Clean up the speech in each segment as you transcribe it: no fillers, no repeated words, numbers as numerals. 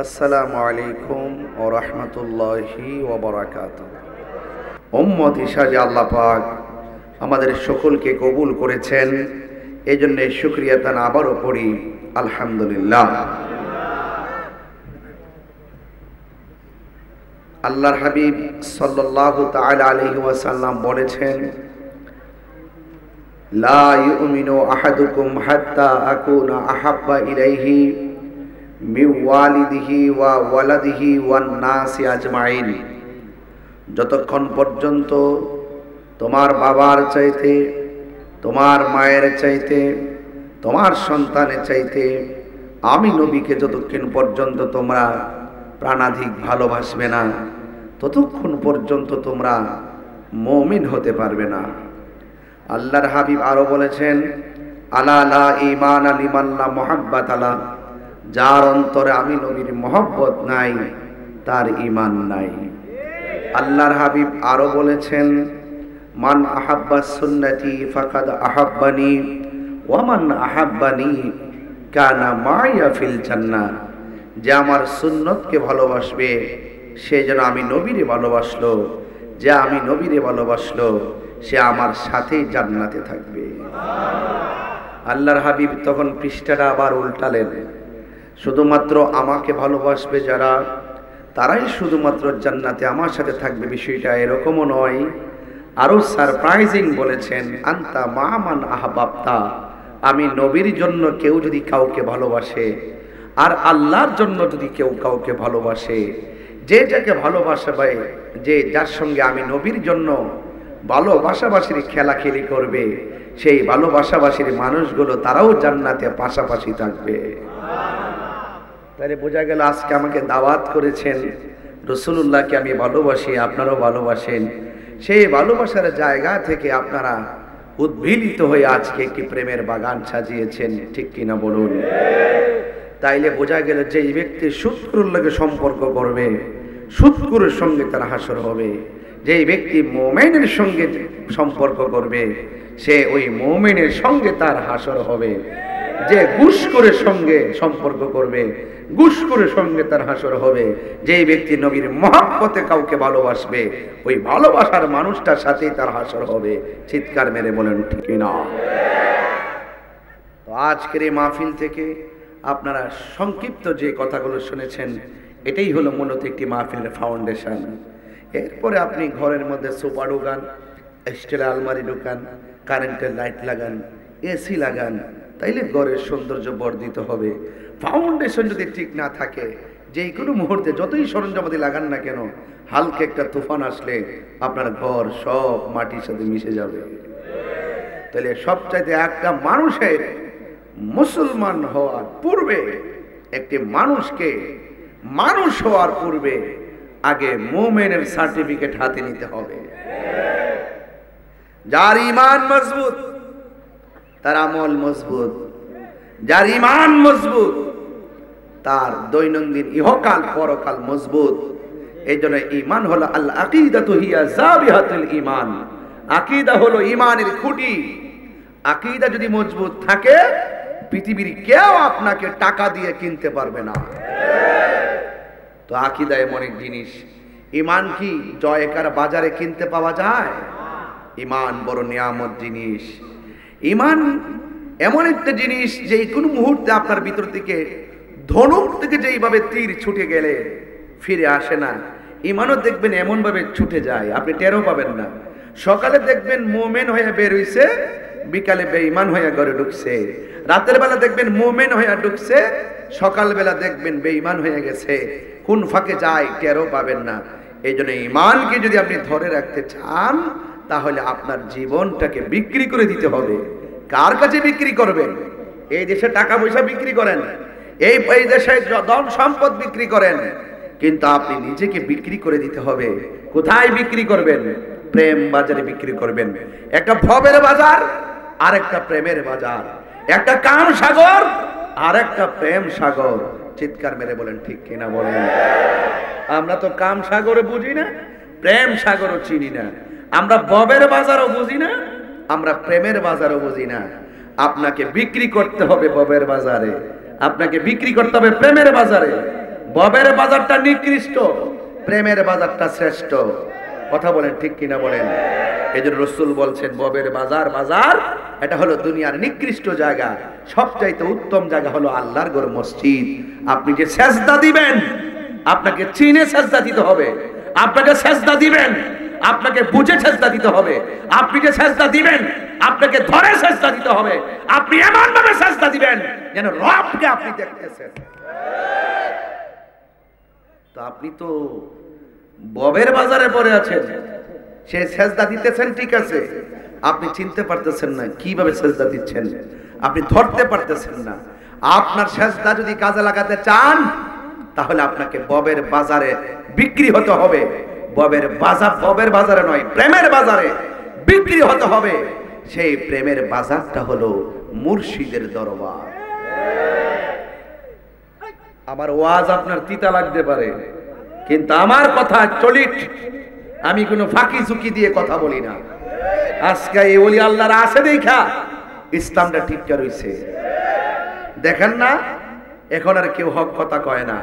আসসালামু আলাইকুম ওয়া রাহমাতুল্লাহি ওয়া বারাকাতুহু। উম্মত হিসাবে আল্লাহ পাক আমাদের সকলকে কবুল করেছেন, এই জন্য শুকরিয়া তান আবারও পড়ি আলহামদুলিল্লাহ। আল্লাহর হাবিব সাল্লাল্লাহু তাআলা আলাইহি ওয়াসাল্লাম বলেছেন, লা ইউমিনু আহাদুকুম হাত্তা আকুনা আহাব্বা ইলাইহি মিন ওয়ালিদিহি ওয়া ওয়ালাদিহি ওয়ান নাসি আজমাইন। যতক্ষণ পর্যন্ত তোমার বাবার চাইতে, তোমার মায়ের চাইতে, তোমার সন্তানের চাইতে আমি নবীকে যতক্ষণ পর্যন্ত তোমরা প্রাণাধিক ভালোবাসবে না, ততক্ষণ পর্যন্ত তোমরা মুমিন হতে পারবে না। আল্লাহর হাবিব আরো বলেছেন, আলা লা ঈমান লিমান লা মুহাব্বাত আলা, যার অন্তরে আমি নবীর মহব্বত নাই তার ঈমান নাই। আল্লাহর হাবিব আরো বলেছেন, মান আহাব্বা সুন্নতি ফাকাদ আহাব্বানি ওয়া মান আহাব্বানি কানা মাইয়া ফিল জান্নাহ। যে আমার সুন্নতকে ভালোবাসবে সে যেন আমি নবীরে ভালোবাসলো, যে আমি নবীরে ভালোবাসলো সে আমার সাথেই জান্নাতে থাকবে। আল্লাহর হাবিব তখন পৃষ্ঠাটা আবার উল্টালেন, শুধুমাত্র আমাকে ভালোবাসবে যারা, তারাই শুধুমাত্র জান্নাতে আমার সাথে থাকবে, বিষয়টা এরকমও নয়। আরো সারপ্রাইজিং বলেছেন, আনতা মামান আহবাবতা, আমি নবীর জন্য কেউ যদি কাউকে ভালোবাসে আর আল্লাহর জন্য যদি কেউ কাউকে ভালোবাসে, যে যাকে ভালোবাসবে, যে যার সঙ্গে আমি নবীর জন্য ভালোবাসাবাসীর খেলাখেলি করবে, সেই ভালোবাসাবাসীর মানুষগুলো তারাও জান্নাতে পাশাপাশি থাকবে। তাহলে বোঝা গেল আজকে আমাকে দাওয়াত করেছেন, রাসূলুল্লাহকে আমি ভালোবাসি, আপনারাও ভালোবাসেন, সেই ভালোবাসার জায়গা থেকে আপনারা উদ্ভিলিত হয়ে আজকে একটি প্রেমের বাগান সাজিয়েছেন, ঠিক কিনা বলুন? তাইলে বোঝা গেল যে এই ব্যক্তি সুদখোরের সম্পর্ক করবে, সুদখোরের সঙ্গে তার হাসর হবে। যে ব্যক্তি মুমিনের সঙ্গে সম্পর্ক করবে সে ওই মুমিনের সঙ্গে তার হাসর হবে। যে ঘুষখোরের সঙ্গে সম্পর্ক করবে, ঘুষখোরের সঙ্গে তার হাসর হবে। যে ব্যক্তি নবীর মহব্বতে কাউকে ভালোবাসবে, ওই ভালোবাসার মানুষটার সাথেই তার হাসর হবে। চিৎকার মেরে বলেন ঠিক না? তো আজকের এই মাহফিল থেকে আপনারা সংক্ষিপ্ত যে কথাগুলো শুনেছেন, এটাই হলো মূলত একটি মাহফিলের ফাউন্ডেশন। এরপরে আপনি ঘরের মধ্যে সোফা ঢোকান, স্টিলের আলমারি ঢোকান, কারেন্টের লাইট লাগান, এসি লাগান, তাইলে ঘরের সৌন্দর্য বর্ধিত হবে। ফাউন্ডেশন যদি ঠিক না থাকে, যে কোনো মুহূর্তে যতই সরঞ্জামাদি লাগান না কেন, হালকা একটা তুফান আসলে আপনার ঘর সব মাটির সাথে মিশে যাবে। তাহলে সবচাইতে একটা মানুষের মুসলমান হওয়ার পূর্বে, একটি মানুষকে মানুষ হওয়ার পূর্বে আগে মুমিনের সার্টিফিকেট হাতে নিতে হবে। যার ঈমান মজবুত তার আমল মজবুত, যার ঈমান মজবুত তার দৈনন্দিন ইহকাল পরকাল মজবুত। এই জন্য ঈমান হলো আল আকিদাতু হিয়া যাবিহাতুল ঈমান, আকীদা হলো ঈমানের খুঁটি। আকীদা যদি মজবুত থাকে, পৃথিবীর কেউ আপনাকে টাকা দিয়ে কিনতে পারবে না। তো আকীদা এমন এক জিনিস, ঈমান কি জয়কার বাজারে কিনতে পাওয়া যায়? ঈমান বড় নিয়ামত জিনিস। ঈমান এমন একটা জিনিস যে কোনো মুহূর্তে আপনার ভিতর থেকে ধনুক থেকে যেইভাবে তীর ছুটে গেলে ফিরে আসে না, ঈমানও দেখবেন এমন ভাবে ছুটে যায়, আপনি টেরও পাবেন না। সকালে দেখবেন মুমিন হয়ে বের হইছে, বিকালে বেঈমান হয়ে ঘরে ঢুকছে। রাতের বেলা দেখবেন মুমিন হয়ে ঢুকছে, সকালবেলা দেখবেন বেঈমান হয়ে গেছে। কোন ফাঁকে যায় টেরও পাবেন না। এই জন্য ঈমানকে যদি আপনি ধরে রাখতে চান, তাহলে আপনার জীবনটাকে বিক্রি করে দিতে হবে। কার কাছে বিক্রি করবেন? এই দেশে টাকা পয়সা বিক্রি করেন, এই দেশে ধন সম্পদ বিক্রি করেন, কিন্তু আপনি নিজেকে বিক্রি করে দিতে হবে। কোথায় বিক্রি করবেন? প্রেম বাজারে বিক্রি করবেন। একটা ভবের বাজার আর একটা প্রেমের বাজার, একটা কাম সাগর আর একটা প্রেম সাগর। চিৎকার মেরে বলেন ঠিক কিনা বলেন? আমরা তো কাম সাগরে বুঝি না, প্রেম সাগরও চিনি না, আমরা ভবের বাজারও বুঝি না, আমরা প্রেমের বাজারও বুঝি না। আপনাকে বিক্রি করতে হবে ভবের বাজারে, আপনাকে বিক্রি করতে হবে প্রেমের বাজারে। ববের বাজারটা নিকৃষ্ট, প্রেমের বাজারটা শ্রেষ্ঠ। কথা বলেন ঠিক কিনা বলেন? এই জন্য রাসূল বলছেন ববের বাজার, বাজার এটা হলো দুনিয়ার নিকৃষ্ট জায়গা। সবচাইতে উত্তম জায়গা হলো আল্লাহর ঘর মসজিদ। আপনি যে সেজদা দিবেন, আপনাকে চিনে সেজদা দিতে হবে। আপনাকে সেজদা দিবেন, আপনাকে বুঝে সেজদা দিতে হবে। আপনি যে সেজদা দিবেন, আপনাকে ধরে সেজদা দিতে হবে। আপনি এমন ভাবে সেজদা দিবেন যেন রবকে আপনি দেখতেছেন। তো আপনি তো ববের বাজারে পড়ে আছেন, সে সেজদা দিতেছেন ঠিক আছে, আপনি চিনতে পারতেছেন না কিভাবে সেজদা দিচ্ছেন, আপনি ধরতে পারতেছেন না। আপনার সেজদা যদি কাজে লাগাতে চান তাহলে আপনাকে ববের বাজারে বিক্রি হতে হবে। ববের বাজারে নয়, প্রেমের বাজারে বিক্রি হতে হবে। সেই প্রেমের বাজারটা হলো মুর্শিদের দরবার। আমার ওয়াজ আপনার তিতা লাগতে পারে, কিন্তু আমার কথা চলিট, আমি কোনো ফাঁকি ঝুঁকি দিয়ে কথা বলি না। আজকে এই ওলি আল্লাহর আছে দেখা ইসলামটা ঠিকঠাক রইছে। দেখেন না, এখন আর কেউ হক কথা কয় না।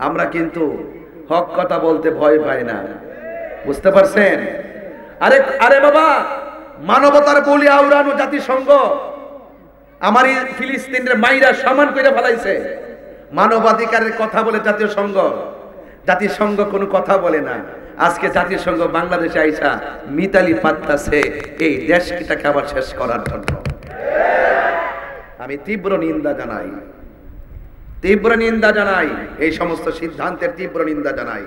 আমরা কিন্তু হক কথা বলতে ভয় পাই না, বুঝতে পারছেন? আরে আরে বাবা, মানবতার বলি আওড়ানো জাতিসংঘ আমার এই ফিলিস্তিনের মাইরা সমান করে ফেলাইছে। মানবাধিকারের কথা বলে জাতিসংঘ কোনো কথা বলে না। আজকে জাতিসংঘ বাংলাদেশে আইসা মিতালি পাত্তাছে এই দেশটাকে আবার শেষ করার জন্য। আমি তীব্র নিন্দা জানাই এই সমস্ত সিদ্ধান্তের তীব্র নিন্দা জানাই।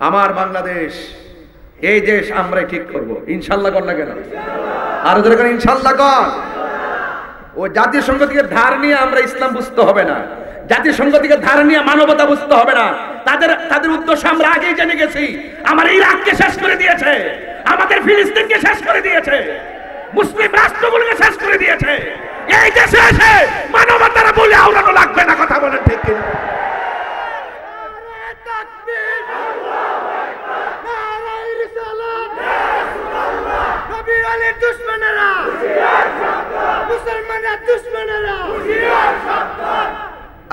আমার বাংলাদেশ, এই দেশ আমরাই ঠিক করব, ইনশাল্লাহ। কর না কেন? আরো ধরে কেন ইনশাল্লাহ কর। ও জাতিসংঘ থেকে ধার নিয়ে আমরা ইসলাম বুঝতে হবে না, জাতিসংঘ থেকে ধার নিয়ে মানবতা বুঝতে হবে না। তাদের উদ্দেশ্য আমরা আগেই জেনে গেছি। আমার ইরাককে শেষ করে দিয়েছে, আমাদের ফিলিস্তিনকে শেষ করে দিয়েছে, মুসলিম রাষ্ট্রগুলোকে শেষ করে দিয়েছে। এই দেশে এসে মানবতার বলে আওড়ানো লাগবে না। কথা বলেন ঠিক কিনা?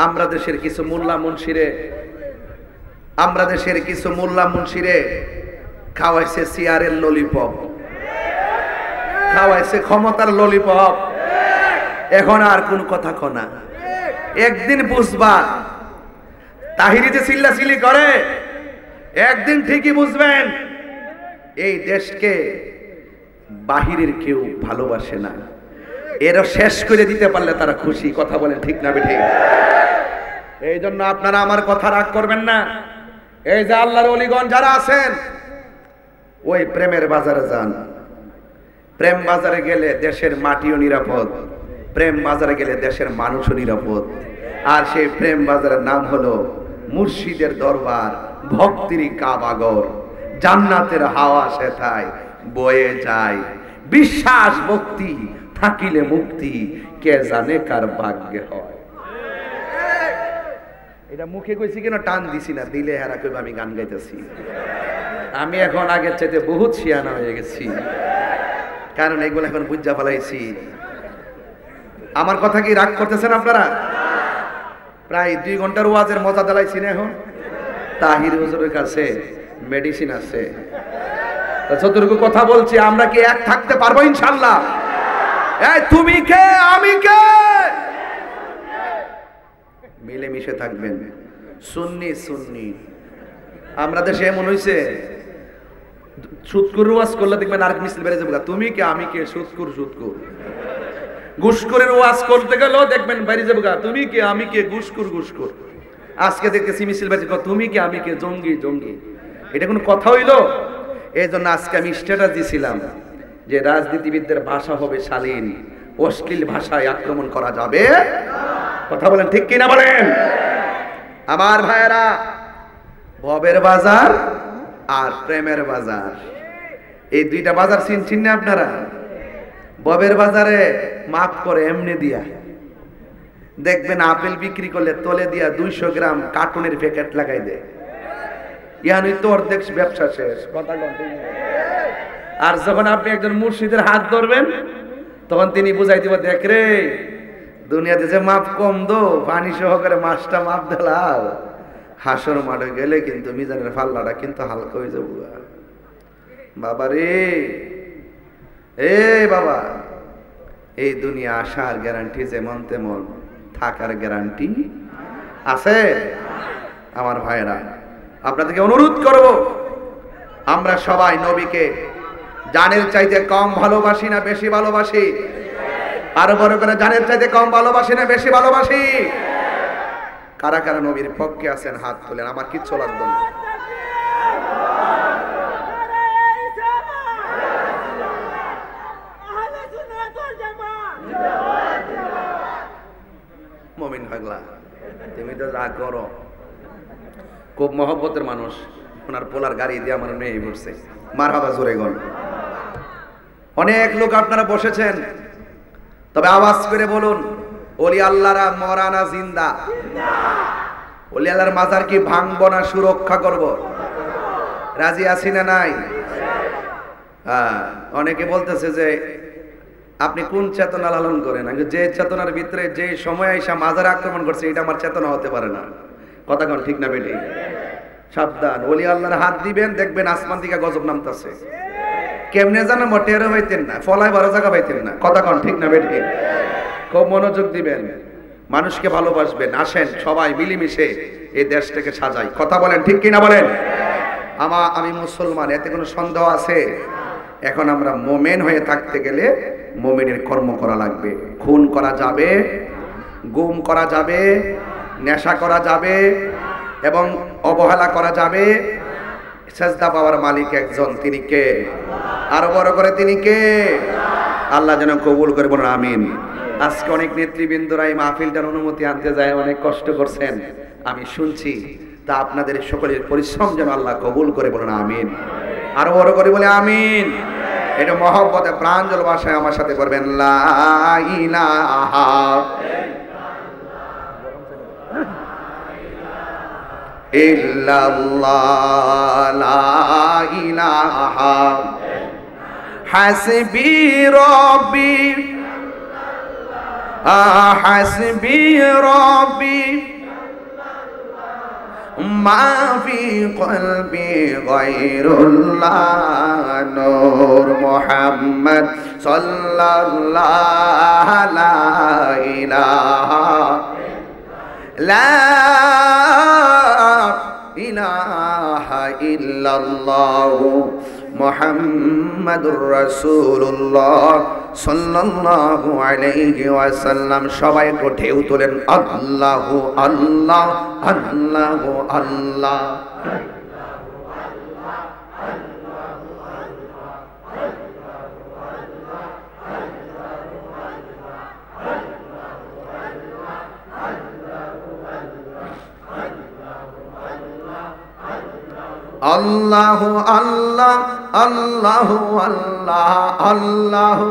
আমরা দেশের কিছু মোল্লা মুন্সিরে খাওয়াইছে চেয়ারের ললিপপ, খাওয়াইছে ক্ষমতার ললিপপ। এখন আর কোন কথা কনা। একদিন বুঝবা, তাহিরি যে চিল্লাচিল্লি করে, একদিন ঠিকই বুঝবেন এই দেশকে বাহিরের কেউ ভালোবাসে না। এরা শেষ করে দিতে পারলে তারা খুশি। কথা বলেন ঠিক না বেঠিক? এই জন্য আপনারা আমার কথা রাগ করবেন না। এই যে আল্লাহর ওলিগণ যারা আছেন, ওই প্রেমের বাজারে যান। প্রেম বাজারে গেলে দেশের মাটিও নিরাপদ, প্রেম বাজারে গেলে দেশের মানুষও নিরাপদ। আর সেই প্রেম বাজারের নাম হলো মুর্শিদের দরবার, ভক্তির কাবাগর, জান্নাতের হাওয়া সেথায় বয়ে যায়। বিশ্বাস ভক্তি থাকিলে মুক্তি, কে জানে কার ভাগ্যে হয়। এটা মুখে কইছি কেন, টান দিছি না, দিলে হারা কইব আমি গান গাইতেছি। আমি এখন আগের চাইতে বহুত শিয়ানা হয়ে গেছি, কারণ এগুলো এখন বুঝা ফেলাইছি। আমার কথা কি রাগ করতেছেন আপনারা? প্রায় 2 ঘন্টার ওয়াজের মজা দিলাইছি না। এখন তাহির হুজুরের কাছে মেডিসিন আছে, যতটুকু কথা বলছি আমরা কি এক থাকতে পারবো ইনশাল্লাহ? এই তুমি কে আমি কে, মিলেমিশে থাকবেন। সুন্নি আমরা দেশে এমন হইছে, সুৎকুর ওয়াজ করলে দেখবেন আর মিছিল বেড়ে যাবে, তুমি কে আমি কে, সুৎকুর ঘুষখোরের ওয়াজ করতে গেলেও দেখবেন বেড়ে যাবে, তুমি কে আমি কে, ঘুষখোর। আজকে দেখতেছি মিছিল বেড়ে, তুমি কে আমি কে, জঙ্গি। এটা কোনো কথা হইলো? এই জন্য আজকে আমি স্ট্যাটাস দিয়েছিলাম যে রাজনীতিবিদদের ভাষা হবে শালীন, অশ্লীল ভাষায় আক্রমণ করা যাবে। কথা বলেন ঠিক কিনা বলেন? আমার ভাইয়েরা, ভবের বাজার আর প্রেমের বাজার, এই দুইটা বাজার চিনছেন না আপনারা? ভবের বাজারে মাপ করে এমনি দিয়া, দেখবেন আপেল বিক্রি করলে তলে দিয়া 200 গ্রাম কার্টুনের প্যাকেট লাগাই দেয়। ইয়ানি তো অর্ধেক ব্যবসা শেষ। কথা বলতে, আর যখন আপনি একজন মুর্শিদের হাত ধরবেন তখন তিনি বুঝাই দিব, দেখ রে দুনিয়াতে যে মাপ কম দো, পানি সহকারে মাছটা মাপ দিলাও, হাসর মাঠে গেলে কিন্তু মিজানের পাল্লাটা কিন্তু হালকা হয়ে যাবো। বাবা রে, এ বাবা, এই দুনিয়া আসার গ্যারান্টি যেমন তেমন থাকার গ্যারান্টি আছে। আমার ভাইরা, আপনাদেরকে অনুরোধ করব, আমরা সবাই নবীকে জানের চাইতে কম ভালোবাসি না বেশি ভালোবাসি? আরো বড় করে, জানের চাইতে কম ভালোবাসি না বেশি ভালোবাসি? কারা কারা নবীর পক্ষে আছেন হাত তোলেন, আমার কিচ্ছু লাগবে না। মুমিন পাগলা, তুমি তো যা করো, খুব মহব্বতের মানুষ, ওনার পোলার গাড়ি দিয়ে আমার মেয়ে পড়ছে, মারহাবা জোরে গন। অনেক লোক আপনারা বসেছেন, তবে আওয়াজ করে বলুন, ওলি আল্লাহরা মরা না জিন্দা? ওলি আল্লাহর মাজার কি ভাঙবো না সুরক্ষা করব? রাজি আছি না নাই? অনেকে বলতেছে যে আপনি কোন চেতনা লালন করেন? যে চেতনার ভিতরে যে সময় আইসা মাজারে আক্রমণ করছে, এটা আমার চেতনা হতে পারে না। কথা কোন ঠিক না বেটি? সাবধান, ওলি আল্লাহর হাত দিবেন, দেখবেন আসমান থেকে গজব নামতেছে। কেমনে জানা মোটেরও পাইতেন না, ফলায় বড় জায়গা পাইতেন না। কথা কোন ঠিক না বেটি? খুব মনোযোগ দিবেন, মানুষকে ভালোবাসবেন। আসেন সবাই মিলেমিশে এই দেশটাকে সাজাই। কথা বলেন ঠিক কিনা বলেন? আমি মুসলমান, এতে কোনো সন্দেহ আছে? এখন আমরা মোমেন হয়ে থাকতে গেলে মোমেনের কর্ম করা লাগবে। খুন করা যাবে, গুম করা যাবে, নেশা করা যাবে এবং অবহেলা করা যাবে। সেজদা পাওয়ার মালিক একজন, তিনি কে? আরো বড় করে, তিনি কে? আল্লাহ যেন কবুল করে বলুন আমিন। আজকে অনেক নেতৃবৃন্দরা এই মাহফিলটার অনুমতি আনতে যায়, অনেক কষ্ট করছেন, আমি শুনছি। তা আপনাদের সকলের পরিশ্রম যেন আল্লাহ কবুল করে বলুন আমিন। আরো বড় করে বলে আমিন। এটা মহব্বতে প্রাঞ্জল ভাষায় আমার সাথে করবেন, লা ইলাহা ইল্লাল্লাহ, লা ইলাহা হাসবি রব্বি হাসবি রব্বি মা ফি কলবি গায়রুল্লাহ, নূর মুহাম্মদ সাল্লাল্লাহু লা ইলাহা লা ইলাহা ইল্লাল্লাহু মুহাম্মাদুর রাসূলুল্লাহ সাল্লাল্লাহু আলাইহি ওয়াসাল্লাম। সবাই একটু ঢেউ তোলেন, আল্লাহু আল্লাহ, আল্লাহু আল্লাহ। আল্লাহু আল্লাহ, আল্লাহু আল্লাহ, আল্লাহু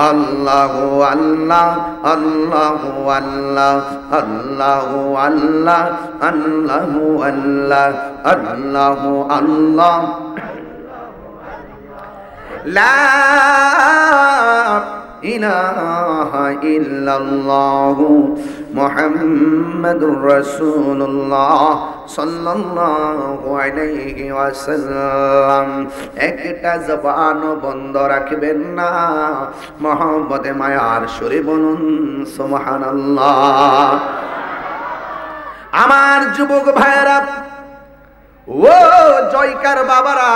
আল্লাহু আল্লাহ, আল্লাহু আল্লাহ, আল্লাহু আল্লাহ, আল্লাহু আল্লাহ, আল্লাহু আল্লাহ, লা ইলাহা ইল্লাল্লাহু মুহাম্মাদুর রাসূলুল্লাহ সাল্লাল্লাহু আলাইহি ওয়াসাল্লাম। একটা জবান বন্ধ রাখবেন না, মহব্বতে মায়ার সুরে বলুন সুবহানাল্লাহ। আমার যুবক ভাইয়েরা, ও জয়কার বাবারা,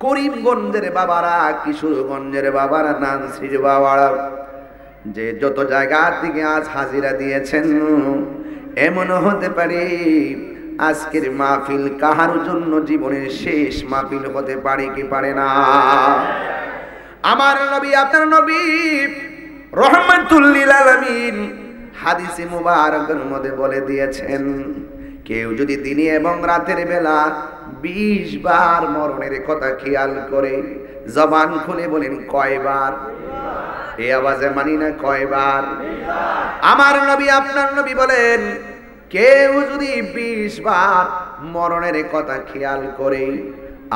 করিমগঞ্জের বাবারা, কিশোরগঞ্জের বাবারা, নানসির বাবারা, যে যত জায়গা থেকে আজ হাজিরা দিয়েছেন, এমনও হতে পারে আজকের মাহফিল কাহার জন্য জীবনের শেষ মাহফিল হতে পারে কি পারে না। আমার নবী, আপনার নবী রহমাতুল লিল আলামিন হাদিসে মুবারকের মধ্যে বলে দিয়েছেন, কেউ যদি দিনে এবং রাতের বেলা 20 বার মরণের কথা খেয়াল করে, জবান খুলে বলেন কয়বার? এই আওয়াজে মানি না, কয়বার? আমার নবী, আপনার নবী বলেন, কেউ যদি 20 বার মরণের কথা খেয়াল করে,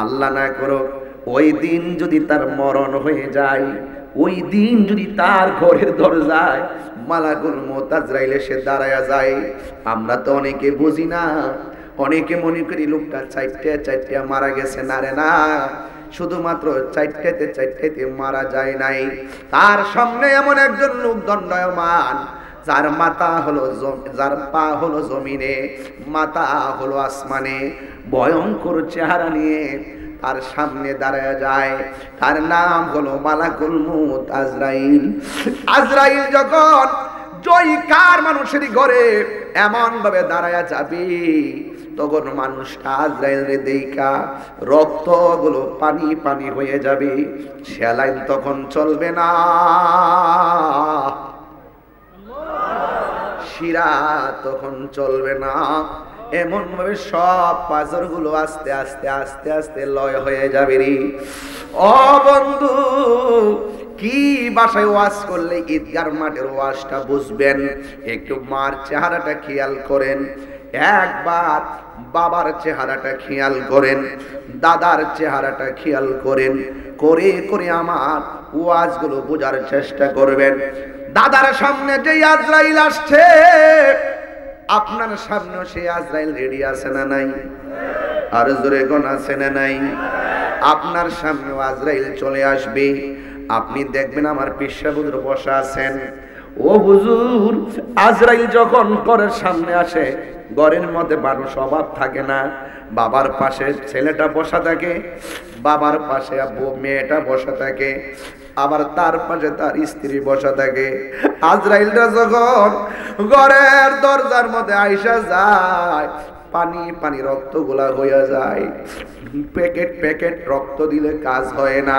আল্লাহ না করো ওই দিন যদি তার মরণ হয়ে যায়, ওই দিন যদি তার ঘরের দরজায় মালাকুল মউত আজরাইল এসে দাঁড়ায়া যায়। আমরা তো অনেকে বুঝি না, অনেকে মনে করি লোকটা চারটে মারা গেছে। না রে না, শুধুমাত্র চারটাতে মারা যায় নাই। তার সামনে এমন একজন লোক দণ্ডায়মান, যার মাথা হলো যার পা হলো জমিনে, মাথা হলো আসমানে, ভয়ঙ্কর চেহারা নিয়ে তার সামনে দাঁড়ায় যায়। তার নাম হলো মালাকুল মউত আজরাইল। আজরাইল যখন জয়কার মানুষের ঘরে এমন ভাবে দাঁড়ায় যাবে, তখন মানুষটা আজরাইল রে দেইখা রক্তগুলো পানি পানি হয়ে যাবে। সেলাইন তখন চলবে না, শিরা তখন চলবে না। এমন ভাবে সব পাথর গুলো আস্তে আস্তে আস্তে আস্তে লয় হয়ে যাবে রে। ও বন্ধু, কি ভাষায় ওয়াজ করলে ঈদগার মাঠের ওয়াজটা বুঝবেন, একটু মার চেহারাটা খেয়াল করেন, একবার বাবার চেহারাটা খেয়াল করেন, দাদার চেহারাটা খেয়াল করেন, করে করে আমার ওয়াজগুলো বোঝার চেষ্টা করবেন। দাদার সামনে যে আজরাইল আসছে, আপনার সামনে সে আজরাইল রেডি আছে না নাই? আর জোরে কোন আছে না নাই? আপনার সামনে আজরাইল চলে আসবে, আপনি দেখবেন আমার পেশা হুজুর বসা আছেন। ও হুজুর, আজরাইল যখন ঘরের সামনে আসে, ঘরের মধ্যে মানুষ অভাব থাকে না। বাবার পাশে ছেলেটা বসা থাকে, বাবার পাশে মেয়েটা বসা থাকে, আবার তার পাশে তার স্ত্রী বসা থাকে। আজরাইলটা যখন ঘরের দরজার মধ্যে আইসা যায়, পানি পানি রক্তগুলা হইয়া যায়। প্যাকেট প্যাকেট রক্ত দিলে কাজ হয় না।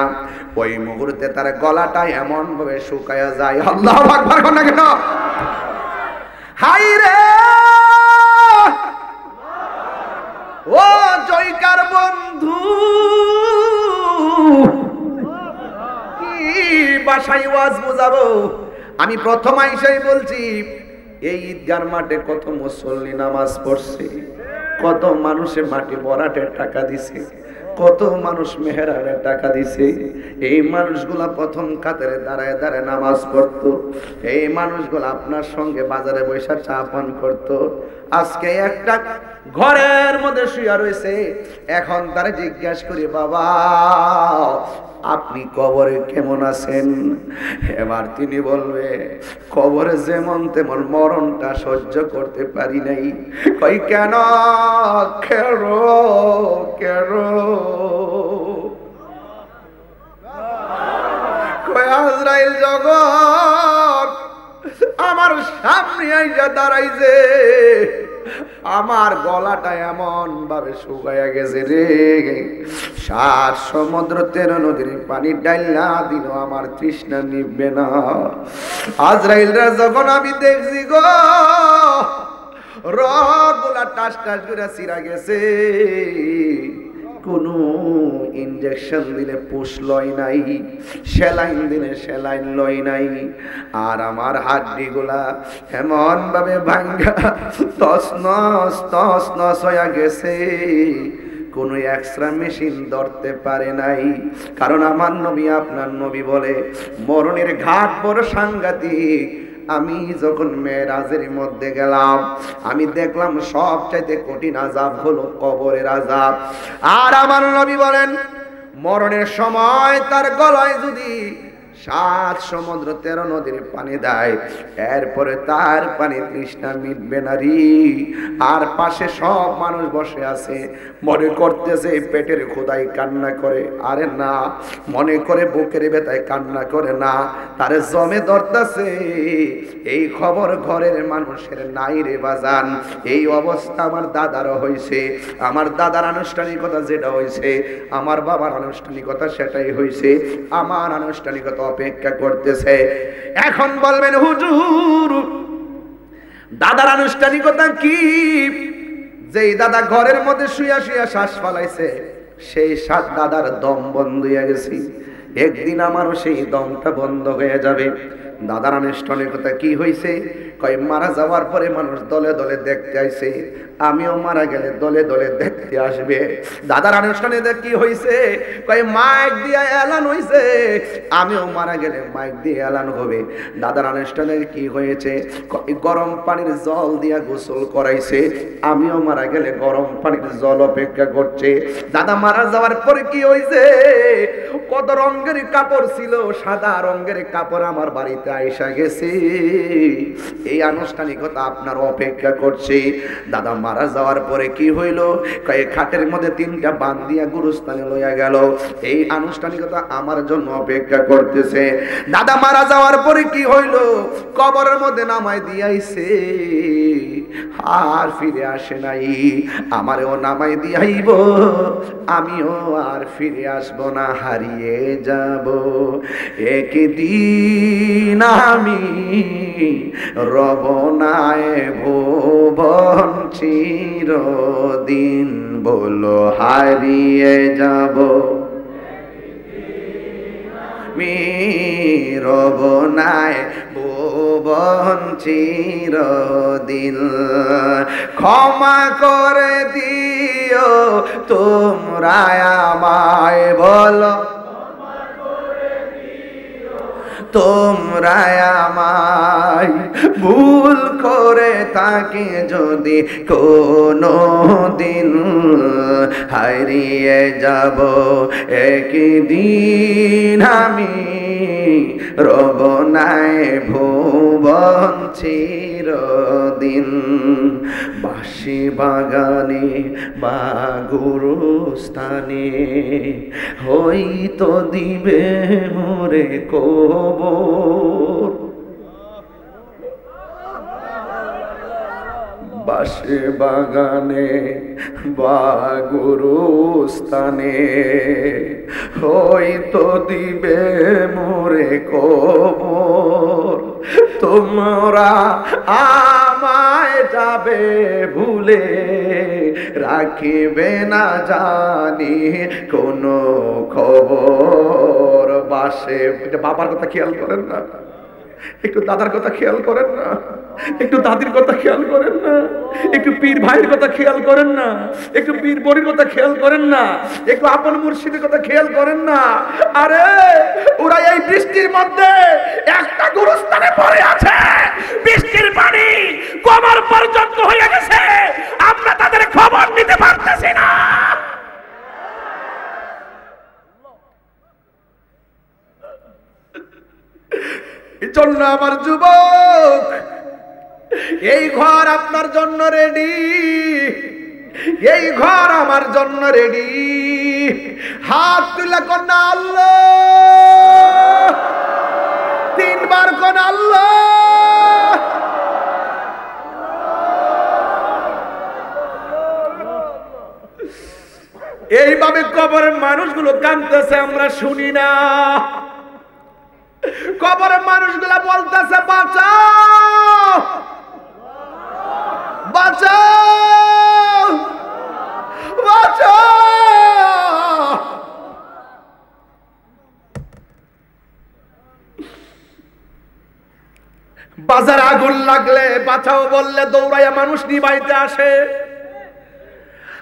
ওই মুহূর্তে তার গলাটা এমন ভাবে শুকায়া যায়। আল্লাহু আকবার কোন না কেন? হাই রে, ও জয়কার বন্ধু, কি ভাষায় ওয়াজ বুঝাবো? আমি প্রথম আইসাই বলছি, এই ঈদগার মাঠে কত মুসল্লি নামাজ পড়ছে, কত মানুষে মাটি ভরাটের টাকা দিছে, কত মানুষ মেহরাবের টাকা দিছে। এই মানুষগুলা প্রথম কাতারে দাঁড়ায় দাঁড়ায় নামাজ পড়তো। এই মানুষগুলা আপনার সঙ্গে বাজারে বসে চা পান করতো। আজকে একটা ঘরের মধ্যে শুয়ে রয়েছে। এখন তারা জিজ্ঞাসা করি, বাবা আপনি কবরে কেমন আছেন? এবার তিনি বলবে, কবরে যেমন তেমন, মরণটা সহ্য করতে পারি নাই। কই কেন? কেন কেন? কই আজরাইল যখন আমার সামনে আইসা দাঁড়াইছে, আমার গলাটা এমন ভাবে শুকাইয়া গেছে রে, 7 সমুদ্র 13 নদীর পানি ডাইলা দিল আমার তৃষ্ণা নিবে না। আজরাইলরা যখন আমি দেখছি গো, রগগুলা টাস টাস করে ছিঁড়া গেছে, কোনো ইনজেকশন দিলে পুষ লয় নাই, সেলাইন দিলে সেলাইন লয় নাই। আর আমার হাড্ডিগুলা এমন ভাবে ভাঙ্গা তস নস হয়ে গেছে, কোনো এক্সট্রা মেশিন ধরতে পারে নাই। কারণ আমার নবী, আপনার নবী বলে, মরণের ঘাট বড় সাংঘাতিক। আমি যখন মেরাজের মধ্যে গেলাম, আমি দেখলাম সবচাইতে কঠিন আযাব হলো কবরের আযাব। আর আমার নবী বলেন, মরণের সময় তার গলায় যদি 7 সমুদ্র 13 নদীর পানি দেয়, এরপরে তার পানি তৃষ্ণা মিটবে না রে। আর পাশে সব মানুষ বসে আছে, মনে করতেছে পেটের ক্ষুধায় কান্না করে, আরে না, মনে করে বুকের ব্যথায় কান্না করে না, তারে জমে ধরতেছে। এই খবর ঘরের মানুষের নাই রে বাজান। এই অবস্থা আমার দাদারও হয়েছে। আমার দাদার আনুষ্ঠানিকতা যেটা হয়েছে, আমার বাবার আনুষ্ঠানিকতা সেটাই হয়েছে। আমার আনুষ্ঠানিকতা অপেক্ষা করতেছে। এখন বলবেন, হুজুর দাদার আনুষ্ঠানিকতা কি? যেই দাদা ঘরের মধ্যে শুয়া শুয়া শ্বাস ফলাইছে, সেই দাদার দম বন্ধ হয়ে গেছে। একদিন আমারও সেই দমটা বন্ধ হয়ে যাবে। দাদার আনুষ্ঠানিকতা কি হয়েছে? কয় মারা যাওয়ার পরে মানুষ দলে দলে দেখতে আইছে, আমিও মারা গেলে দলে দলে দেখতে আসবে। দাদার আনুষ্ঠানে কি হইছে? কয় মাইক দিয়ে এলান হইছে, আমিও মারা গেলে মাইক দিয়ে এলান হবে। দাদার আনুষ্ঠানে কি হয়েছে? গরম পানির জল দিয়া গোসল করাইছে, আমিও মারা গেলে গরম পানির জল অপেক্ষা করছে। দাদা মারা যাওয়ার পরে কি হইছে? কত রঙের কাপড় ছিল, সাদা রঙের কাপড় আমার বাড়িতে আইসা গেছে। এই আনুষ্ঠানিকতা আপনার অপেক্ষা করছে। দাদা মারা যাওয়ার পরে কি হইল? কয় খাটের মধ্যে 3টা বান দিয়া গুরুস্থানে লইয়া গেল। এই আনুষ্ঠানিকতা আমার জন্য অপেক্ষা করতেছে। দাদা মারা যাওয়ার পরে কি হইল? কবরের মধ্যে নামাই দিয়াইছে, আর ফিরে আসে নাই। আমারও নামাই দিয়াইব, আমিও আর ফিরে আসবো না, হারিয়ে যাব। একদিন আমি রব নায় ভুবন চিরদিন, বলো হারিয়ে যাব। রব নায় ভুবন চিরদিন, ক্ষমা করে দিও তোমরা আমায়, বলো তোমরা আমায়। ভুল করে তাকে যদি কোনো দিন, হারিয়ে যাব একদিন আমি রব নায় ভুবন চিরদিন। বাঁশি বাগানে বা গুরুস্থানে হয়তো দিবে মোরে কবর। বাঁশি বাগানে বা গুরুস্থানে হয়তো দিবে মোরে কবর। তোমরা আমায় যাবে ভুলে, রাখিবে না জানি কোনো খবর। বাসে বাবার কথা খেয়াল করেন না, একটু দাদার কথা খেয়াল করেন না, একটু দাদির কথা খেয়াল করেন না, একটু পীর ভাইয়ের কথা খেয়াল করেন না, একটু পীর বোনের কথা খেয়াল করেন না, একটু আপন মুর্শিদের কথা খেয়াল করেন না। আরে ওরা এই বৃষ্টির মধ্যে একটা গুরুস্থানে পড়ে আছে, বৃষ্টির পানি কোমর পর্যন্ত হয়ে গেছে, আমরা তাদের খবর নিতে পারতেছি না। এজন্য আমার যুবক, এই ঘর আপনার জন্য রেডি, এই ঘর আমার জন্য রেডি। হাত তুলে কোন আল্লাহ, 3 বার কোন আল্লাহ। এইভাবে কবরের মানুষগুলো কাঁদতেছে, আমরা শুনি না। কবরের মানুষগুলা বলতেছে বাঁচাও বাঁচাও বাঁচাও। বাজারে আগুন লাগলে বাঁচাও বললে দৌড়াইয়া মানুষ নিবাইতে আসে।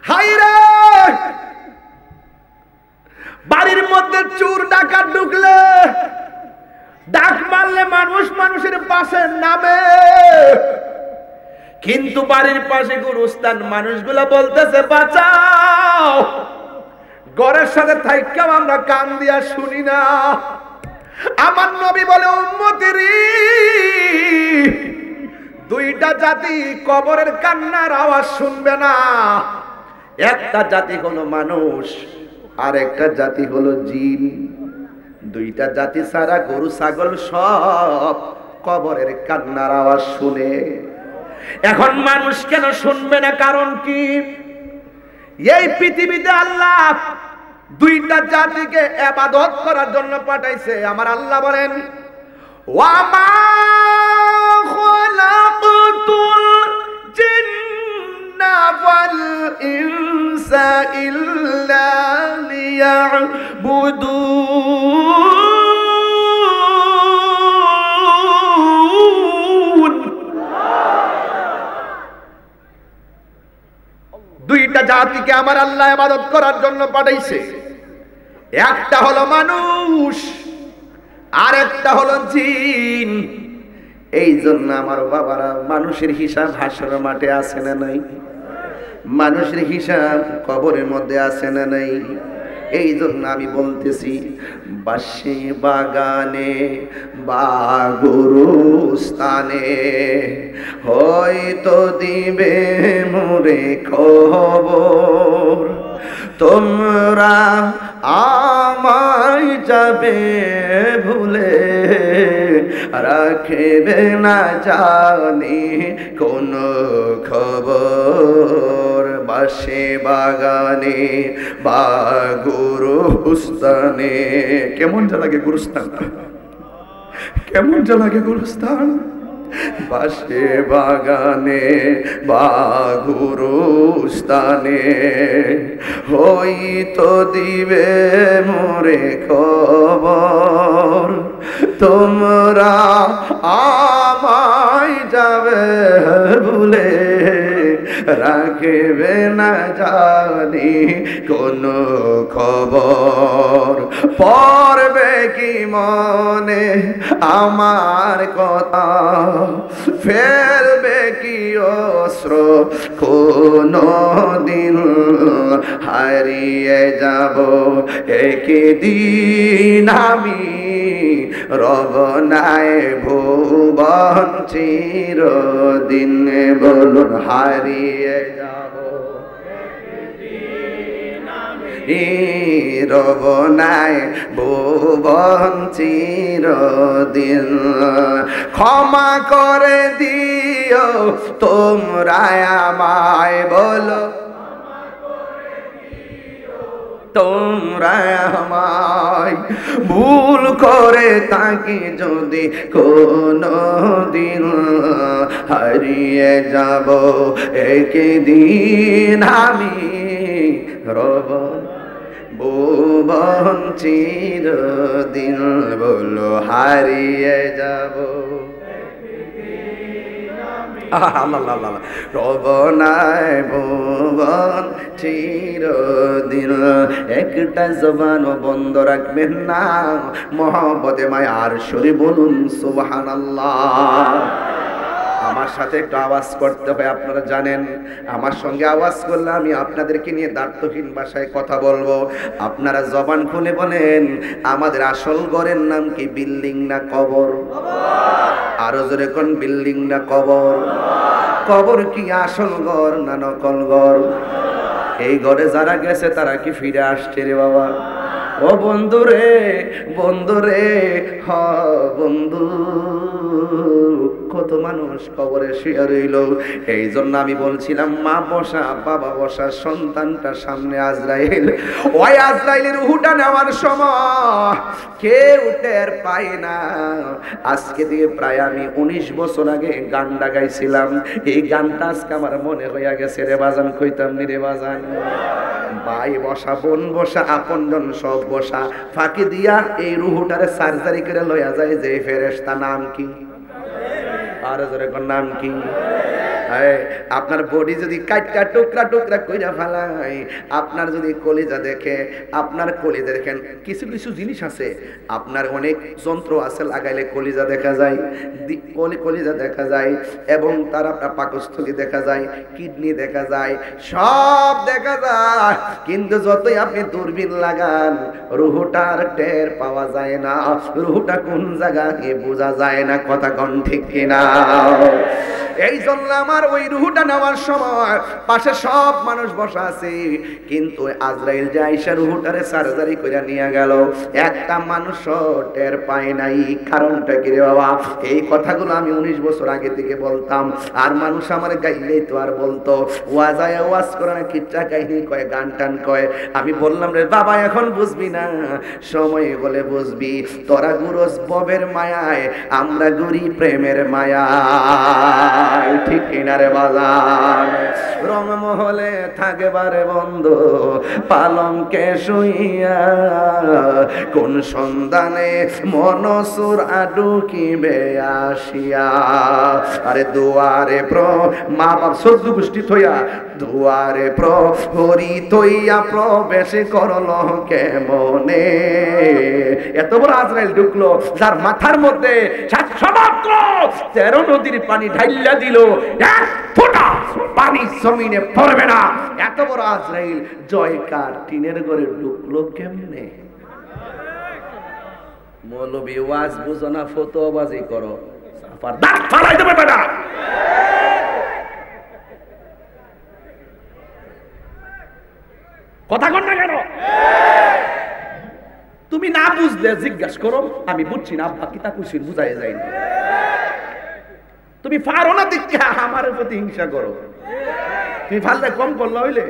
হায়রে, বাড়ির মধ্যে চোর ডাকাত ঢুকলে ডাক মারলে মানুষ মানুষের পাশে নামে, কিন্তু বাড়ির পাশে গুরুস্থান, মানুষগুলা বলতেছে বাঁচাও। ঘরের সাথে থাইকাও আমরা কান দিয়া শুনি না। আমার নবী বলে উম্মতেরি, 2টা জাতি কবরের কান্নার আওয়াজ শুনবে না। একটা জাতি হলো মানুষ, আর একটা জাতি হলো জিন। 2টা জাতি ছাড়া গরু ছাগল সব কবরের কান্নার আওয়াজ শুনে। এখন মানুষ কেন শুনবে না? কারণ কি? এই পৃথিবীতে আল্লাহ 2টা জাতিকে ইবাদত করার জন্য পাঠাইছে। আমার আল্লাহ বলেন, ওয়া মা খালাকতুল জিন্না ওয়াল ইনসা ইল্লা লিয়াবুদুন। জাতিকে আমার আল্লাহ ইবাদত করার জন্য পাঠাইছে। একটা হলো মানুষ, আর একটা হলো জিন। এই জন্য আমার বাবারা, মানুষের হিসাব হাসরের মাঠে আছে না নাই? মানুষের হিসাব কবরের মধ্যে আছে না নাই? এই জন্য আমি বলতেছি, বাসে বাগানে বা গুরুস্থানে হয়তো দিবে মোরে খবর, তোমরা আমায় যাবে ভুলে, রাখবে না জানি কোন খবর। বাসে বাগানে বা গুরুস্থানে, কেমন যা লাগে গুরুস্থান, কেমন যা লাগে গুরুস্থান। বাসে বাগানে বা গুরুস্থানে হয়তো দিবে মোরে খবর, তোমরা আমায় যাবে ভুলে, রাখবে না জানি কোন খবর। পড়বে কি মনে আমার কথা, ফেলবে কি অস্ত্র কোন দিন, হারিয়ে যাব একদিন আমি, রব নাই ভুবন চিরদিন। বলুন হারিয়ে যাব রব নাই ভুবন চিরদিন। ক্ষমা করে দিও তোমরা আমায়, বলো তোমরা আমায়, ভুল করে তাকে যদি কোনো দিন, হারিয়ে যাব একদিন আমি, রব ভুবন চিরদিন। বলো হারিয়ে যাব রব নাই ভুবন চিরদিন। একটা জবান বন্ধ রাখবেন না, মহব্বতে মায়ার সুরে বলুন সুবহানাল্লাহ। আমার সাথে একটু আওয়াজ করতে হয়, আপনারা জানেন আমার সঙ্গে আওয়াজ করলে আমি আপনাদেরকে নিয়ে দায়িত্বহীন ভাষায় কথা বলবো। আপনারা জবান খুলে বলেন, আমাদের আসল ঘরের নাম কি, বিল্ডিং না কবর? আরো জোরে কোন, বিল্ডিং না কবর? কবর কি আসল ঘর না নকল ঘর? এই ঘরে যারা গেছে তারা কি ফিরে আসছে রে বাবা? ও বন্ধু রে, বন্ধু রে, হ বন্ধু, কত মানুষ কবরে শুয়ে রইল। এই জন্য আমি বলছিলাম, মা বসা, বাবা বসা, সন্তানটা সামনে আজরাইল। ওই আজরাইলের রূহটা নেওয়ার সময় কেউ টের পায় না। আজকে দিয়ে প্রায় আমি 19 বছর আগে গানটা গাইছিলাম। এই গানটা আজকে আমার মনে হইয়া গেছে রে বাজান, কইতাম নি রে বাজান। ভাই বসা, বোন বসা, আপনজন সব বসা, ফাঁকি দিয়া এই রুহুটারে সার্জারি করে লইয়া যায় যে ফেরেশতা, নাম কি? আর জোরে কোন নাম কি? আপনার বডি যদি কাটটা টুকরা টুকরা কইরা ফেলায়, আপনার যদি কলিজা দেখে, আপনার কলিজা দেখেন, কিছু কিছু জিনিস আছে, আপনার অনেক যন্ত্র আছে লাগাইলে কলিজা দেখা যায়, কলিজা দেখা যায়, এবং তার আপনার পাকস্থলী দেখা যায়, কিডনি দেখা যায়, সব দেখা যায়। কিন্তু যতই আপনি দূরবীন লাগান, রুহুটার টের পাওয়া যায় না। রুহুটা কোন জায়গায় বোঝা যায় না। কথা কোন ঠিক কিনা? এই জন্য আমার ওই রুহুটা নেওয়ার সময় পাশে সব মানুষ বসা আছে, কিন্তু আজরাইল যে আইসা রুহুটারে সার্জারি করে নিয়ে গেল, একটা মানুষ টের পায় নাই। কারণটা কি রে বাবা? এই কথাগুলো আমি 19 বছর আগে থেকে বলতাম, আর মানুষ আমার গাইলেই তো আর বলতো, ওয়াজায় ওয়াজ করে না, কিচ্ছা কাহিনী কয়, গান টান কয়। আমি বললাম রে বাবা, এখন বুঝবি না, সময় হলে বুঝবি। তোরা গুরস ববের মায়ায়, আমরা গুরি প্রেমের মায়া। ঠিক কিনা রে বাজান? রংমহলে থাকবারে বন্ধু পালঙ্কে শুইয়া, কোন সন্ধানে মনসুর আডুকিবে আসিয়া। আরে দুয়ারে মা বাপ সদ্য গোষ্ঠী থইয়া দুয়ারে প্রহরী থইয়া প্রবেশ করল কেমনে। এত বড় আজরাইল ঢুকলো যার মাথার মধ্যে 700 মাত্র 13 নদীর পানি ঢাইলা দিল, এক ফোঁটা পানি জমিনে পড়বে না। এত বড় আজরাইল জয়কার টিনের ঘরে ঢুকলো কেমনে? মৌলবি ওয়াজ বুঝো না, ফতোয়াবাজি করো, দাঁত ফালাই দেবে বেটা। কথা কন না কেন? তুমি না বুঝলে জিজ্ঞাসা করো, আমি বুঝছি না আব্বা কিতা কইছেন বুঝাই যায় না। তুমি পারো না দেখে আমার প্রতি হিংসা করো, তুমি পারলে কম করলে হইলে।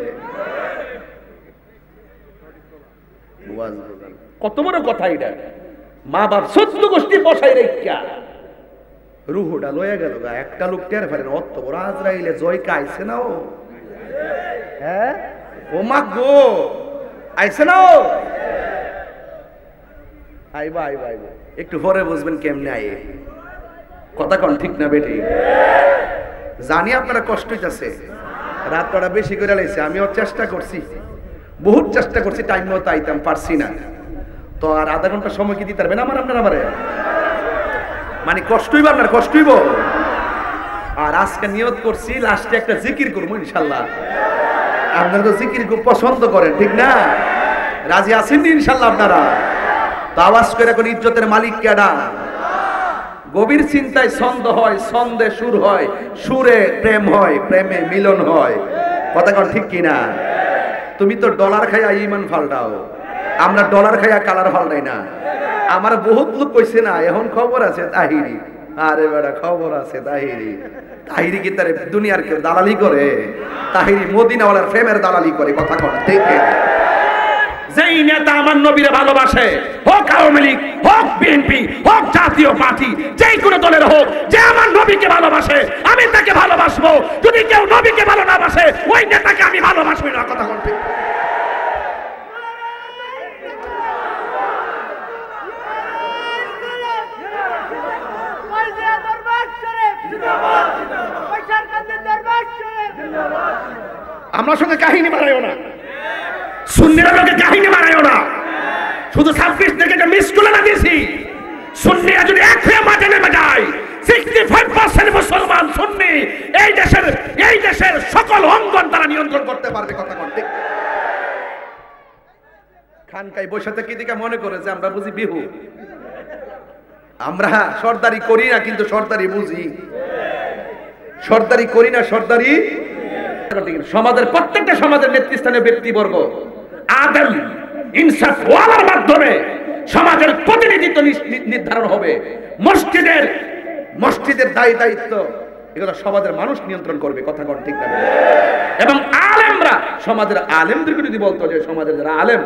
কত বড় কথা এটা! মা বাপ 14 গোষ্ঠী বসাই রেখা রুহুটা লয়ে গেল গা। একটা লোক টের ফেলেন অত বড় আজরাইলে জয় আইছে না ও, হ্যাঁ ও মা গো আইছে না ও। আইবা আইবা আইবা, একটু পরে বুঝবেন কেমনে আই। কথা কন ঠিক না বেটি? জানি আপনারা কষ্ট হইতাছে, রাতটা বেশি করে লাইছে। আমিও চেষ্টা করছি, বহুত চেষ্টা করছি, টাইম মতো আইতাম, পারছি না। তো আর আধা ঘন্টা সময় কি দিতে পারবেন আমার আপনারা? আমারে মানে কষ্ট হইব, আপনার কষ্ট হইব। আর আজকে নিয়ত করছি লাস্টে একটা জিকির করবো ইনশাল্লাহ। আপনারা তো জিকির খুব পছন্দ করেন, ঠিক না? রাজি আছেন ইনশাল্লাহ আপনারা? তো আওয়াজ করে এখন ইজ্জতের মালিক কেডা? গভীর চিন্তায় ছন্দ হয়, ছন্দে সুর হয়, সুরে প্রেম হয়, প্রেমে মিলন হয়। কথা কন ঠিক কিনা? তুমি তো ডলার খাইয়া ইমান ফাল্টাও, আমরা ডলার খাইয়া কালার ফাল্টাই না। আমার বহুত লোক কইছে না এখন খবর আছে তাহিরি। আরে বেটা খবর আছে তাহিরি। তাহিরি কি তার দুনিয়ার কেউ দালালি করে? তাহিরি মদিনাওয়ালার প্রেমের দালালি করে। কথা কন ঠিক কিনা? যেই নেতা আমার নবীরে ভালোবাসে, হোক আওয়ামী লীগ, হোক বিএনপি, হোক জাতীয় পার্টি, যেই কোনো দলের হোক, যে আমার নবীকে ভালোবাসে আমি তাকে ভালোবাসবো। যদি কেউ নবীকে ভালো না বাসে ওই নেতাকে আমি ভালোবাসবো না। কথা বলতে আমার সঙ্গে কাহিনী বানাইও না, সুন্নিরা লোকে কাহিনী বানাইও না। শুধু 26 থেকে একটা মিস করে না দিয়েছি। সুন্নিরা যদি এক হয়ে মাঠে নেমে যায়, 65% মুসলমান সুন্নি এই দেশের সকল অঙ্গন তারা নিয়ন্ত্রণ করতে পারবে। কথা বলতে খানকাই বসে থেকে দিকে মনে করে যে আমরা বুঝি বিহু। আমরা সর্দারি করি না, কিন্তু সর্দারি বুঝি। সর্দারি করি না, সর্দারি। সমাজের প্রত্যেকটা সমাজের নেতৃস্থানীয় ব্যক্তিবর্গ আদল ইনসাফ ওয়ালার মাধ্যমে সমাজের প্রতিনিধিত্ব নির্ধারণ হবে। মসজিদের দায়িত্ব এগুলো সমাজের মানুষ নিয়ন্ত্রণ করবে। কথা কোন ঠিক না? এবং আলেমরা সমাজের আলেমদেরকে যদি বলতো যে সমাজের যারা আলেম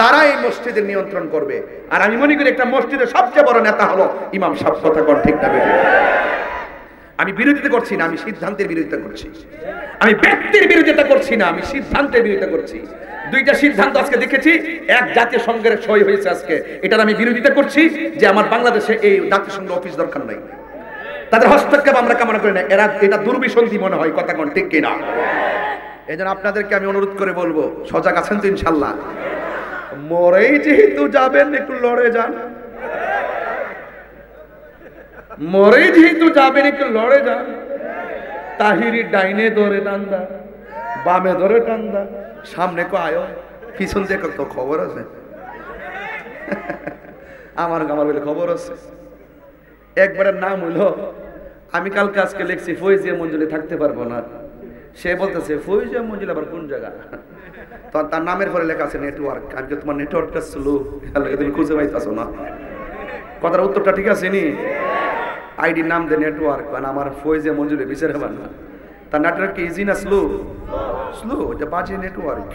তারা এই মসজিদের নিয়ন্ত্রণ করবে। আর আমি মনে করি একটা মসজিদের সবচেয়ে বড় নেতা হলো ইমাম সাহেব। কথা কোন ঠিক না? আমি বিরোধিতা করছি না, আমি সিদ্ধান্তের বিরোধিতা করছি। আমি ব্যক্তির বিরোধিতা করছি না, আমি সিদ্ধান্তের বিরোধিতা করছি। দুইটা সিদ্ধান্ত আজকে দেখেছি, এক জাতিসংঘের সই হয়েছে আজকে, এটার আমি বিরোধিতা করছি যে আমার বাংলাদেশে এই জাতিসংঘ অফিস দরকার নাই। তাদের হস্তক্ষেপ আমরা কামনা করি না, এটা দুর্বিসন্ধি মনে হয়। কথা কোন ঠিক কিনা? এই জন্য আপনাদেরকে আমি অনুরোধ করে বলবো, সজাগ আছেন তো ইনশাল্লাহ? মরেই যেহেতু যাবেন একটু লড়ে যান, মরে যেহেতু যাবেন একটু লড়ে যান। তাহিরি ডাইনে ধরে টান্দা, বামে ধরে টান্দা, সামনে কো আয়ো, পিছন দিয়ে তো খবর আছে। আমার বলে খবর আছে। একবারের নাম হইলো, আমি কালকে আজকে লিখছি ফৈজিয়া মঞ্জুলি থাকতে পারবো না। সে বলতেছে ফৈজিয়া মঞ্জুলি আবার কোন জায়গা? তখন তার নামের পরে লেখা আছে নেটওয়ার্ক। আমি তোমার নেটওয়ার্কটা স্লো, তুমি খুঁজে পাইতেছো না। কথার উত্তরটা ঠিক আছে নি? আইডির নাম দে নেটওয়ার্ক, মানে আমার ফৈজিয়া মঞ্জুরি বিচারে পান না। তার নেটওয়ার্ক কি ইজি না স্লো? স্লো, এটা বাজে নেটওয়ার্ক।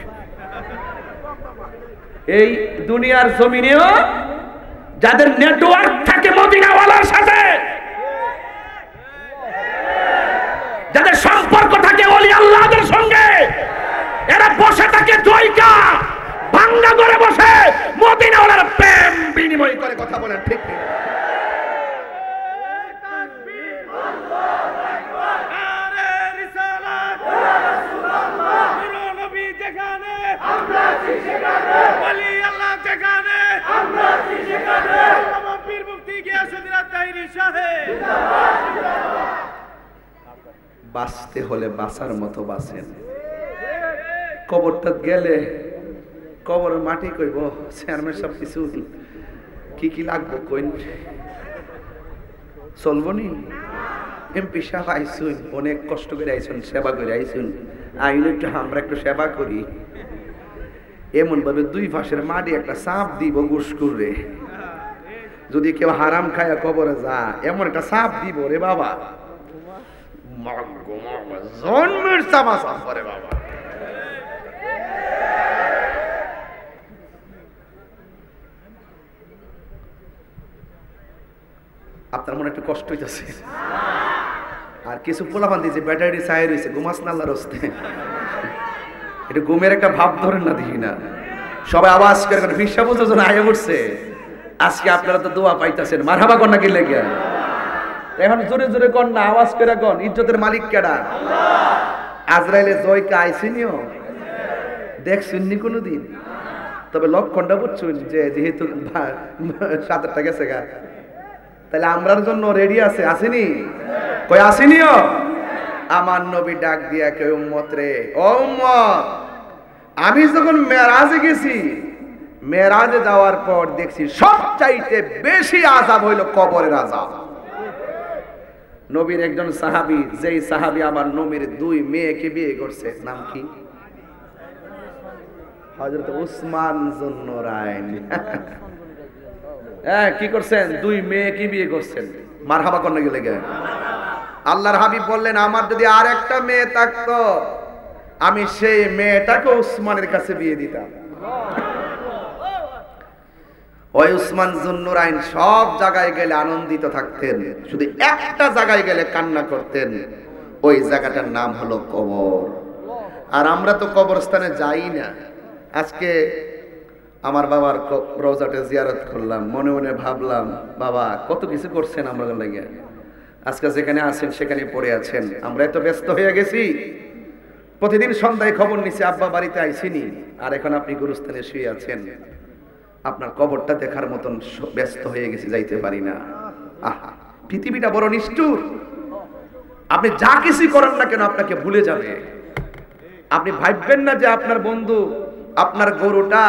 এই দুনিয়ার জমিনেও যাদের নেটওয়ার্ক থাকে মদিনাওয়ালার সাথে, যাদের সম্পর্ক থাকে ওলি আল্লাহদের সঙ্গে, এরা বসে থাকে জয়কা ভাঙ্গা করে বসে মদিনা ওনার প্রেম বিনিময় করে কথা বলেন, ঠিক ঠিক। বাঁচতে হলে বাঁচার মতো বাঁচেন। কবরটা গেলে কবরের মাটি কইব চেয়ারম্যান সব কিছু কি কি লাগবো কইন চলবো নি। এমপি সাহেব আইসুন, অনেক কষ্ট করে আইসুন, সেবা করে আইসুন, আইন একটু আমরা একটু সেবা করি। এমন ভাবে দুই পাশের মাটি একটা চাপ দিব গুস করে, যদি কেউ হারাম খায়া কবরে যা এমন একটা চাপ দিব রে বাবা, জন্মের চাপা চাপ করে বাবা। আপনার মনে একটু কষ্ট হইতেছে, আর কিছু পোলাপান দিয়েছে ব্যাটারি চাই রয়েছে, ঘুমাস না আল্লাহর হস্তে, এটা ঘুমের একটা ভাব ধরেন না, দেখি না সবাই আওয়াজ করে ভিসা বোঝার জন্য আগে উঠছে। আজকে আপনারা তো দোয়া পাইতেছেন, মারহাবা কন্যা কি লেগে, এখন জোরে জোরে কন না, আওয়াজ করে কন, ইজ্জতের মালিক কেডা? আজরাইলে জয়কে আইসিনিও দেখছুননি কোনোদিন, তবে লক্ষণটা বুঝছুন যে যেহেতু 7টা গেছে গা, তাহলে আমরার জন্য রেডি আছে, আসেনি কই আসেনিও। আমার নবী ডাক দিয়া কে উম্মত রে, ও উম্মত, আমি যখন মেরাজে গেছি, মেরাজে যাওয়ার পর দেখছি সবচাইতে বেশি আযাব হইল কবরের আযাব। নবীর একজন সাহাবী, যেই সাহাবী আমার নবীর 2 মেয়েকে বিয়ে করছে, নাম কি? হযরত উসমান যুন্নুরাইন। হ্যাঁ, কি করছেন? 2 মেয়েকে বিয়ে করছেন, মারহাবা করতে গেলে গে। আল্লাহর হাবিব বললেন, আমার যদি আর একটা মেয়ে থাকতো আমি সেই মেয়েটাকে উসমানের কাছে বিয়ে দিতাম। ওই উসমান যুন্নুরাইন সব জায়গায় গেলে আনন্দিত থাকতেন, শুধু একটা জায়গায় গেলে কান্না করতেন, ওই জায়গাটার নাম হলো কবর। আর আমরা তো কবরস্থানে যাই না। আজকে আমার বাবার রওজাতে জিয়ারত করলাম, মনে মনে ভাবলাম বাবা কত কিছু করছেন আমরা লাগে, আজকে যেখানে আছেন সেখানে পড়ে আছেন, আমরা এত ব্যস্ত হয়ে গেছি। প্রতিদিন সন্ধ্যায় খবর নিছি আব্বা বাড়িতে আইসিনি, আর এখন আপনি গুরুস্থানে শুয়ে আছেন, আপনার কবরটা দেখার মতন ব্যস্ত হয়ে গেছি, যাইতে পারি না। আহা, পৃথিবীটা বড় নিষ্ঠুর। আপনি যা কিছু করেন না কেন আপনাকে ভুলে যাবে। আপনি ভাববেন না যে আপনার বন্ধু, আপনার গরুটা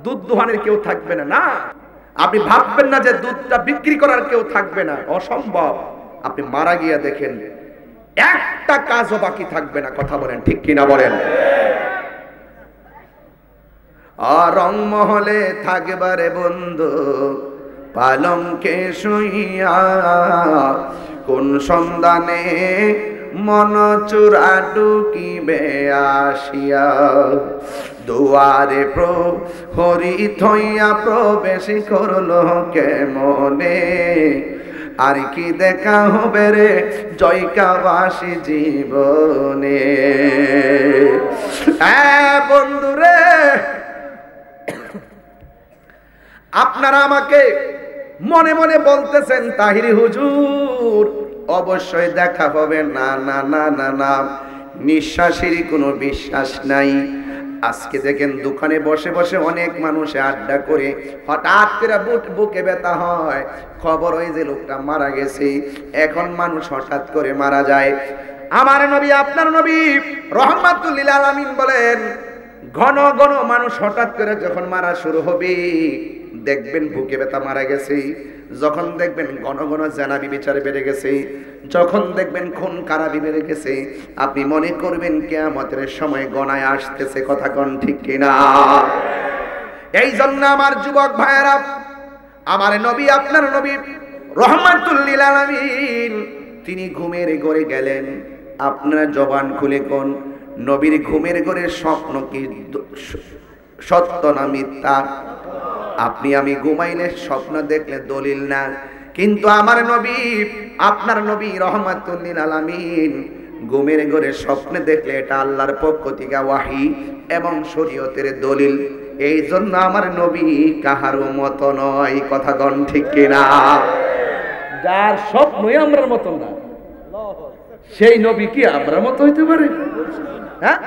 দুধ দোহানের কেউ থাকবে না, না। আপনি ভাববেন না যে দুধটা বিক্রি করার কেউ থাকবে না, অসম্ভব। আপনি মারা গিয়া দেখেন একটা কাজও বাকি থাকবে না, কথা বলেন ঠিক কিনা বলেন। রংমহলে থাকবারে বন্ধু পালঙ্কে শুইয়া, কোন সন্ধানে মন চূড়া ডুকিবে আসিয়া, দুয়ারে প্রহরী থইয়া প্রবেশ করলো কেমনে, আর কি দেখা হবে রে জয়কাবাসী জীবনে। বন্ধুরে, আপনারা আমাকে মনে মনে বলতেছেন তাহিরি হুজুর অবশ্যই দেখা হবে, না না না না না, নিঃশ্বাসেরই কোনো বিশ্বাস নাই। আজকে দেখেন দোকানে বসে বসে অনেক মানুষ আড্ডা করে, হঠাৎ করে বুকে ব্যথা হয়, খবর হয় যে লোকটা মারা গেছে। এখন মানুষ হঠাৎ করে মারা যায়। আমার নবী, আপনার নবী রাহমাতুল লিল আলামিন বলেন, ঘন ঘন মানুষ হঠাৎ করে যখন মারা শুরু হবে, দেখবেন বুকে ব্যথা মারা গেছে, যখন দেখবেন ঘন ঘন জেনা বিচারে বেড়ে গেছে, যখন দেখবেন খুন খারাপি বেড়ে গেছে, আপনি মনে করবেন কিয়ামতের সময় গণায় আসতেছে, কথা কোন ঠিক কিনা? এই জন্য আমার যুবক ভাইয়েরা, আমার নবী, আপনার নবী রাহমাতুল লিল আলামিন তিনি ঘুমের ঘরে গেলেন। আপনারা জবান খুলে কোন, নবীর ঘুমের ঘরে স্বপ্ন কি সত্য না মিথ্যা? আপনি আমি ঘুমাইলে স্বপ্ন দেখলে দলিল না, কিন্তু আমার নবী, আপনার নবী রাহমাতুল লিল আলামিন ঘুমের ঘরে স্বপ্নে দেখলে এটা আল্লাহর পক্ষ থেকে ওয়াহি এবং শরীয়তের দলিল। এই জন্য আমার নবী কাহারও মতো নয়। কথা গণ ঠিক কিনা? যার স্বপ্নই আমরার মতো না, সেই নবী কি আমরার মতো হইতে পারে? হ্যাঁ,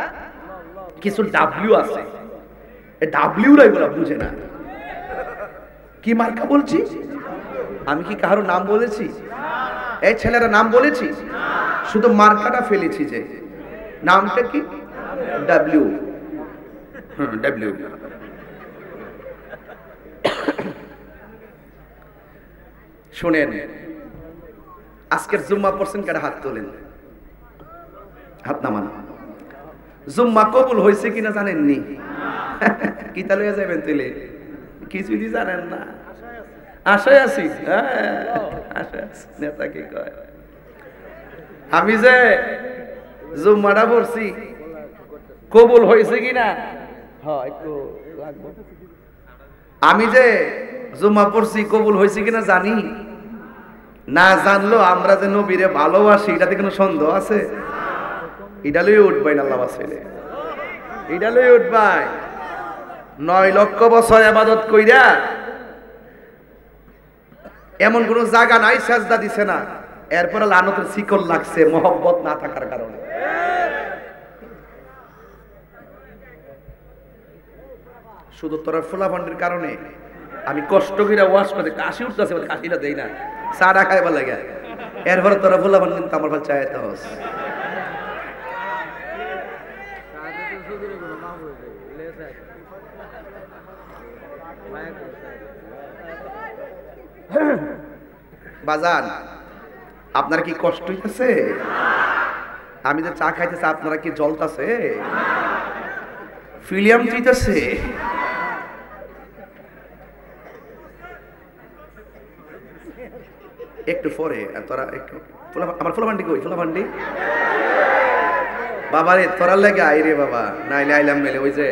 কিছু ডাব্লিউ আছে, ডাব্লিউরা এগুলা বুঝে না। কি মার্কা বলছি? আমি কি কারো নাম বলেছি? এই ছেলেরা নাম বলেছি? শুধু মার্কাটা ফেলেছি। যে নামটা কি? ডাব্লিউ। ডাব্লিউ। শুনেন, আজকের জুম্মা পড়ছেন কারা? হাত তোলেন, হাত নামান। জুম্মা কবুল হয়েছে কিনা জানেননি? কি তাহলে যাবেন তুলে? কিছুই জানেন না। আশায় আছি, আশায় আছি। নেতা কি কয়? আমি যে জুম্মাটা পড়ছি কবুল হয়েছে কিনা, আমি যে জুম্মা পড়ছি কবুল হয়েছে কিনা জানি না। জানলো আমরা যে নবীরে ভালোবাসি এটাতে কোনো সন্দেহ আছে? এটা লই উঠবাই না, আল্লাহ বাঁচাইলে এটা লই উঠবাই। 9 লক্ষ বছর ইবাদত কইরা এমন কোন জায়গা নাই সাজদা দিছে না, এরপরে লানতের শিকল লাগছে মহব্বত না থাকার কারণে। শুধু তোরা ফুলাফান্ডির কারণে আমি কষ্ট করে ওয়াশ করে কাশি উঠতেছে, কাশিটা দেই না, চাটা খাইবার লাগে। এরপরে তোরা ফুলাফান্ড কিন্তু আমার ভালো চাইতে হস। বাজান, আপনার কি কষ্ট হইতেছে? আমি যে চা খাইতেছি আপনারা কি জ্বলতেছে? ফিলিয়াম দিতেছে? একটু পরে তোরা একটু আমার ফুলাফান্ডি কই? ফুলাফান্ডি বাবা রে, তোরা লেগে আই রে বাবা, নাইলে আইলাম মেলে। ওই যে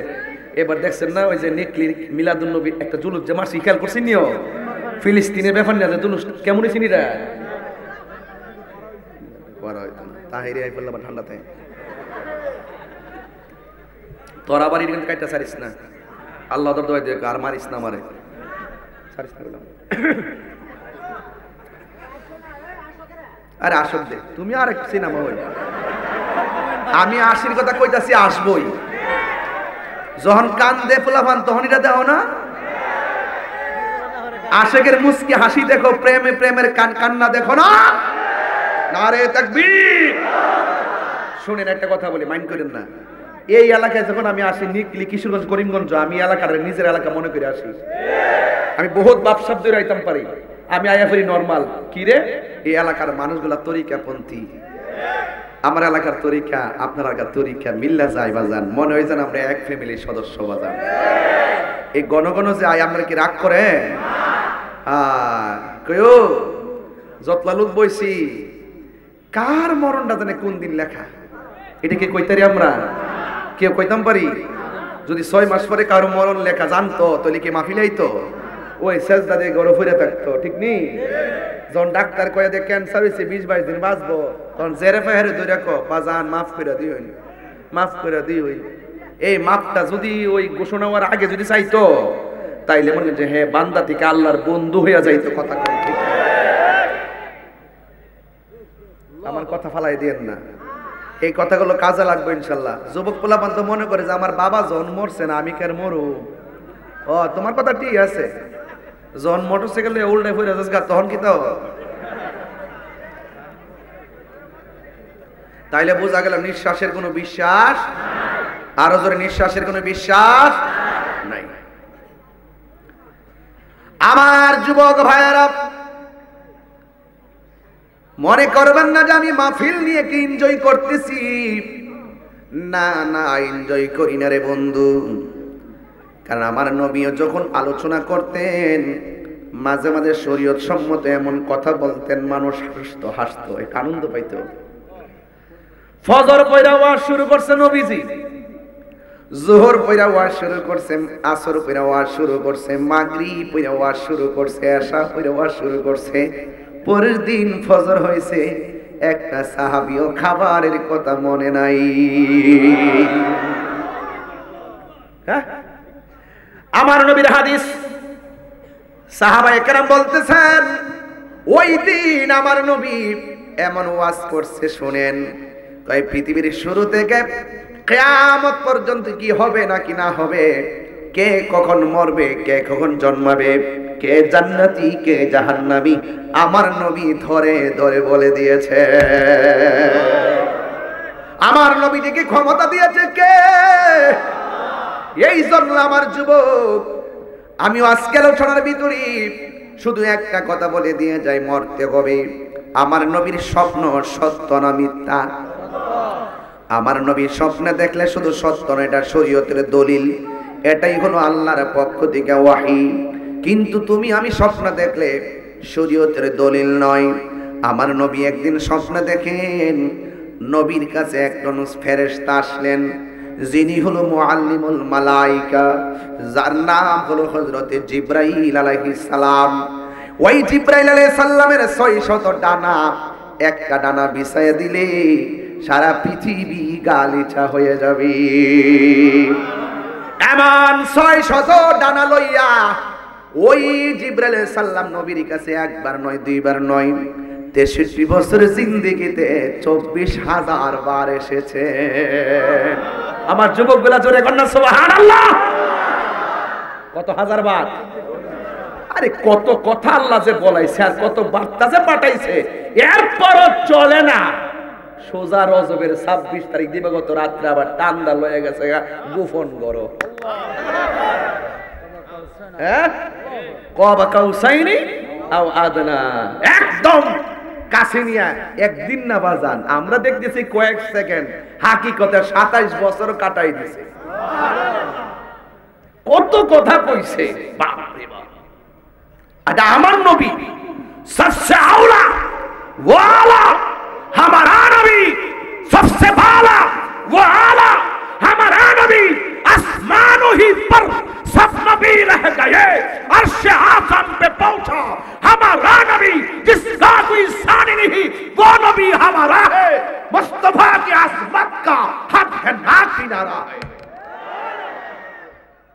এবার দেখছেন না, ওই যে নিকলি মিলাদুন নবী একটা জুলুস যে মাসি খেয়াল করছেন নিও, ফিলিস্তিনের ব্যাপার নিয়ে জুলুস কেমন চিনিরা তাহিরে আই পড়লাম ঠান্ডাতে। তোর আবার কিন্তু কাইটা ছাড়িস না, আল্লাহ তোর দোয়া দিয়ে আর মারিস না, মারে ছাড়িস না বললাম। আরে আসল দে তুমি আর একটু সিনেমা হই। আমি আশির কথা কইতাছি, আসবই। যখন কান দে ফুলাফান তখন এটা দেও না। আশেকের মুস্কি হাসি দেখো, প্রেমে প্রেমের কান্না দেখো না। নারে তাকবীর। শুনেন একটা কথা বলি, মাইন্ড করেন না। এই এলাকায় যখন আমি আসি, নিকলি কিশোরগঞ্জ করিমগঞ্জ, আমি এলাকার নিজের এলাকা মনে করে আসি। আমি বহুত বাপসাপ ধরে আইতাম পারি, আমি আয়া ফেরি নর্মাল। কি রে, এই এলাকার মানুষগুলা তরিকাপন্থী। আমার এলাকার তরিকা আপনার এলাকার তরিকা মিল্লা যায় বাজান, মনে হয় যেন আমরা এক ফ্যামিলির সদস্য বাজান। এই গণগণ যে আয়, আমরা কি রাগ করে? কয়ো যতলা লোক বইছি, কার মরণটা জানে কোন দিন লেখা, এটা কি কইতারি আমরা? কেউ কইতাম পারি? যদি 6 মাস পরে কারো মরণ লেখা জানতো তাহলে কি মাহফিল আইতো? ওই সেজদা দিয়ে গড়ে ফিরে থাকতো, ঠিক নেই? যখন ডাক্তার কয়ে যে ক্যান্সার হয়েছে 20-22 দিন বাঁচবো, তখন জেরে ফেহারে ধরে রাখো, বাজান মাফ করে দিই হইন, মাফ করে দিই হইন। এই মাফটা যদি ওই ঘোষণা হওয়ার আগে যদি চাইতো, তাইলে মনে যে হ্যাঁ বান্দা থেকে আল্লাহর বন্ধু হইয়া যাইতো। কথা কম ঠিক? আমার কথা ফালাই দিয়েন না, এই কথাগুলো কাজে লাগবে ইনশাল্লাহ। যুবক পোলাপান তো মনে করে যে আমার বাবা যখন মরছে না, আমি কেন মরু? ও তোমার কথা ঠিক আছে, যখন মোটরসাইকেলে উল্টে ফিরে যাস তখন কি তো? তাইলে বোঝা গেল নিঃশ্বাসের কোনো বিশ্বাস, আরো জোরে নিঃশ্বাসের কোনো বিশ্বাস নাই। আমার যুবক ভাইয়েরা, মনে করবেন না যে আমি মাহফিল নিয়ে কি এনজয় করতেছি। না না, এনজয় করি না রে বন্ধু। কারণ আমার নবীও যখন আলোচনা করতেন, মাঝে মাঝে শরীয়ত সম্মত এমন কথা বলতেন, মানুষ হাসতো, একটা আনন্দ পাইতো। ফজর পয়রা ওয়াজ শুরু করছে নবীজি, যোহর পয়রা ওয়াজ শুরু করছে, আসর পয়রা ওয়াজ শুরু করছে, মাগরিব পয়রা ওয়াজ শুরু করছে, এশা পয়রা ওয়াজ শুরু করছে। পরের দিন ফজর হয়েছে, একটা সাহাবীও খাবারের কথা মনে নাই। হ্যাঁ, আমার নবীর হাদিস, সাহাবায়ে কেরাম বলতেছেন ওই দিন আমার নবী এমন ওয়াজ করছে শুনেন, তাই পৃথিবীর শুরু থেকে কিয়ামত পর্যন্ত কি হবে নাকি না হবে, কে কখন মরবে, কে কখন জন্মাবে, কে জান্নাতি কে জাহান্নামী, আমার নবী ধরে ধরে বলে দিয়েছে। আমার নবীকে ক্ষমতা দিয়েছে কে? এই জন্য আমার যুবক, আমিও আজকের আলোচনার ভিতরে শুধু একটা কথা বলে দিয়ে যাই, মরতে হবে। আমার নবীর স্বপ্ন সত্য না মিথ্যা? আমার নবীর স্বপ্নে দেখলে শুধু সত্য না, এটা শরীয়তের দলিল, এটাই হলো আল্লাহর পক্ষ থেকে ওয়াহী। কিন্তু তুমি আমি স্বপ্ন দেখলে শরীয়তের দলিল নয়। আমার নবী একদিন স্বপ্ন দেখেন, নবীর কাছে একজন ফেরেশতা আসলেন, যিনি হলো মুআল্লিমুল মালাইকা, যার নাম হলো হযরতে জিবরাইল আলাইহিস সালাম। ওই জিবরাইল আলাইহিস সালামের 600 ডানা, একটা ডানা বিছায়া দিলে সারা পৃথিবী গালিচা হয়ে যাবে। এমন 600 ডানা লইয়া ওই জিবরাইল আলাইহিস সালাম নবীর কাছে একবার নয় দুইবার নয় 63 বছর জিন্দেগিতে 24,000 বার এসেছে। আমার যুবকগুলা জোরে কন্যা সুবহানাল্লাহ। কত হাজার বার? আরে কত কথা আল্লাহ যে বলাইছে আর কত বার্তা যে পাঠাইছে, এরপরও চলে না। সোজা রজবের 26 তারিখ দিবাগত রাত্রে আবার টান্দা লয়ে গেছে গোপন গরো। হ্যাঁ, কবা কাউসাইনি আও আদনা, একদম কাছে নিয়ে একদিন না বাজান, আমরা দেখতেছি কয়েক সেকেন্ড, হাকিকতে 27 বছর কাটাই দিছে। কত কথা কইছে, বাপ রে বাপ। এটা আমার নবী সবসে আওলা ওয়ালা, हमारा नबी सबसे बाला वो आला, हमारा नबी आसमानों ही पर सब नबी रह गए, अर्श आज़म पे पहुंचा हमारा नबी, जिसका कोई सानी नहीं वो नबी हमारा है, मुस्तफा की आज़मत का हद है ना किनारा है।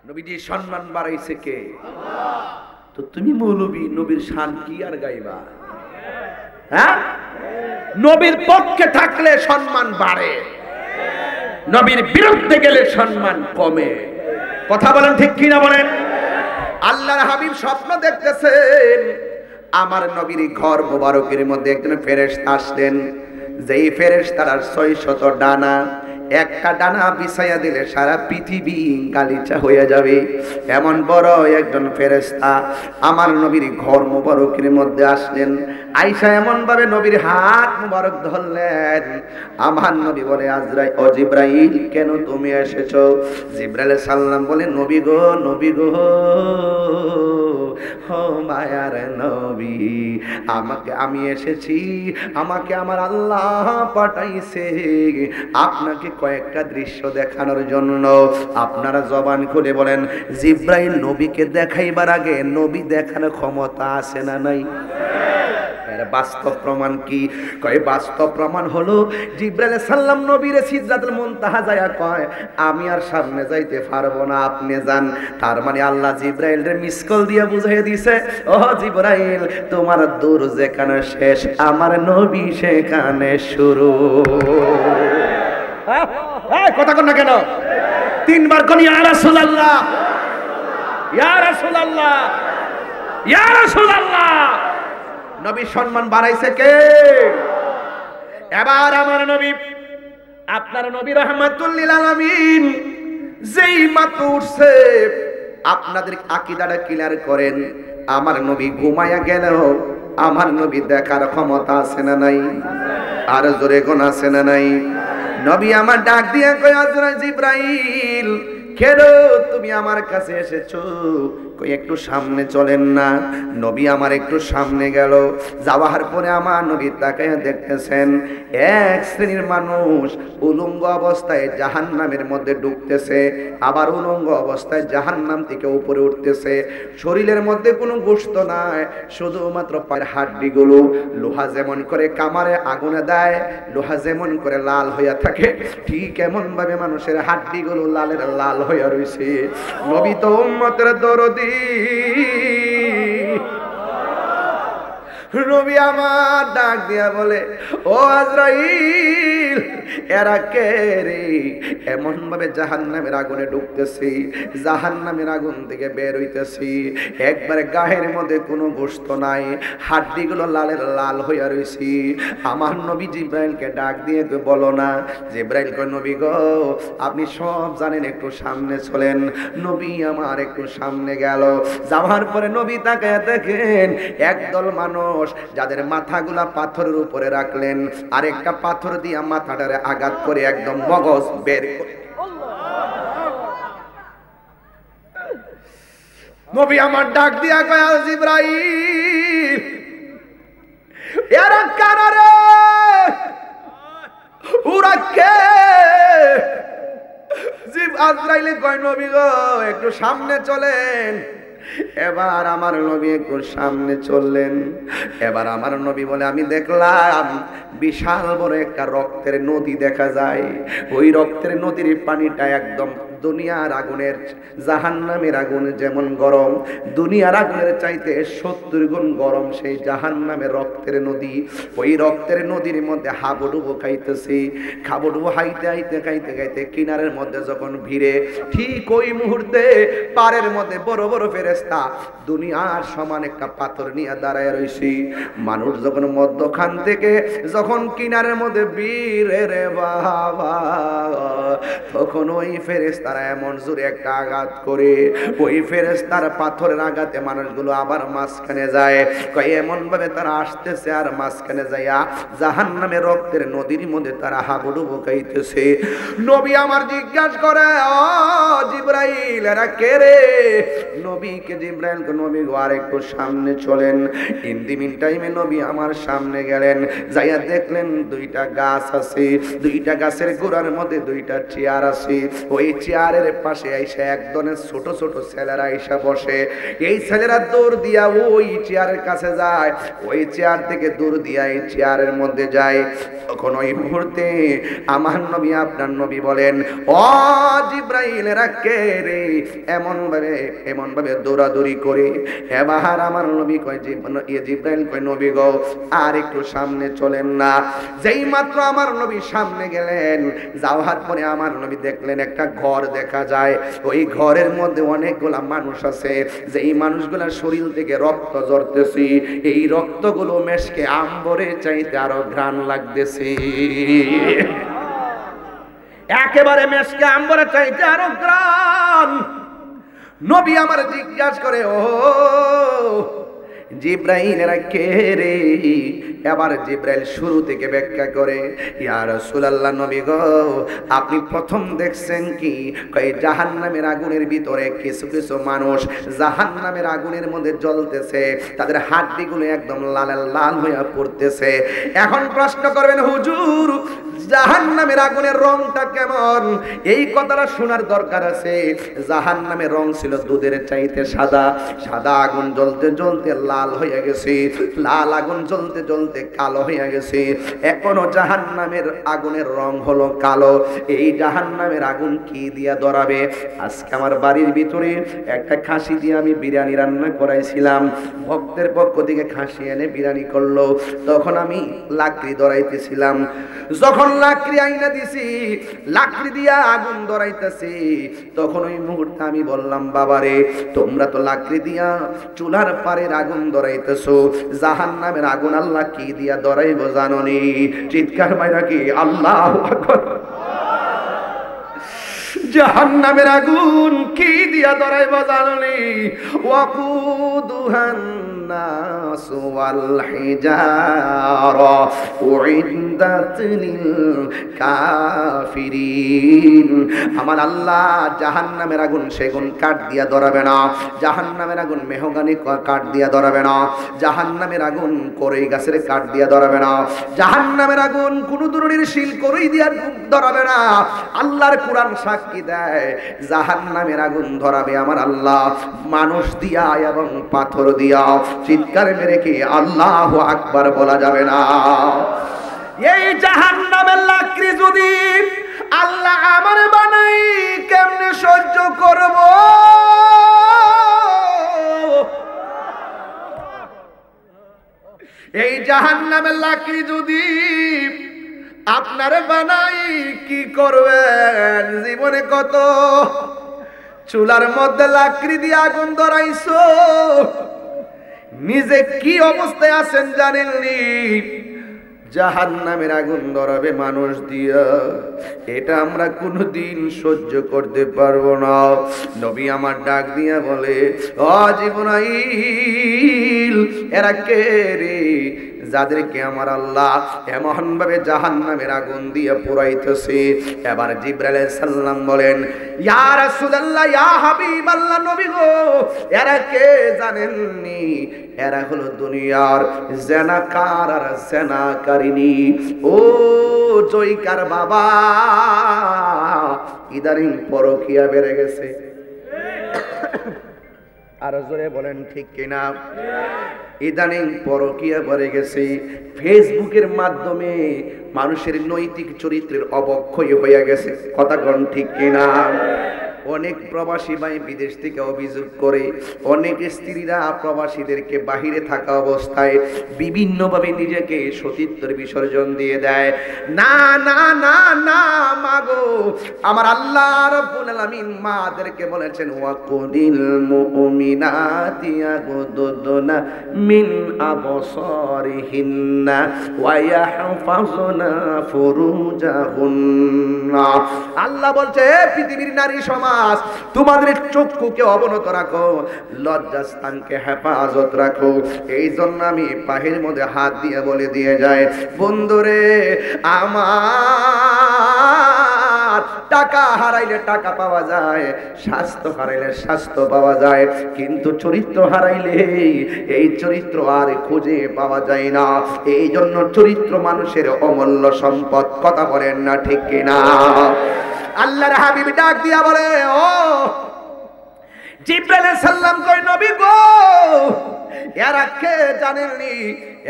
नबी जी सम्मान बाড়াইছে কে? তো তুমি মৌলবী, নবীর শান কি আর গাইবা? হ্যাঁ, নবীর পক্ষে থাকলে সম্মান বাড়ে, নবীর বিরুদ্ধে গেলে সম্মান কমে। কথা বলেন ঠিক কিনা বলেন? আল্লাহর হাবিব স্বপ্ন দেখতেছেন, আমার নবীর ঘর মোবারকের মধ্যে একজন ফেরেশতা আসলেন, যেই ফেরেশতার 600 ডানা, একটা ডানা বিছাইয়া দিলে সারা পৃথিবী গালিচা হয়ে যাবে। এমন বড় একজন ফেরেশতা আমার নবীর ঘর মোবারকের মধ্যে আসলেন। আয়েশা এমন ভাবে নবীর হাত মোবারক ধরলেন, আমার নবী বলে আজরাইল, ও জিবরাইল কেন তুমি এসেছো? জিবরাইল সালাম বলে, নবী গো, নবী গো, ও মায়ার নবী, আমি এসেছি, আমাকে আমার আল্লাহ পাঠাইছে আপনাকে কয়েকটা দৃশ্য দেখানোর জন্য। আপনারা জবান খুলে বলেন, জিবরাইল নবীকে দেখাইবার আগে নবী দেখানোর ক্ষমতা আছে না নাই? এর বাস্তব প্রমাণ কি? কয় বাস্তব প্রমাণ হলো জিবরাইল সাল্লাম নবীর সিদরাতুল মুনতাহা যায়া কয়, আমি আর সামনে যাইতে পারবো না, আপনি যান। তার মানে আল্লাহ জিবরাইলের মিস কল দিয়ে বুঝাই দিছে, ও জিবরাইল তোমার দূর যেখানে শেষ, আমার নবী সেখানে শুরু। কথা কন না কেন? তিনবার কোন ইয়া রাসূলুল্লাহ, ইয়া রাসূলুল্লাহ, ইয়া রাসূলুল্লাহ। নবী সম্মান বাড়াইছে কে? এবার আমার নবী, আপনার নবী রাহমাতুল লিল আলামিন যেই মাত্র উঠছে, আপনাদের আকীদাটা ক্লিয়ার করেন, আমার নবী ঘুমায়া গেল, আমার নবী দেখার ক্ষমতা আছে না নাই? আর জোরে কোন আছে না নাই? নবী আমার ডাক দিয়ে কয়, আজরাইল জিবরাইল কেন তুমি আমার কাছে এসেছো? কই একটু সামনে চলেন না। নবী আমার একটু সামনে গেল। যাওয়ার পরে আমার নবী তাকায় দেখতেছেন এক শ্রেণীর মানুষ উলঙ্গ অবস্থায় জাহান্নামের মধ্যে ঢুকতেছে, আবার উলঙ্গ অবস্থায় জাহান্নাম থেকে উপরে উঠতেছে। শরীরের মধ্যে কোনো গোশত নাই, শুধুমাত্র পায়ের হাড্ডিগুলো। লোহা যেমন করে কামারে আগুনে দেয়, লোহা যেমন করে লাল হইয়া থাকে, ঠিক এমন ভাবে মানুষের হাড্ডিগুলো লালের লাল হইয়া রইছে। নবী তো উম্মতের দরদি। নবী আমার ডাক দিয়া বলে, ও আজরাইল, এরা কে রে? এমন ভাবে জাহান্নামের আগুনে ঢুকতেছি, জাহান্নামের আগুন থেকে বের হইতেছি, একবারে গায়ের মধ্যে কোনো গোশত নাই, হাড্ডিগুলো লালের লাল হইয়া রইছি। আমার নবী জিব্রাইলকে ডাক দিয়ে বলো না। জিব্রাইল কয়, নবী গো আপনি সব জানেন, একটু সামনে চলেন। নবী আমার একটু সামনে গেল। যাওয়ার পরে নবী তাকায় দেখেন একদল মানুষ যাদের মাথাগুলা পাথরের উপরে রাখলেন, আর একটা পাথর দিয়া মাথাটারে আঘাত করে একদম মগজ বের করে। নবী আমার ডাক দিয়া কয়, জিবরাইল, এরা কারা রে? ওরা কে? আজরাইলে কয়, নবী গো একটু সামনে চলেন। এবার আমার নবী একটু সামনে চললেন। এবার আমার নবী বলে, আমি দেখলাম বিশাল বড় একটা রক্তের নদী দেখা যায়। ওই রক্তের নদীর পানিটা একদম দুনিয়ার আগুনের, জাহান্নামের আগুন যেমন গরম, দুনিয়ার আগুনের চাইতে 70 গুণ গরম সেই জাহান্নামের রক্তের নদী। ওই রক্তের নদীর মধ্যে হাবুডুবু খাইতেছি। খাবুডুবু হাইতে হাইতে খাইতে খাইতে কিনারের মধ্যে যখন ভিড়ে, ঠিক ওই মুহূর্তে পাড়ের মধ্যে বড় বড় ফেরেশতা দুনিয়ার সমান একটা পাথর নিয়ে দাঁড়ায় রইছি। মানুষ যখন মধ্যখান থেকে যখন কিনারের মধ্যে ভিড়ে রে বাবা, তখন ওই ফেরেশতা এমন জোরে একটা আঘাত করে, ওই ফেরেশতার পাথরের আঘাতে মানুষগুলো আবার মাঝখানে যায়। কয় এমন ভাবে তারা আসতেছে আর মাঝখানে যাইয়া জাহান্নামের রক্তের নদীর মধ্যে তারা হাবুডুবু খাইতেছে। নবী আমার জিজ্ঞাসা করে, ও জিবরাইল, এরা কে রে? নবীকে জিবরাইল কে, নবী গো আর একটু সামনে চলেন। ইন দি মিন টাইমে নবী আমার সামনে গেলেন। যাইয়া দেখলেন দুইটা গাছ আছে, দুইটা গাছের গোড়ার মধ্যে দুইটা চেয়ার আছে। ওই চেয়ারের পাশে আইসা একজনের ছোট ছোট ছেলেরা আইসা বসে। এই ছেলেরা দৌড় দিয়া ওই চেয়ারের কাছে যায়, ওই চেয়ার থেকে দৌড় দিয়া এই চেয়ারের মধ্যে যায়। তখন ওই মুহূর্তে আমার নবী, আপনার নবী বলেন, ও জিবরাইল, এরা কে রে? এমন ভাবে দৌড়াদৌড়ি করে। এবার আমার নবী কয়, জিবরাইল কয়, নবী গো আর একটু সামনে চলেন না। যেই মাত্র আমার নবী সামনে গেলেন, যাওয়ার পরে আমার নবী দেখলেন একটা ঘর দেখা যায়। ওই ঘরের মধ্যে অনেকগুলা মানুষ আছে, যেই মানুষগুলার শরীর থেকে রক্ত ঝরতেছে। এই রক্তগুলো মেশকে আম্বরে চাইতে আরো ঘ্রাণ লাগতেছে, একেবারে মেশকে আম্বরে চাইতে আরো ঘ্রাণ। নবী আমার জিজ্ঞাসা করে, ও জিব্রাইল, এরা কে রে? এবার জিব্রাইল শুরু থেকে ব্যাখ্যা করে, ইয়া রাসূলুল্লাহ, নবী গো আপনি প্রথম দেখছেন কি? কই জাহান্নামের আগুনের ভিতরে কিছু কিছু মানুষ জাহান্নামের আগুনের মধ্যে জ্বলতেছে, তাদের হাড্ডিগুলো একদম লাল লাল হয়ে পড়তেছে। এখন প্রশ্ন করবেন, হুজুর জাহান্নামের আগুনের রংটা কেমন? এই কথাটা শোনার দরকার আছে। জাহান্নামের রং ছিল দুধের চাইতে সাদা। সাদা আগুন জ্বলতে জ্বলতে লাল হয়ে গেছে, লাল আগুন জ্বলতে জ্বলতে কালো হয়ে গেছে। এখনো জাহান্নামের আগুনের রং হলো কালো। এই জাহান্নামের আগুন কি দিয়া ধরাবে? আজকে আমার বাড়ির ভিতরে একটা খাসি দিয়ে আমি বিরিয়ানি রান্না করাইছিলাম। ভক্তের পক্ষ থেকে খাসি এনে বিরিয়ানি করলো। তখন আমি লাকড়ি ধরাইতেছিলাম। যখন লাকড়ি আইনা দিছি, লাকড়ি দিয়া আগুন ধরাইতেছি, তখন ওই মুহূর্তে আমি বললাম, বাবারে তোমরা তো লাকড়ি দিয়া চুলার পারের আগুন ধরাইতেছো, জাহান্নামের আগুন আল্লাহ কি দিয়া ধরাইব জানোনি? চিৎকার মাইরা কি আল্লাহু আকবার। জাহান্নামের আগুন কি দিয়া ধরাইব জানোনি? ওয়াকুদুহান الناس والحجارة أعدت للكافرين আমার আল্লাহ জাহান্নামের আগুন সেগুন কাঠ দিয়া ধরাবে না, জাহান্নামের আগুন মেহগানি কাঠ দিয়া ধরাবে না, জাহান্নামের আগুন কড়ই গাছের কাঠ দিয়া ধরাবে না, জাহান্নামের আগুন কোন ধরনের শিল কড়ই দিয়া ধরাবে না। আল্লাহর কোরআন সাক্ষী দেয় জাহান্নামের আগুন ধরাবে আমার আল্লাহ মানুষ দিয়া এবং পাথর দিয়া। চিৎকার মেরে কি আল্লাহু আকবার বলা যাবে না? এই জাহান্নামের লাকড়ি যদি আল্লাহ আমার বানাই কেমনে সহ্য করব? এই জাহান্নামের লাকড়ি যদি আপনারে বানাই কি করবেন? জীবনে কত চুলার মধ্যে লাকড়ি দিয়ে আগুন ধরাইছো, নিজে কি অবস্থায় আছেন জানেননি? জাহান্নামের আগুন ধরাবে মানুষ দিয়া, এটা আমরা কোনোদিন সহ্য করতে পারবো না। নবী আমার ডাক দিয়া বলে, ও জিবরাইল, এরা কে রে যাদেরকে আমার আল্লাহ এমন ভাবে জাহান্নামের আগুন দিয়ে পোড়াইতেছে? এবার জিবরাইল আলাইহিস সালাম বলেন, ইয়া রাসূলুল্লাহ, ইয়া হাবিবাল্লাহ, নবী গো, এরা কে জানেননি? এরা হলো দুনিয়ার জেনাকার আর জেনাকারিনী। ও জয়কার বাবা, ইদারিং পরকিয়া বেড়ে গেছে। আর জোরে বলেন ঠিক কিনা? ইদানিং পরকিয়া বেড়ে গেছে। ফেসবুকের মাধ্যমে মানুষের নৈতিক চরিত্রের অবক্ষয় হয়ে গেছে। কথা কোন ঠিক কিনা? অনেক প্রবাসী ভাই বিদেশ থেকে অভিযোগ করে অনেক স্ত্রীরা প্রবাসীদেরকে বাহিরে থাকা অবস্থায় বিভিন্নভাবে নিজেকে সতীত্বের বিসর্জন দিয়ে দেয়। না না না না মাগো, আমার আল্লাহ রাব্বুল আলামিন মাদেরকে বলেছেন, ওয়াকুলিল মুমিনাতি ইয়াগুদুনা মিন আবসারিহিন্না ওয়া ইয়াহফাজুনা ফুরুজাহুন্না। আল্লাহ বলছে, পৃথিবীর নারী সমাজ, তোমাদের চক্ষুকে অবনত রাখো, লজ্জাস্থানকে হেফাজত রাখো। এই জন্য আমি পায়ের মধ্যে হাত দিয়ে বলে দিয়ে যায়, বন্ধুরে আমার, টাকা হারাইলে টাকা পাওয়া যায়, স্বাস্থ্য হারাইলে স্বাস্থ্য পাওয়া যায়, কিন্তু চরিত্র হারাইলে এই চরিত্র আর খুঁজে পাওয়া যায় না। এই জন্য চরিত্র মানুষের অমূল্য সম্পদ। কথা বলেন না ঠিক কিনা? আল্লাহর হাবিব ডাক দিয়া বলে, ও জিবরাইল আলাইহিস সালাম কই, নবী গো, এরা কে জানেননি?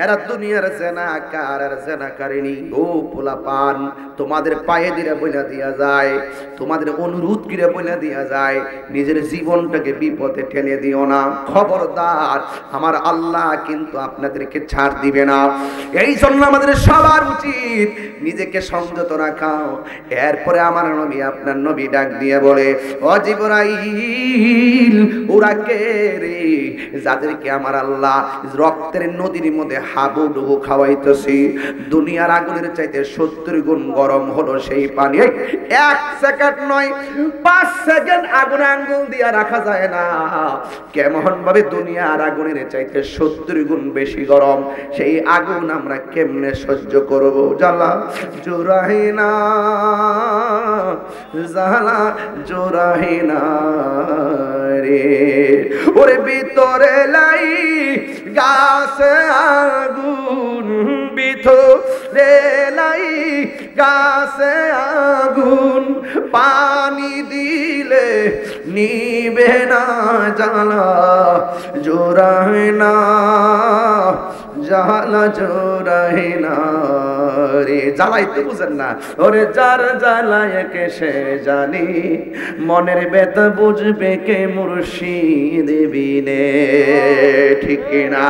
এরা দুনিয়ার জেনাকার আর জেনাকারিনী। ও পোলাপান, তোমাদের পায়ে দিলে বইলা দিয়া যায়, তোমাদের অনুরোধ করে বইলা দিয়া যায়, নিজের জীবনটাকে বিপদে ঠেলে দিও না। খবরদার, আমার আল্লাহ কিন্তু আপনাদেরকে ছাড় দিবে না। এই জন্য আমাদের সবার উচিত নিজেকে সংযত রাখা। এরপরে আমার নবী, আপনার নবী ডাক দিয়ে বলে, ও জিবরাইল, ওরা কে রে যাদেরকে আমার আল্লাহ রক্তের নদীর মধ্যে হাবুডুবু খাওয়াইতেছি? দুনিয়ার আগুনের চাইতে 70 গুণ গরম হলো সেই পানি। 1 সেকেন্ড নয়, 5 সেকেন্ড আগুনে আঙ্গুল দিয়া রাখা যায় না। কেমন ভাবে দুনিয়ার আগুনের চাইতে 70 গুণ বেশি গরম, সেই আগুন আমরা কেমনে সহ্য করব? জ্বালা জোরাহিনা, জ্বালা জোরাহিনা রে, ওরে ভিতরে লাই গাছে আগুন, ভিতরে লাই গাছে আগুন, পানি দিলে নিবে না, জ্বালা জোরাহিনা, জ্বালা জোরাহিনা রে। জ্বালাইতে বুঝেন না? ওরে যার জ্বালায় কে সে জানি, মনের ব্যথা বুঝবে কে মুর্শিদ বিনে। ঠিক না?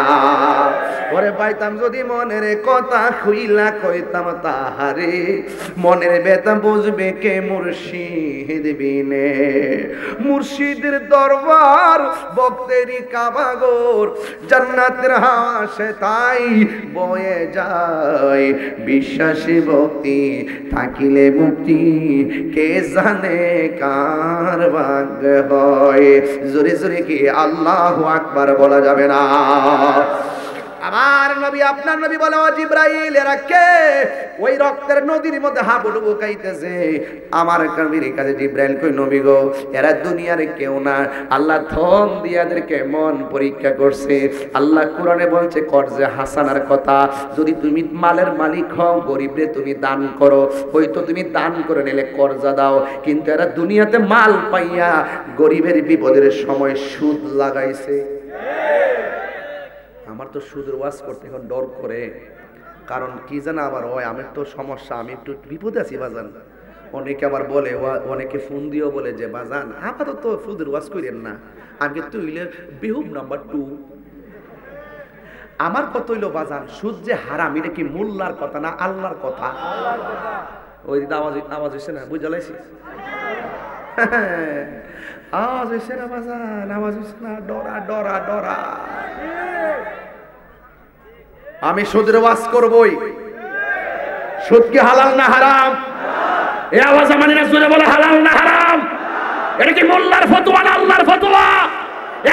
ওরে পাইতাম যদি মনের কথা খুইলা কইতাম তাহারে, মনের ব্যথা বুঝবে কে মুর্শিদ বিনে। মুর্শিদের দরবার ভক্তেরই কাবাগর, জান্নাতের হাওয়া সে তাই বয়ে যায়। বিশ্বাসী ভক্তি থাকিলে মুক্তি, কে জানে কার ভাগ্য হয়। জোরে জোরে কি আল্লাহু আকবার বলা যাবে না? আমার নবী আপনার নবী বলে, ও জিব্রাইল এরা কে? ওই রক্তের নদীর মধ্যে হাবুডুবু খাইতেছে। আমার নবীর কাছে জিব্রাইল কই, নবী গো এরা দুনিয়ার কেউ না, আল্লাহ থম দিয়ে এদেরকে মন পরীক্ষা করছে। আল্লাহ কোরআনে বলছে কর্জে হাসানার কথা, যদি তুমি মালের মালিক হও, গরিবরে তুমি দান করো, হয়তো তুমি দান করে নিলে কর্জা দাও, কিন্তু এরা দুনিয়াতে মাল পাইয়া গরিবের বিপদের সময় সুদ লাগাইছে। আমার তো সুদের ওয়াজ করতে এখন ডর করে, কারণ কি জানা আবার হয় আমি তো সমস্যা, আমি একটু বিপদে আছি বাজান। অনেকে আবার বলে, অনেকে ফোন দিয়েও বলে যে বাজান আপাতত সুদের ওয়াজ করেন না, আমি তো হইলে বেহুব নাম্বার 2। আমার কত হইলো বাজান, সুদ যে হারাম এটা কি মোল্লার কথা না আল্লাহর কথা? ওই দিন আওয়াজ হয়েছে না, বুঝালাইছি আওয়াজ হয়েছে না বাজান, আওয়াজ হয়েছে না? ডরা ডরা ডরা। আমি সুদের ওয়াজ করবই। সুদ কি হালাল না হারাম? এই আওয়াজ মানে না, সুরে বলে হালাল না হারাম? এটা কি মোল্লার ফতোয়া না আল্লাহর ফতোয়া?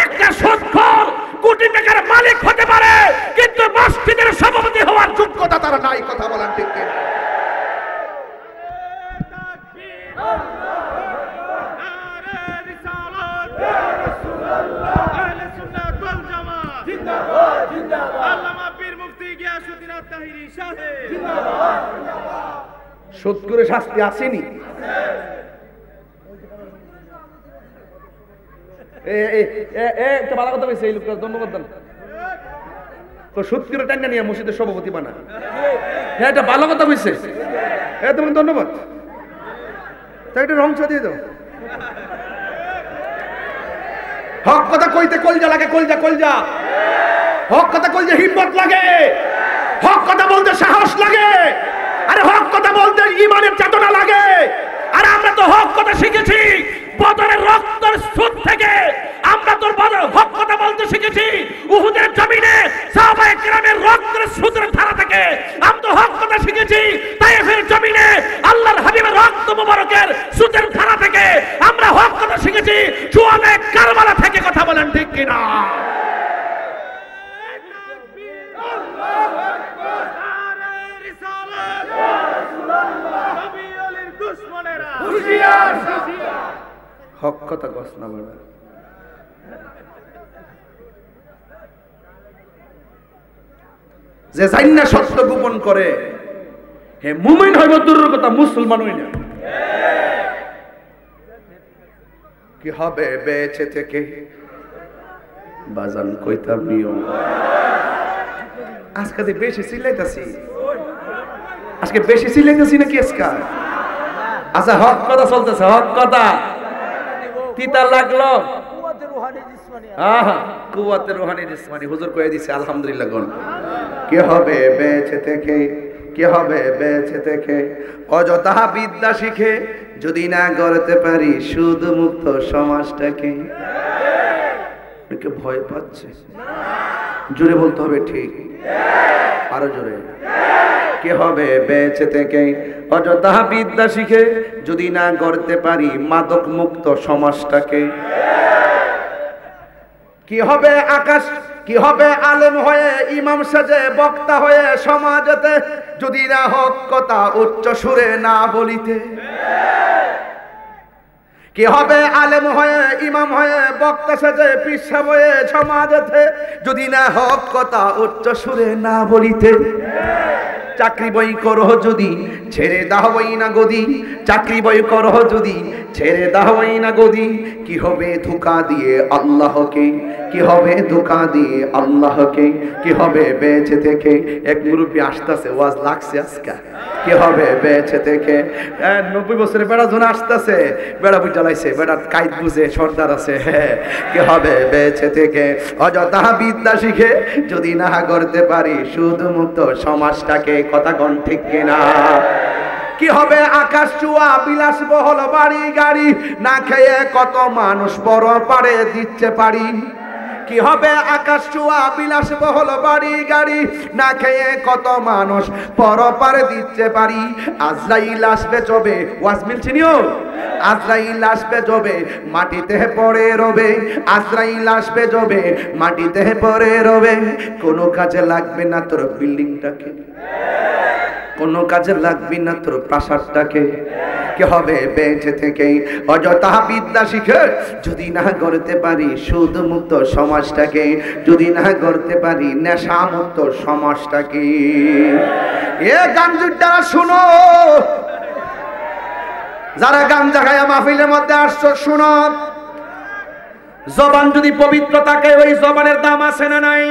একটা সুদখোর কোটি টাকার মালিক হতে পারে, কিন্তু মসজিদের সভাপতি হওয়ার যোগ্যতা তার নাই। কথা বলেন ঠিক কি? সুদ করে শাস্তি আসেনি? একটা ভালো কথা বলছে এই লোকটা, ধন্যবাদ দেন। তো সুদ করে টাঙ্গা নিয়ে মসজিদের সভাপতি বানা, হ্যাঁ এটা ভালো কথা বলছে, হ্যাঁ তোমার ধন্যবাদ। তাই একটা রং দিয়ে দাও। হক কথা কইতে কলজা লাগে, কলজা কলজা। হক কথা কইতে হিম্মত লাগে, হক কথা বলতে সাহস লাগে, আরে হক কথা বলতে ঈমানের চেতনা লাগে। আর আমরা তো হক কথা শিখেছি বদরের রক্তের স্রোত থেকে, আমরা তো বদর হক কথা বলতে শিখেছি উহুদের জমিনে সাহাবায়ে কেরামের রক্তের স্রোতের ধারা থেকে। আমরা তো হক কথা শিখেছি তায়েফের জমিনে আল্লাহর হাবিবের রক্ত মুবারকের স্রোতের ধারা থেকে। আমরা হক কথা শিখেছি শুআবে কারবালা থেকে। কথা বলেন ঠিক কিনা? হক কথা কস না বলে। যে জান্না সত্য গোপন করে হে মুমিন হইব দূরের কথা, মুসলমান হই না। কি হবে বেঁচে থেকে বাজান কইতাম নিও। আজকে বেশি চিল্লাইতাছি, আজকে বেশি চিল্লাইতাছি নাকি আজকে? আচ্ছা হক কথা চলতেছে, হক কথা তিতা লাগলো। কুওয়াতে রুহানি জিসমানি হুজুর কয়ে দিছে আলহামদুলিল্লাহ গণ। কি হবে বেঁচে থেকে, কি হবে বেঁচে থেকে অযথা বিদ্যা শিখে যদি না গড়তে পারি সুদ মুক্ত সমাজটাকে। ভয় পাচ্ছে, জোরে বলতে হবে ঠিক, আরো জোরে। কি হবে বেঁচে থেকে অযথা বিদ্যা শিখে যদি না গড়তে পারি মাদক মুক্ত সমাজটাকে। কি হবে আকাশ, কি হবে আলেম হয়ে ইমাম সাজে বক্তা হয়ে সমাজেতে যদি না হক কথা উচ্চ সুরে না বলিতে। কি হবে আলেম হয়ে ইমাম হয়ে বক্তা সাজে পিসা হয়ে সমাজেতে যদি না হক কথা উচ্চ সুরে না বলিতে। চাকরি বই করো যদি ছেড়ে দাওই না গদি, চাকরি বই করো যদি ছেড়ে দাওই না গদি, কি হবে ধোঁকা দিয়ে আল্লাহকে, কি হবে ধোঁকা দিয়ে আল্লাহকে, কি হবে বেঁচে থেকে। এক মুরব্বী আসতেছে, ওয়াজ লাগছে আজকে, কি হবে বেঁচে থেকে। 90 বছরের বেড়া জন আসতেছে, বেড়া বুঝ জ্বালাইছে, বেড়া কাইত বুঝে সর্দার আছে, হ্যাঁ কি হবে বেঁচে থেকে। অযথা বিদ্যা শিখে যদি না করতে পারি সুদ মুক্ত সমাজটাকে, কথা কোন ঠিক কিনা। কি হবে আকাশ চুয়া বিলাসবহুল বাড়ি গাড়ি, না খেয়ে কত মানুষ বড় পারে দিচ্ছে পারি। কি হবে আকাশ চুয়া বিলাসবহুল বাড়ি গাড়ি, না খেয়ে কত মানুষ পরপারে দিচ্ছে পারি। আজরাইল আসবে চবে, ওয়াজমিল চিনিও, আজরাইল আসবে জবে মাটিতে পড়ে রবে, আজরাইল আসবে জবে মাটিতে পড়ে রবে। কোনো কাজে লাগবে না তোর বিল্ডিংটাকে, কোনো কাজে লাগবে না তোর প্রাসাদটাকে, কি হবে বেঁচে থেকে। অযথা বিদ্যা শিখে যদি না করতে পারি সুদ মুক্ত সমাজটাকে, যদি না করতে পারি নেশা মুক্ত সমাজটাকে। এ গাঞ্জুরটা শুনো, যারা গাঞ্জা খায়া মাহফিলের মধ্যে আসছো শুনো, জবান যদি পবিত্র থাকে ওই জবানের দাম আছে না নাই?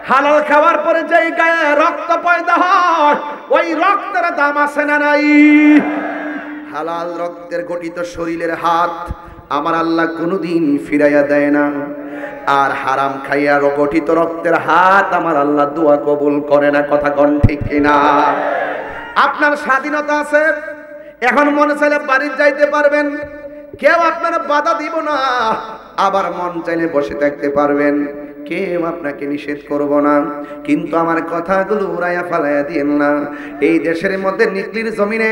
হালাল খাওয়ার পরে যেই গায়ে রক্ত পয়দা হয় ওই রক্তের দাম আছে না নাই? হালাল রক্তের গঠিত শরীরের হাত আমার আল্লাহ কোনোদিন ফিরাইয়া দেয় না, আর হারাম খাইয়া গঠিত রক্তের হাত আমার আল্লাহ দোয়া কবুল করে না, কথা কোন ঠিক কিনা। আপনার স্বাধীনতা আছে, এখন মনে চাইলে বাড়ি যাইতে পারবেন, কেউ আপনার বাধা দিব না, আবার মন চাইলে বসে থাকতে পারবেন, কেউ আপনাকে নিষেধ করব না। কিন্তু আমার কথাগুলো উড়াইয়া ফালাইয়া দিয়েন না। এই দেশের মধ্যে নিকলির জমিনে,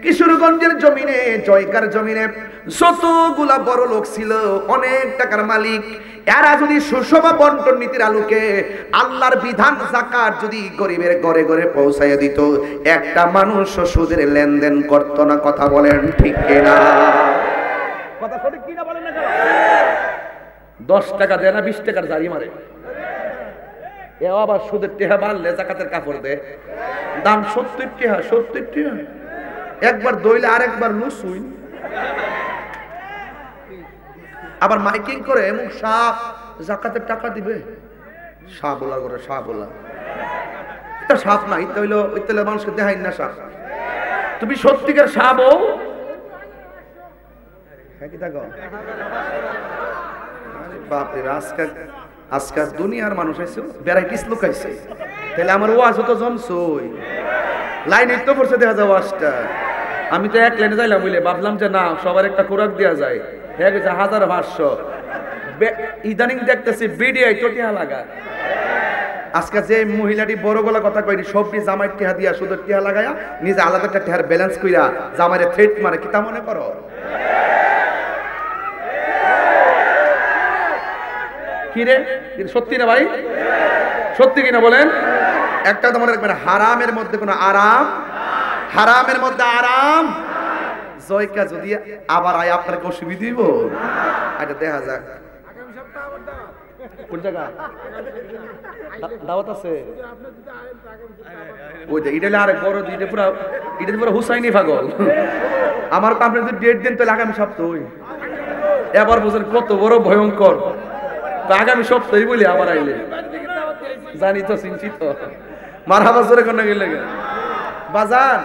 কিশোরগঞ্জের জমিনে, জয়কার জমিনে যতগুলা বড় লোক ছিল, অনেক টাকার মালিক, এরা যদি সুষম বন্টন নীতির আলোকে আল্লাহর বিধান যাকাত যদি গরিবের ঘরে ঘরে পৌঁছাইয়া দিত, একটা মানুষ সুদের লেনদেন করত না, কথা বলেন ঠিক কিনা। কথা সঠিক কিনা বলেন না? 10 টাকা দেয় না 20 টাকার জারি মারে, এ আবার সুদের টেহা বাড়লে জাকাতের কাপড় দে, দাম 70 টাকা, 70 টাকা, একবার দইলে আরেকবার লুসুই। আবার মাইকিং করে এমন সাপ জাকাতের টাকা দিবে, সাপ বলা করে, সাপ বলা, এটা সাপ না, এটা হইলো ওই তেলে মানুষকে দেখাই না সাপ। তুমি সত্যিকার সাপ ও কি থাকো বাপরে। আজকাল দুনিয়ার মানুষ আইছে, ভ্যারাইটিস লোক আইছে, তাহলে আমার ওয়াজ তো জমছই, লাইনে তো পড়ছে দেখা যায় ওয়াজটা। আমি তো এক লাইনে যাইলাম বুঝলে, ভাবলাম যে না সবার একটা খোরাক দেওয়া যায়, হ্যাঁ গেছে 1500। ইদানিং দেখতেছি বিডিআই তো টিহা লাগা। আজকে যে মহিলাটি বড় গলা কথা কইনি, সবটি জামাই টিহা দিয়া শুধু টিহা লাগায়া নিজে আলাদা একটা টিহার ব্যালেন্স কইরা জামাইরে থ্রেট মারে, কি তা মনে করো? কি রে সত্যি না ভাই, সত্যি কিনা বলেন? একটা তো মনে রাখবেন, হারামের মধ্যে কোনো আরাম, হারামের মধ্যে আরাম। জয়কা যদি আবার আয় আপনাকে অসুবিধা দিব, এটা দেখা যাক কোন জায়গা দাওয়াত আছে। ওই যে এটা আরেক বড়, এটা পুরো হুসাইনি পাগল। আমার আপনি যদি ডেট দেন তাহলে আগামী সপ্তাহ, এবার বুঝেন কত বড় ভয়ঙ্কর। আগামী সপ্তাহে বলি আবার আইলে জানি তো, চিন্তিত মারহাবা জোরে কোন গেলে বাজার।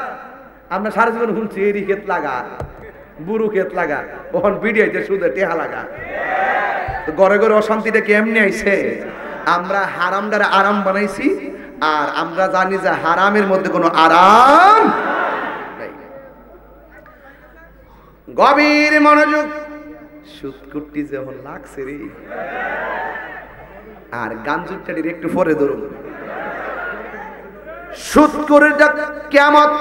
আমরা সারা জীবন শুনছি এরি ক্ষেত লাগা, বুড়ো ক্ষেত লাগা, ওখান বিডিআইতে সুদে টেহা লাগা। ঘরে ঘরে অশান্তিটা কেমনি আইছে? আমরা হারামটারে আরাম বানাইছি, আর আমরা জানি যে হারামের মধ্যে কোনো আরাম নাই। গভীর মনোযোগ, সুদ কুট্টি যেমন লাগছে রে, আর গাঞ্জুরটাটির একটু পরে ধরুন। সুদ করে কিয়ামত,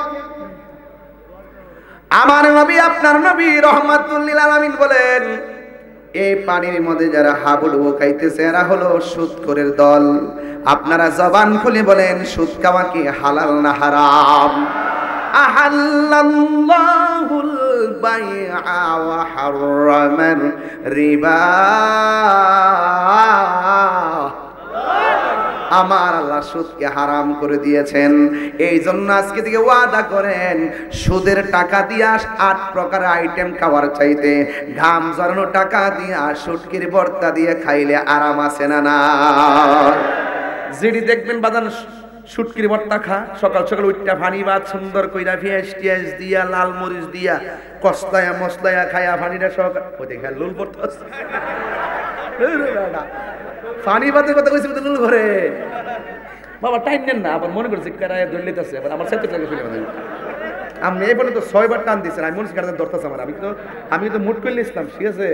আমার নবী আপনার নবী রাহমাতুল লিল আলামিন বলেন, এই পানির মধ্যে যারা হাবুডুবু খাইতেছে এরা হলো সুদখোরের দল। আপনারা জবান খুলে বলেন, সুদ খাওয়া কি হালাল না হারাম? আহাল্লাল্লাহুল বাইআ ওয়া হারামার রিবা। আমার আল্লাহ সুদকে হারাম করে দিয়েছেন। এই জন্য আজকে থেকে ওয়াদা করেন, সুদের টাকা দিয়া 8 প্রকার আইটেম খাওয়ার চাইতে ঘাম ঝরানো টাকা দিয়া শুটকির ভর্তা দিয়ে খাইলে আরাম আছে না না? যেটি দেখবেন বাদান শুটকির ভর্তা খা, সকাল সকাল উঠটা ফানি ভাত সুন্দর কইরা পেঁয়াজ টিয়াজ দিয়া লাল মরিচ দিয়া কস্তায়া মশলায়া খায়া ফানিটা সকাল ওই দেখে লুল ভর্তা ফানি ভাতের কথা কইছি লুল ঘরে বাবা টাইম নেন না, আবার মনে করছি কেরায় দলিতেছে আবার আমার সাথে চলে ফেলে আমি এই বলে তো 6 বার টান দিচ্ছেন, আমি মনে করছি কারণে ধরতেছে আমার, আমি তো মুট করলে ইসলাম ঠিক আছে।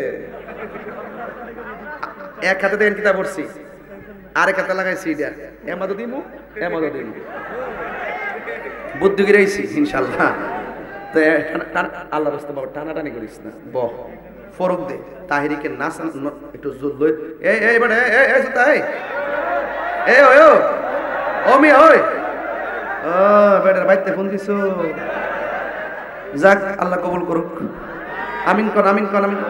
এক হাতে দেখেন কিতাব পড়ছি, আরেক হাতে লাগাইছি এটা এমাদো দিমু বুদ্ধি গিরাইছি ইনশাআল্লাহ। তো আল্লাহর রাস্তা বাবা টানাটানি করিস না, বহ ফরক দে তাহিরিকে নাচ একটু জোর লই এই মানে এই তাই এই ওই ও মি ওই ও বেটার বাইতে ফোন দিছো, যাক আল্লাহ কবুল করুক, আমিন কর আমিন কর আমিন।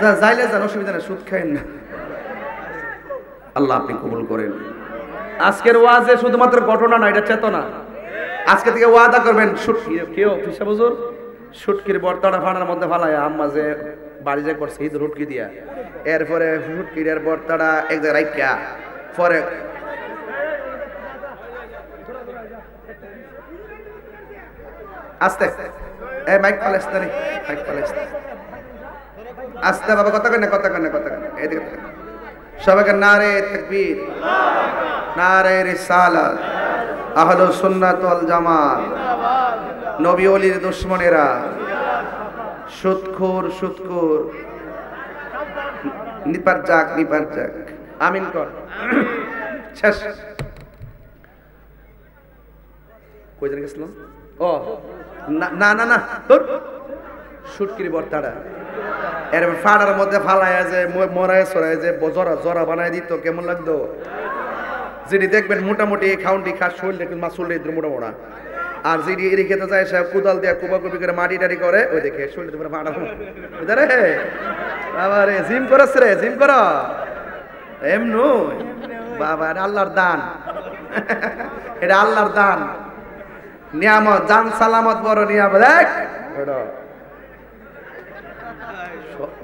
যা যাইলে যান, অসুবিধা না, সুদ খাইন না, আল্লাহ আপনি কবুল করেন। আজকের ওয়াজে শুধুমাত্র ঘটনা না, এটা চেতনা। আজকে থেকে ওয়াদা করবেন শুটকি কেউ ফিসা বুজুর শুটকির বর্তাটা ফানার মধ্যে ফালায় আম্মা যে বাড়ি যে করছে ঈদ রুটকি দিয়া, এরপরে শুটকির বর্তাটা এক জায়গায় রাইখা পরে আস্তে এই মাইক পালেস্তা রে মাইক পালেস্তা আস্তে বাবা, কথা কয় না এদিকে সবাইকে নারে তাকবীর, নারে রিসালাত, আহলুস সুন্নাত ওয়াল জামাত, নবী ওলির দুশমনেরা, সুদখোর নিপার যাক আমিন কর। শেষ কই জায়গা গেছিলাম? ও না তোর শুটকির বর্তাটা এর ফাড়ার মধ্যে ফালায় যে মরায় সরায় যে জরা বানায় দিত, কেমন লাগতো? যিনি দেখবেন মোটামুটি খাউন্টি খা শরীর দেখবেন মাসুল মোটা, আর যিনি এরি খেতে যায় সে কুদাল দিয়ে কুবাকুবি করে মাটি টাটি করে, ওই দেখে শরীর ফাটা রে বাবা রে, জিম করস রে, জিম কর এমনু বাবা, আল্লাহর দান এটা আল্লাহর দান, নিয়ামত, জান সালামত বড় নিয়ামত।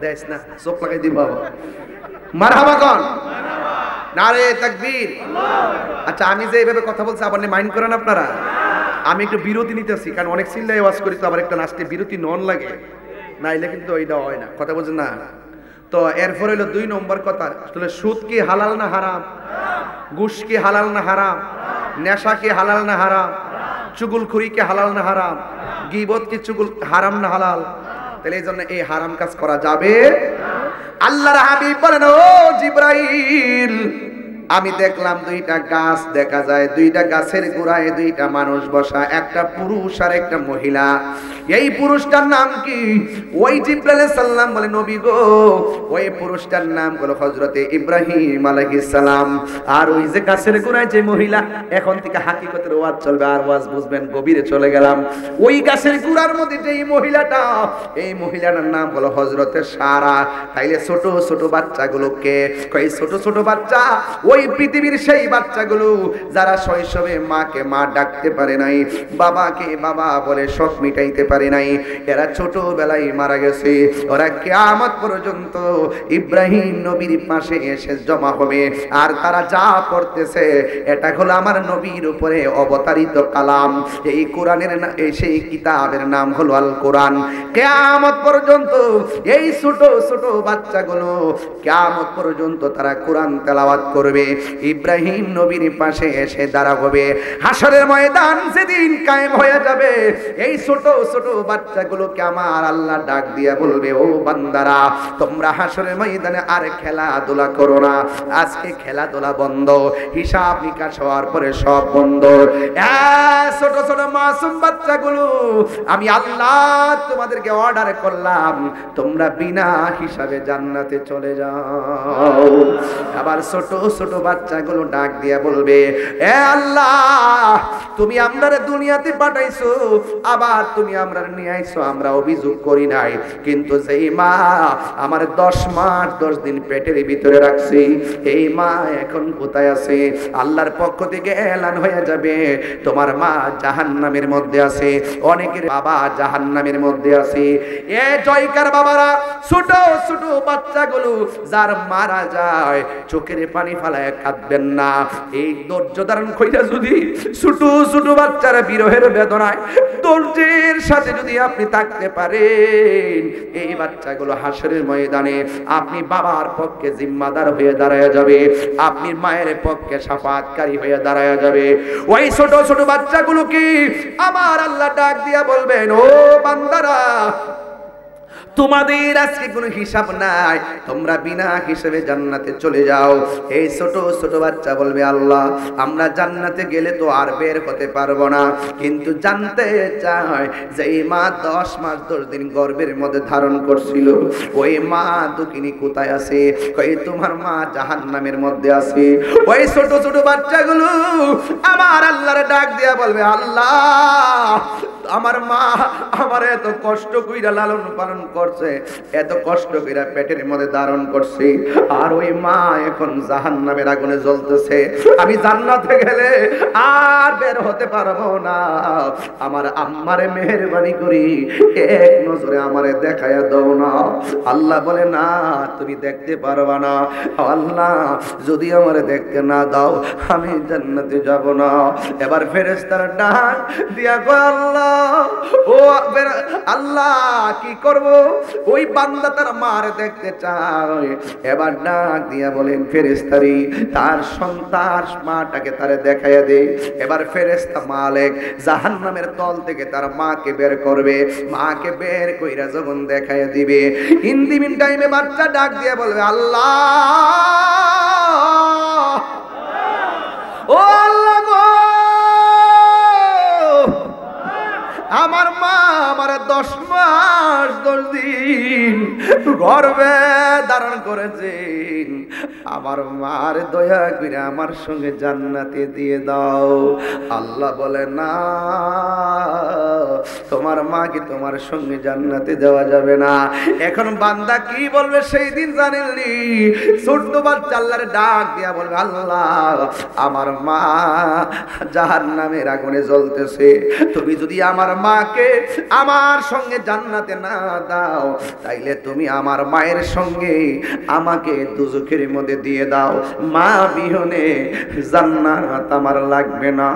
দেখ না চোখ লাগাই দিব মারহাবা কন, নারে তাকবীর। আচ্ছা আমি যে এইভাবে কথা বলছি আবার মাইন্ড করেন আপনারা, আমি একটু বিরতি নিতেছি, কারণ অনেক চিল্লাই ওয়াজ করি তো আবার একটা নাচতে বিরতি নন লাগে, নাইলে কিন্তু এইটা হয় না, কথা বলছেন না? তো এরপর হইলো 2 নম্বর কথা, আসলে সুদ কি হালাল না হারাম, ঘুষ কি হালাল না হারাম, নেশা কি হালাল না হারাম, চুগলখুরি কি হালাল না হারাম, গীবত কি চুগল হারাম না হালাল? তাহলে এই জন্য এই হারাম কাজ করা যাবে। আল্লাহর হাবিব বলেন, ও জিবরাইল আমি দেখলাম 2টা গাছ দেখা যায়, 2টা গাছের গোড়ায় 2টা মানুষ বসা, একটা পুরুষ আর একটা মহিলা। এই পুরুষটার নাম কি? ওই জিবরাইল সাল্লাম বলে নবী গো ওই পুরুষটার নাম হলো হযরতে ইব্রাহিম আলাইহিস সালাম। আর ওই যে গাছের গোড়ায় যে মহিলা, এখন থেকে হাকিকতের ওয়াজ চলবে, আর ওয়াজ বুঝবেন, গভীরে চলে গেলাম। ওই গাছের গোড়ার মধ্যে যে মহিলাটা, এই মহিলাটার নাম হলো হযরতে সারা। তাইলে ছোট ছোট বাচ্চাগুলোকে কই, ছোট ছোট বাচ্চা ওই পৃথিবীর সেই বাচ্চাগুলো যারা শৈশবে মাকে মা ডাকতে পারে নাই, বাবাকে বাবা বলে শখ মিটাইতে পারে নাই, এরা ছোটবেলায় মারা গেছে। ওরা কিয়ামত পর্যন্ত ইব্রাহিম নবীর পাশে এসে জমা হবে, আর তারা যা করতেছে এটা হলো আমার নবীর উপরে অবতারিত কালাম। এই কোরআনের সেই কিতাবের নাম হলো আল কোরআন। কিয়ামত পর্যন্ত এই ছোট ছোট বাচ্চাগুলো কিয়ামত পর্যন্ত তারা কোরআন তেলাওয়াত করবে, ইব্রাহিম নবীর পাশে এসে দাঁড়াবে। হাসরের ময়দান যেদিন কায়েম হয়ে যাবে, এই ছোট ছোট বাচ্চাগুলোকে আমার আল্লাহ ডাক দিয়া বলবে, ও বান্দারা তোমরা হাসরের ময়দানে আর খেলাধুলা করো না, আজকে খেলাধুলা বন্ধ, হিসাব নিকাশ হওয়ার পরে সব বন্ধ। ছোট ছোট মাসুম বাচ্চাগুলো আমি আল্লাহ তোমাদেরকে অর্ডার করলাম, তোমরা বিনা হিসাবে জান্নাতে চলে যাও। আবার ছোট ছোট বাচ্চাগুলো ডাক দিয়া বলবে, এ আল্লাহ, তুমি আমরারে দুনিয়াতে পাঠাইছো, আবার তুমি আমরারে নিয়ে আইছো, আমরা অভিযোগ করি নাই, কিন্তু যেই মা আমার 10 মাস 10 দিন পেটের ভিতরে রাখছি, এই মা এখন কোথায় আছে? আল্লাহর পক্ষ থেকে এলান হয়ে যাবে, তোমার মা জাহান্নামের মধ্যে আছে, অনেকের বাবা জাহান্নামের মধ্যে আছে। এ জয়কার বাবারা, ছোট ছোট বাচ্চাগুলো যার মারা যায় চোখের পানি ফালায় কাঁদবেন না। এই ধৈর্য ধারণ কইরা যদি ছোট ছোট বাচ্চারা বিরহের বেদনায় ধৈর্যের সাথে যদি আপনি থাকতে পারেন, এই বাচ্চাগুলো হাসরের ময়দানে আপনি বাবার পক্ষে জিম্মাদার হয়ে দাঁড়ায় যাবে, আপনি মায়ের পক্ষে শাফাআতকারী হয়ে দাঁড়ায় যাবে। ওই ছোট ছোট বাচ্চাগুলো কি আমার আল্লাহ ডাক দিয়া বলবেন, ও বান্দারা, তোমাদের আজকে কোনো হিসাব নাই, তোমরা বিনা হিসাবে জান্নাতে চলে যাও। এই ছোট ছোট বাচ্চা বলবে, আল্লাহ, আমরা জান্নাতে গেলে তো আর বের হতে পারবো না, কিন্তু জানতে চাই যে এই মা 10 মাস 10 দিন গর্ভের মধ্যে ধারণ করছিল, ওই মা দুঃখিনী কোথায় আছে? কই তোমার মা জাহান্নামের মধ্যে আছে। ওই ছোট ছোট বাচ্চাগুলো আমার আল্লাহর ডাক দিয়া বলবে, আল্লাহ, আমার মা আমার এত কষ্ট কইরা লালন পালন করছে, এত কষ্ট কইরা পেটের মধ্যে ধারণ করছে, আর ওই মা এখন জাহান্নামের আগুনে জ্বলতেছে, আমি জান্নাতে গেলে আর বের হতে পারবো না, আমার আম্মারে মেহেরবানি করি এক নজরে আমারে দেখায়া দাও না। আল্লাহ বলে, না, তুমি দেখতে পারবা না, আল্লাহ যদি আমারে দেখতে না দাও আমি জান্নাতে যাব না। এবার ফেরেশতারা ডাক দিয়া কয়, আল্লাহ, ও আল্লাহ, কি করব? ওই বান্দা তার মারে দেখতে চায়। এবার ডাক দিয়া বলেন, ফেরেশতারি তার সন্তান মাটাকে তারে দেখাইয়া দে। এবার ফেরেশতা মালিক জাহান্নামের তল থেকে তার মাকে বের করবে, মাকে বের কইরা যখন দেখাইয়া দিবে, ইন দি মিন টাইমে বাচ্চা ডাক দিয়া বলবে, আল্লাহ, ও আল্লাহ গো, আমার মা আমার 10 মাস 10 দিন গর্ভে ধারণ করেছেন, আমার মার দয়া করে আমার সঙ্গে জান্নাতে দিয়ে দাও। আল্লাহ বলে, না, তোমার মাকে তোমার সঙ্গে জান্নাতে দেওয়া যাবে না। এখন বান্দা কি বলবে সেই দিন জানেননি? ছোট্ট বাচ্চা আল্লাহর ডাক দিয়া বলবে, আল্লাহ, আমার মা জাহান্নামের আগুনে জ্বলতেছে, তুমি যদি আমার মাকে আমার সঙ্গে জান্নাতে না দাও, তাইলে তুমি আমার মায়ের সঙ্গে আমাকে দুজখের মধ্যে দিয়ে দাও। মা বিহনে জান্নাত আমার লাগবে না।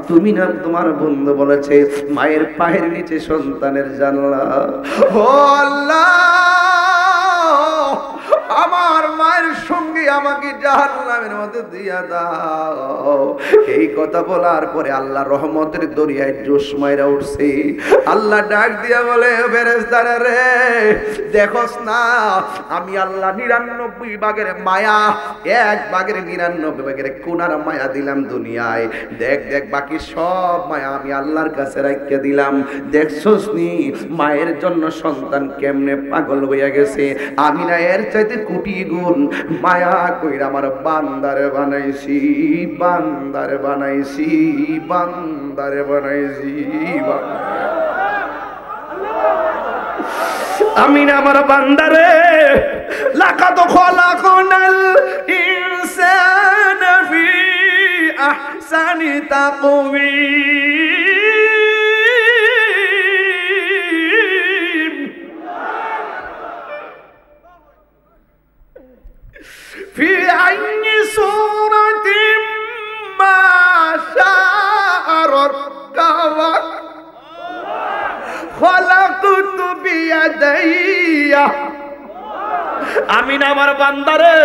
তুমি না তোমার বন্ধু বলেছে মায়ের পায়ের নিচে সন্তানের জান্নাত। ও আল্লাহ, আমার মায়ের সঙ্গে আমাকে জাহান্নামের মধ্যে দিয়া দাও। এই কথা বলার পরে আল্লাহ রহমতের দরিয়ায় জোশ মাইরা উঠছে। আল্লাহ ডাক দিয়া বলে, ফেরেশতারা রে, দেখোস না আমি আল্লাহ 99 ভাগের মায়া 1 ভাগের 99 ভাগের কোনার মায়া দিলাম দুনিয়ায়। দেখ দেখ, বাকি সব মায়া আমি আল্লাহর কাছে রাখিয়া দিলাম। দেখছস নি মায়ের জন্য সন্তান কেমনে পাগল হইয়া গেছে? আমি না এর চাইতে কোটি গুণ মায়া কইরা আমার বান্দারে বানাইছি, বান্দারে বানাইছি, বান্দারে বানাইছি। আমি না আমার বান্দারে লাকাদ খলাকনাল ইনসানা ফি আহসানি তাকওয়িম ফি আইয়ি সূরাতিন মা শাআ রাক্কাবা খলাকতু বিয়াদাইয়া। আমি না আমার বান্দারে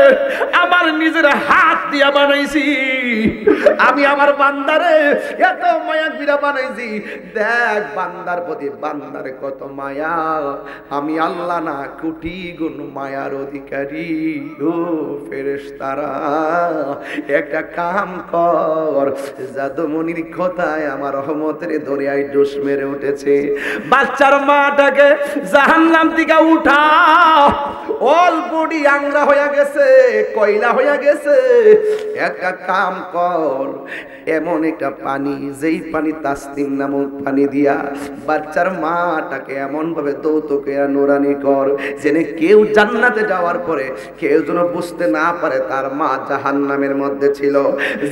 আমার নিজের হাত দিয়া বানাইছি। আমি আমার বান্দারে এত মায়া দিয়া বানাইছি। দেখ বান্দার প্রতি বান্দার কত মায়া। আমি আল্লাহ না কোটি গুণ মায়ার অধিকারী। ও ফেরেশতারা, একটা কাম কর, জাদুমনির কথায় আমার রহমতের দরিয়ায় জোশ মেরে উঠেছে। বাচ্চার মাটাকে জাহান্নাম থেকে উঠাও, অল্প বডি আংরা হয়ে গেছে, কয়লা হয়ে গেছে। একটা কাম কর, এমন একটা পানি, যেই পানি তাসনিম নামক পানি দিয়া বাচ্চার মাটাকে এমন ভাবে দৌতকে নোরানি কর, যেন কেউ জান্নাতে যাওয়ার পরে কেউ যেন বুঝতে না পারে তার মা জাহান্নামের মধ্যে ছিল।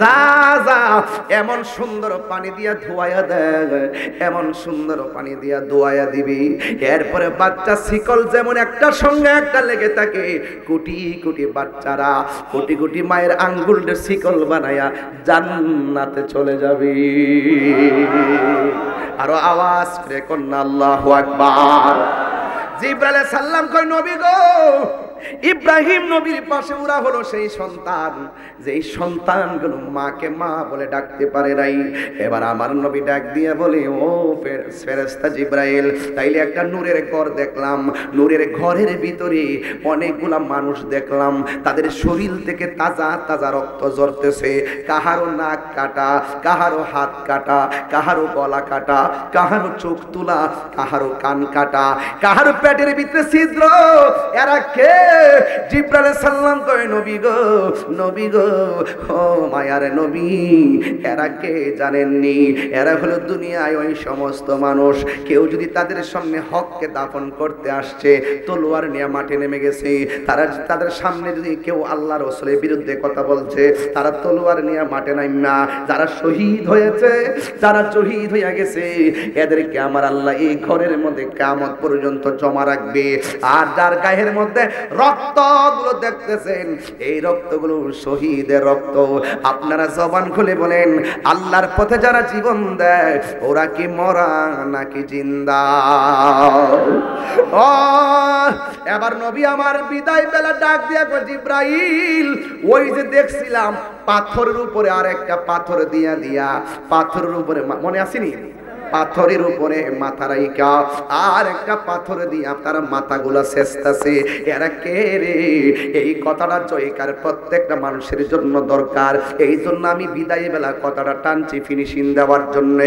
যা যা এমন সুন্দর পানি দিয়া ধোয়া দেয়, এমন সুন্দর পানি দিয়া ধোয়া দিবি। এরপরে বাচ্চা শিকল যেমন একটার সঙ্গে একটা লেগে থাকে, কোটি কোটি বাচ্চারা কোটি কোটি মায়ের আঙ্গুলের শিকল বানায়া জান্নাতে চলে যাবে। আরো আওয়াজ করে কন্যা আল্লাহু আকবার। জিবরাইল আলাইহিস সালাম কয় নবী গো, ইব্রাহিম নবীর পাশে ওরা হলো সেই সন্তান, যেই সন্তানগুলো মাকে মা বলে ডাকতে পারে নাই। এবার আমার নবী ডাক দিয়ে বলে, ও ফেরেশতা জিবরাইল, তাইলে একটা নূরের ঘর দেখলাম, নূরের ঘরের ভিতরে অনেকগুলা মানুষ দেখলাম, তাদের শরীর থেকে তাজা তাজা রক্ত ঝরতেছে। কাহারো নাক কাটা, কাহারো হাত কাটা, কাহারো গলা কাটা, কাহারো চোখ তুলা, কাহারো কান কাটা, কাহারো পেটের ভিতরে ছিদ্র। এরা কে? জিবরাইল আলাইহিস সালাম কয় নবী গো, নবী গো, ও মায়ার নবী, এরা কে জানেননি? এরা হলো দুনিয়ায় ওই সমস্ত মানুষ, কেউ যদি তাদের সামনে হককে দাফন করতে আসছে, তলোয়ার নিয়ে মাঠে নেমে গেছে, তারা তাদের সামনে যদি কেউ আল্লাহ রাসূলের বিরুদ্ধে কথা বলছে, তারা তলোয়ার নিয়ে মাঠে নামা। যারা শহীদ হয়েছে, যারা শহীদ হয়ে গেছে, এদেরকে আমার আল্লাহ এই ঘরের মধ্যে কিয়ামত পর্যন্ত জমা রাখবে। আর যার গায়ের মধ্যে রক্তগুলো দেখতেছেন, এই রক্তগুলো শহীদের রক্ত। আপনারা জবান খুলে বলেন, আল্লাহর পথে যারা জীবন দেয় ওরা কি মরা নাকি জিন্দা? ও এবার নবী আমার বিদায় বেলা ডাক দিয়া কয়, জিবরাইল, ওই যে দেখছিলাম পাথরের উপরে আর একটা পাথর দিয়া দিয়া, পাথরের উপরে মনে আসেনি, পাথরের উপরে মাথা রাইকা আর একটা পাথর দিয়া তার মাথাগুলা শেষতাছে। এরা কে রে? এই কথাটা জয়কার প্রত্যেকটা মানুষের জন্য দরকার। এই জন্য আমি বিদায় বেলা কথাটা টানছি ফিনিশিং দেওয়ার জন্য।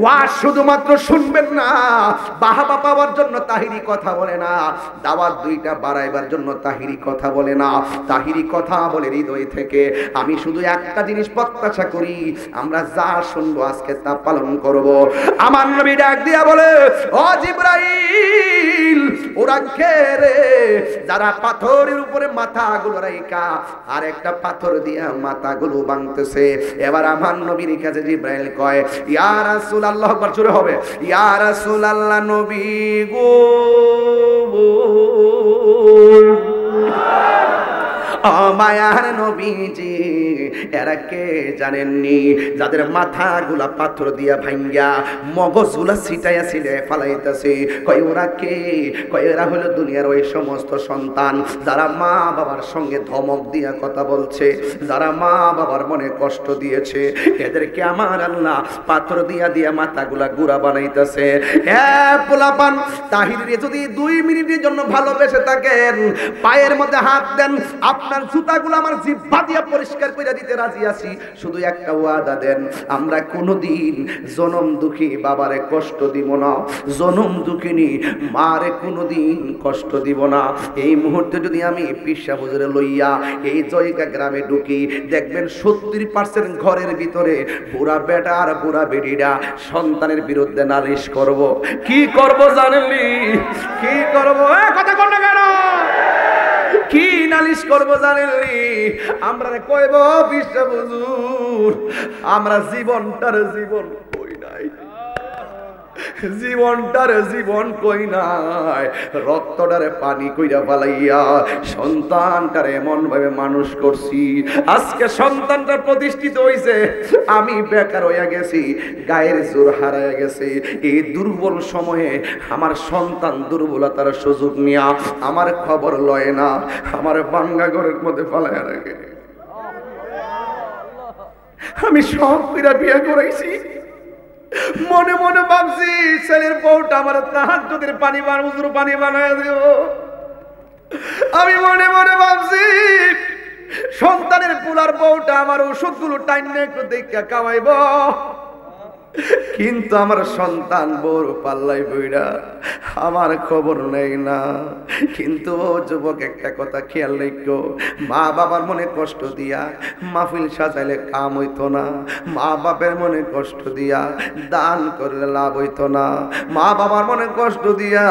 ওয়াজ শুধুমাত্র শুনবেন না, বাহাবা পাওয়ার জন্য তাহিরি কথা বলে না, দাওয়াত দুইটা বাড়াইবার জন্য তাহিরি কথা বলে না, তাহিরি কথা বলে হৃদয় থেকে। আমি শুধু একটা জিনিস প্রত্যাশা করি, আমরা যা শুনবো আজকে তা পালন করব। আমার নবী ডাক দিয়া বলে, ও জিবরাইল, ওরা কে রে? যারা পাথরের উপরে মাথাগুলো রাইকা আর একটা পাথর দিয়া মাথাগুলো ভাঙতেছে। এবার আমার নবীর কাছে জিবরাইল কয়, ইয়া রাসূলুল্লাহ, একবার জোরে হবে, ইয়া রাসূলুল্লাহ, নবী গো, মায়ার নবীজি, এরা কে জানেননি? যাদের মাথাগুলা পাথর দিয়া ভাঙ্গা মগজগুলা ছিটাইয়া ছিলে ফালাইতেছে। কয় ওরা কে? কয় এরা হলো দুনিয়ার ওই সমস্ত সন্তান যারা মা বাবার সঙ্গে ধমক দিয়া কথা বলছে, যারা মা বাবার মনে কষ্ট দিয়েছে, এদেরকে আমার আল্লাহ পাথর দিয়া দিয়া মাথাগুলা গুড়া বানাইতেছে। পোলাপান, তাহিরে যদি 2 মিনিটের জন্য ভালোবেসে থাকেন, পায়ের মধ্যে হাত দেন, আপনার জুতাগুলো আমার জিহ্বা দিয়ে পরিষ্কার করে দিতে রাজি আছি। শুধু একটা ওয়াদা দেন, আমরা কোনোদিন জনম দুঃখী বাবারে কষ্ট দিব না, জনম দুঃখিনী মারে কোনোদিন কষ্ট দিব না। এই মুহূর্তে যদি আমি পিসা হুজুরে লইয়া এই জয়কা গ্রামে ঢুকি, দেখবেন 70% ঘরের ভিতরে বুড়া বেটা আর বুড়া বেটিরা সন্তানের বিরুদ্ধে নালিশ করব। কি করব জানেননি? কি করব? কথা কোন না কেন? কি নালিশ করবো জানেননি? আমরা কইব, বিশ্ব হুজুর, আমরা জীবনটার জীবন কই নাই, জীবনটার জীবন কই নাই, রক্তটারে পানি কইরা পালাইয়া সন্তানটারে এমন ভাবে মানুষ করছি, আজকে সন্তানটা প্রতিষ্ঠিত হইছে, আমি বেকার হইয়া গেছি, গায়ের জোর হারাইয়া গেছে। এই দুর্বল সময়ে আমার সন্তান দুর্বলতার সুযোগ নিয়া আমার খবর লয় না, আমার বাঙ্গা ঘরের মধ্যে পালাইয়া রাখে। আমি সব কইরা বিয়ে করাইছি, মনে মনে ভাবছি ছেলের বউটা আমার তাহাজ্জুদের পানি হুজুর পানি বানায় দিও। আমি মনে মনে ভাবছি সন্তানের পোলার বউটা আমার ওষুধগুলো টাইনে একটু দেখা খাওয়াইব। কিন্তু আমার সন্তান বড় পাল্লাই বইরা আমার খবর নেই না। কিন্তু ও যুবক একটা কথা খেয়াল রেখো, মা বাবার মনে কষ্ট দিয়া মাহফিল সাজাইলে কাম হইতো না, মা বাবার মনে কষ্ট দিয়া দান করলে লাভ হইতো না, মা বাবার মনে কষ্ট দিয়া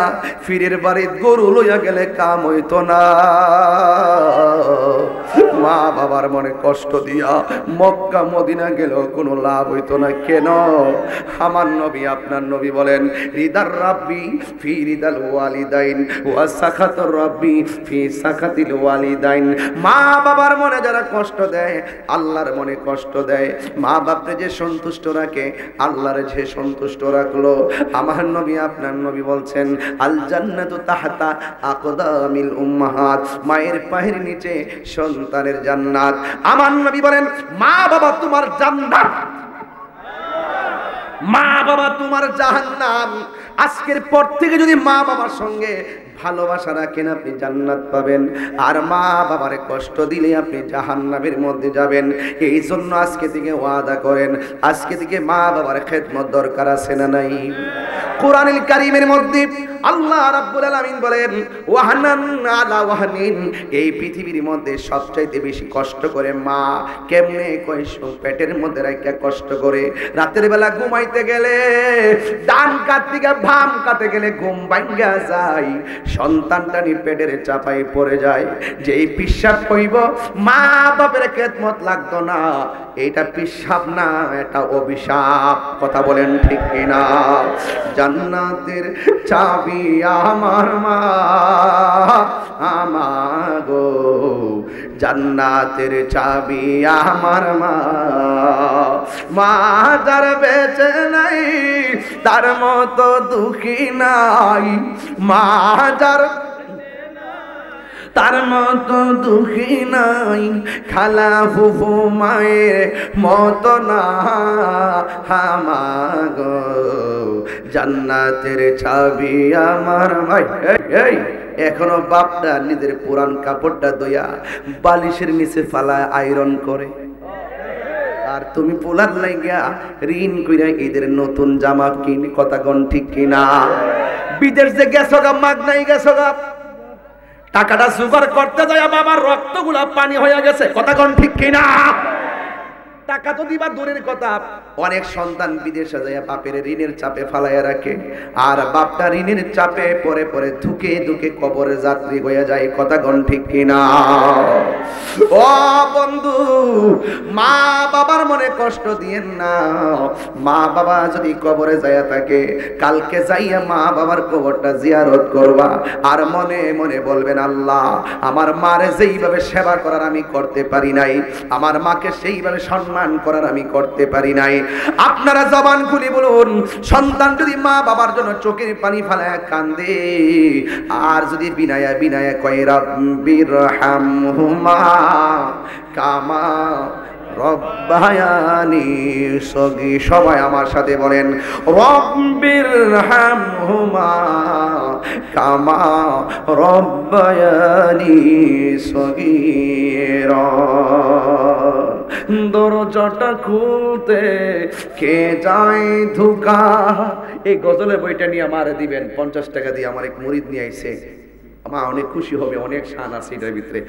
ফিরের বাড়ির গরু লইয়া গেলে কাম হইতো না, মা বাবার মনে কষ্ট দিয়া মক্কা মদিনা গেলেও কোনো লাভ হইতো না। কেন? আমার নবী আপনার নবী বলেন, রিদার রাব্বি ফি রিদাল ওয়ালিদাইন ওয়া সাখাতুর রাব্বি ফি সাখাতিল ওয়ালিদাইন। মা বাবার মনে যারা কষ্ট দেয় আল্লাহর মনে কষ্ট দেয়। মা বাপরে যে সন্তুষ্ট রাখে আল্লাহর যে সন্তুষ্ট রাখলো। আমার নবী আপনার নবী বলছেন, আল জান্নাতু তাহতা আকদামিল উম্মাহাত, মায়ের পায়ের নিচে সন্তানের জান্নাত। আমার নবী বলেন, মা বাবা তোমার জান্নাত, মা বাবা তোমার জাহান্নাম। আজকের পর থেকে যদি মা বাবার সঙ্গে ভালোবাসা রাখেন আপনি জান্নাত পাবেন, আর মা বাবারে কষ্ট দিলে আপনি জাহান্নামের মধ্যে যাবেন। এই জন্য আজকে থেকে ওয়াদা করেন, আজকে থেকে মা বাবার খেদমত দরকার আছে না নাই? কোরআনুল কারীমের মধ্যে আল্লাহ রাব্বুল আলামিন বলেন, ওয়াহানান আলা ওয়াহানিন, এই পৃথিবীর মধ্যে সবচাইতে বেশি কষ্ট করে মা। কেমনে? কয়শো পেটের মধ্যে রাইখা কষ্ট করে। রাতের বেলা ঘুমাইতে গেলে ডান কাত থেকে বাম কাতে গেলে ঘুম ভাঙ্গা যায়, সন্তানটা নি পেটের চাপায় পড়ে যায়। যেই পিশাব কইব মা বাপের খেদমত লাগতো না, এটা পিশাব না, এটা অভিশাপ। কথা বলেন ঠিক কিনা? জান্নাতের চাবি আমার মা, আমাগো জান্নাতের চাবি আমার মা। মা যার বেঁচে নাই তার মতো দুঃখী নাই, মা যার তার মতো দুঃখী নাই, খালা ফুফু মায়ের মতো না আমাগো জান্নাতের চাবি আমার ভাই। এই এখনো বাপটা নিজের পুরান কাপড়টা দইয়া বালিশের নিচে ফালায় আয়রন করে, আর তুমি পোলার লাইগা ঋণ কইরা ঈদের নতুন জামা কিনে। কথা কোন ঠিক কিনা? বিদেশ যে গেছো গা, মাগনাই গেছো গা, টাকাটা জোগাড় করতে যায় বাবার রক্তগুলা পানি হয়ে গেছে। কথা কোন ঠিক কিনা? টাকা তো দিবা দূরের কথা, অনেক সন্তান বিদেশে যায় বাপের ঋণের চাপে ফালাইয়া রাখে, আর বাপটা ঋণের চাপে পরে পরে ধুকে ধুকে কবরের যাত্রী হয়ে যায়। কথা কোন ঠিক কিনা? ও বন্ধু, মা বাবার মনে কষ্ট দিয়েন না। মা বাবা যদি কবরে যাইয়া থাকে, কালকে যাইয়া মা বাবার কবরটা জিয়ারত করবা, আর মনে মনে বলবেন, আল্লাহ আমার মারে যেইভাবে সেবা করার আমি করতে পারি নাই, আমার মাকে সেইভাবে সম্মান করার আমি করতে পারি নাই। আপনারা জবান খুলে বলুন, সন্তান যদি মা বাবার জন্য চোখের পানি ফালায় কান্দে, আর যদি বিনায়া বিনায়া কয় রাব্বিরহামহুমা কামা রব্বায়ানি সগী, সবাই আমার সাথে বলেন, রব্বিরহামহুমা কামা রব্বায়ানি সগীরা। দরজাটা খুলতে কে যায় ধোকা। এই গজলের বইটা নিয়ে আমারে দিবেন, 50 টাকা দিয়ে আমার এক মুরিদ নিয়ে আইছে, আমার অনেক খুশি হবে, অনেক শান আছে এটার ভিতরে।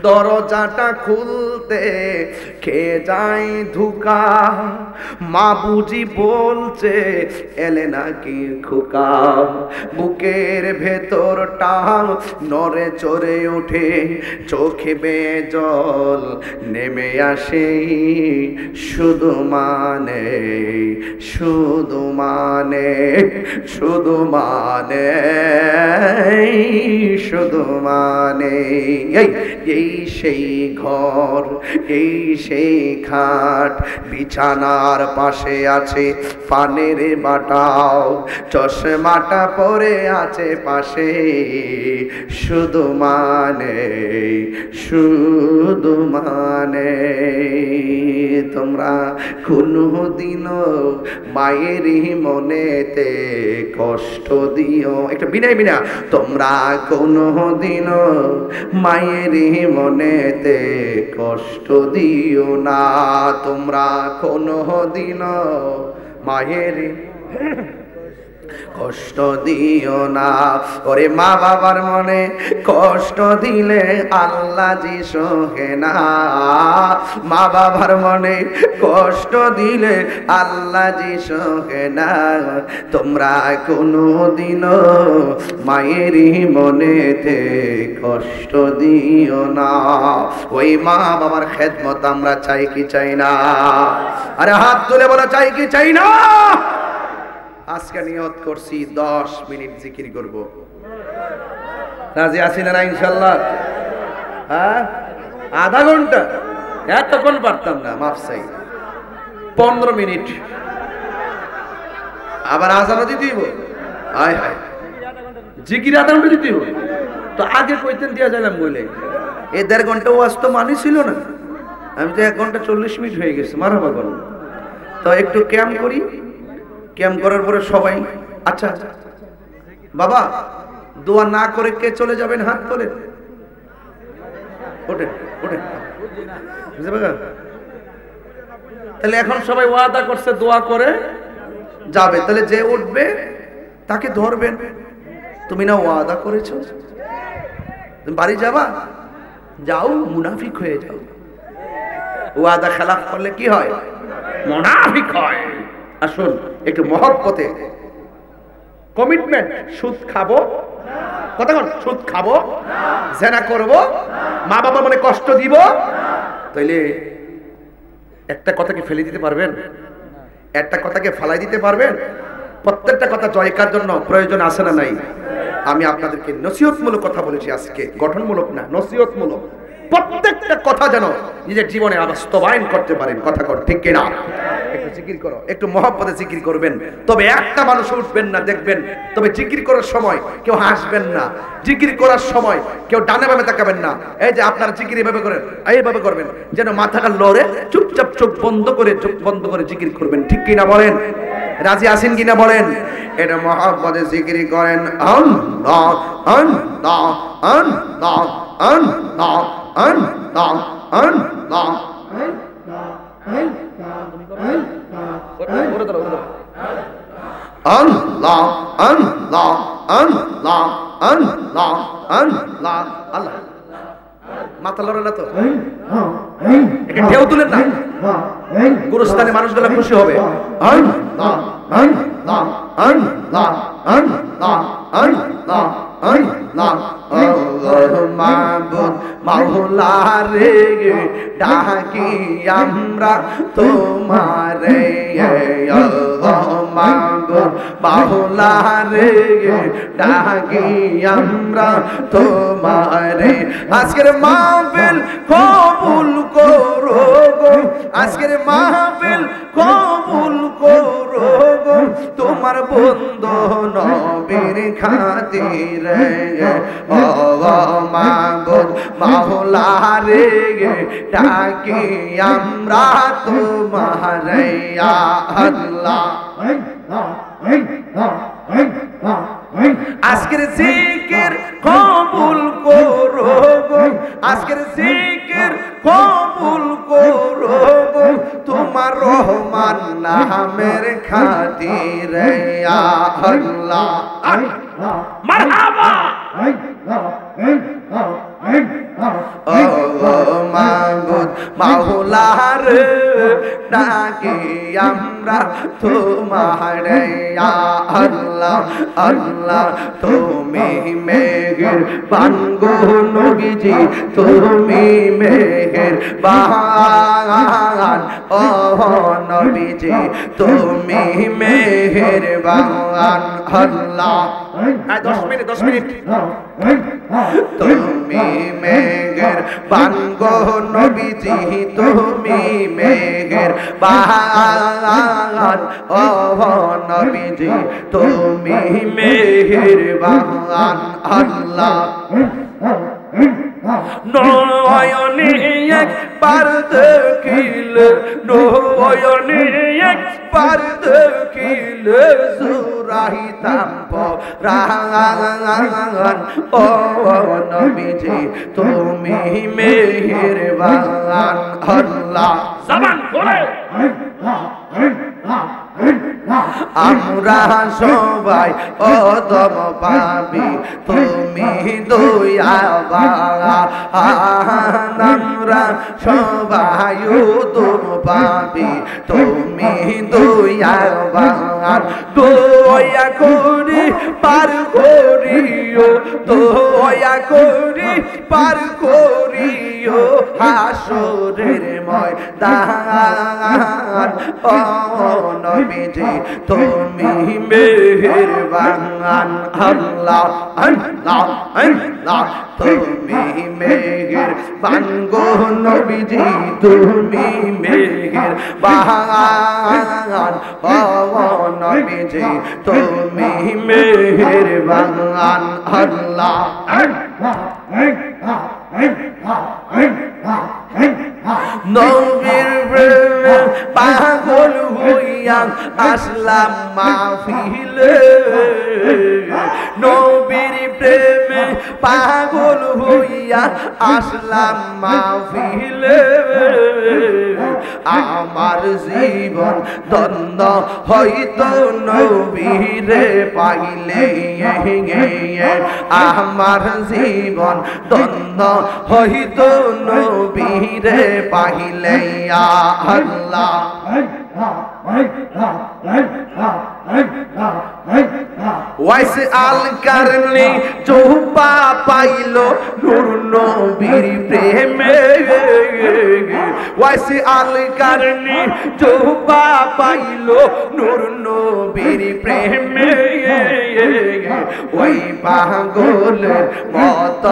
দরজাটা খুলতে কে যায় ধোকা, মা বুঝি বলছে এলে নাকি খোকা। বুকের ভেতরটা নড়ে চড়ে ওঠে, চোখে বেয়ে জল নেমে আসে, শুধু মানে শুধু মানে শুধু মানে শুধু মানে এই সেই ঘর, এই সেই খাট, বিছানার পাশে আছে পানের বাটাও, চশমাটা পরে আছে পাশে, শুধু মানে শুধু মানে। তোমরা কোনদিনও মায়ের মনেতে কষ্ট দিও, একটা বিনয় বিনা, তোমরা কোনদিনও মায়ের মনেতে কষ্ট দিও না, তোমরা কোনদিনও মায়ের কষ্ট দিও না, ওরে মা বাবার মনে কষ্ট দিলে আল্লাহ জি সহে না। মা বাবার মনে কষ্ট দিলে আল্লাহ জি সহে না। তোমরা কোনোদিনও মায়েরই মনেতে কষ্ট দিও না। ওই মা বাবার খেদমত আমরা চাই কি চাই না? আরে হাত তুলে বলো চাই কি চাই না? আজকে নিয়ত করছি 10 মিনিট জিকির করব। রাজি আছেন না ইনশাআল্লাহ? হ্যাঁ, আধা ঘন্টা এতক্ষণ পারতাম না, মাফ চাই। 15 মিনিট আবার আজানও দিতে দিব। হায় হায়, জিকির আধা ঘন্টা দিতে দিব তো আগে কইতেন দিয়া যাইলাম বলে। এই 1.5 ঘন্টা ওয়াজ তো মানি ছিল না, আমি তো 1 ঘন্টা 40 মিনিট হয়ে গেছে। মারহাবা বলুন তো, একটু ক্যাম্প করি। ক্যাম্প করার পরে সবাই আচ্ছা বাবা দোয়া না করে কে চলে যাবেন? হাত তোলেন, ওঠেন ওঠেন। তাহলে এখন সবাই ওয়াদা করছে দোয়া করে যাবে, তাহলে যে উঠবে তাকে ধরবেন। তুমি না ওয়াদা করেছো, তুমি বাড়ি যাবা, যাও মুনাফিক হয়ে যাও। ওয়াদা খেলাফ করলে কি হয়? মুনাফিক হয়। আসুন একটু মহব্বতে, কমিটমেন্ট। সুদ খাবো, কতক্ষণ সুদ খাবো, জেনা করব, মা বাবার মনে কষ্ট দিব, তাইলে একটা কথাকে ফেলে দিতে পারবেন? একটা কথাকে ফালাই দিতে পারবেন? প্রত্যেকটা কথা জয়কার জন্য প্রয়োজন আছে না নাই? আমি আপনাদেরকে নসিহতমূলক কথা বলেছি আজকে, গঠনমূলক না, নসিহতমূলক। প্রত্যেকটা কথা যেন নিজের জীবনে বাস্তবায়ন করতে পারেন। কথা কর ঠিক কিনা? একটু জিকির করো, একটু মহব্বতে জিকির করবেন। তবে একটা মানুষ উঠবেন না দেখবেন, তবে জিকির করার সময় কেউ হাসবেন না, জিকির করার সময় কেউ ডানে বামে তাকাবেন না। এই যে আপনারা জিকির এইভাবে করেন, এইভাবে করবেন যেন মাথাটা লড়ে, চুপচাপ চোখ বন্ধ করে জিকির করবেন। ঠিক কিনা বলেন? রাজি আছেন কিনা বলেন? এটা মহব্বতে জিকির করেন। আল্লাহ আল্লাহ আল্লাহ আল্লাহ আল্লাহ আল্লাহ আল্লাহ আল্লাহ আল্লাহ আল্লাহ আল্লাহ আল্লাহ। মাথা লড়ে না তো, ঢেউ তুলেন না, গুরুস্থানে মানুষগুলো খুশি হবে। আল্লাহ আল্লাহ আল্লাহ আল্লাহ আল্লাহ আল্লাহ। মাবুদ মাওলা রে ডাকি আমরা তোমারে, মাবুদ মাওলা রে ডাকি আমরা তোমারে। আজকের মাহফিল কবুল করো গো, আজকের মাহফিল কবুল করো গো, তোমার বন্ধু নবীর খাতিরে। ও মাবুদ মাওলা রে ডাকি আমরা তোমারে, আল্লাহ। আজকের জিকির কবুল করো গো, আজকের জিকির কবুল করো গো, তোমার রহমান নামের খাতিরে, আল্লাহ। মারহাবা। ও মাবুদ মাওলা রে ডাকি আমরা তোমারে, আল্লাহ আল্লাহ। তুমি মেঘের বানগো নবীজি, তুমি মেঘের বান, ও নবীজি তুমি মেঘের বান। আল্লাহ 10 মিনিট 10 মিনিট। তুমি মেঘের বানগো নবীজি, তুমি মেঘের বান, ও নবীজি তুমি মেঘের বান। আল্লাহ নয়নে একবার দেখিলে, নয়নে একবার দেখিলে জুরাইতাম পরাণ, ও নবীজি তুমি মেহেরবান। আল্লাহ জবান খোলে। আমরা সবাই অদম পাবি তুমি দয়াবান আমরা সবাই অদম পাবি তুমি দয়াবান দয়া করে পার করিও দয়া করে পার করিও হাসরের ময়দান ও নবীজি তুমি মেহেরবান আল্লাহ আল্লাহ আল্লাহ তুমি মেহেরবান গো নবীজি তুমি মেহেরবান ও নবীজি তুমি মেহেরবান আল্লাহ নবীর প্রেমে পাগল হইয়া আসলাম মাহফিলে নবীর প্রেমে পাগল হইয়া আসলাম মাহফিলে আমার জীবন ধন্য হইতো নবীরে পাইলে আমার জীবন ধন্য হইতো নবীরে পাইলে আল্লাহ ওয়াইস আল কারনি চৌপা পাইলো নূর নবীর প্রেমে ওয়াইস আল কারনি চৌপা পাইলো নূর নবীর প্রেমে ওই পাগলের মত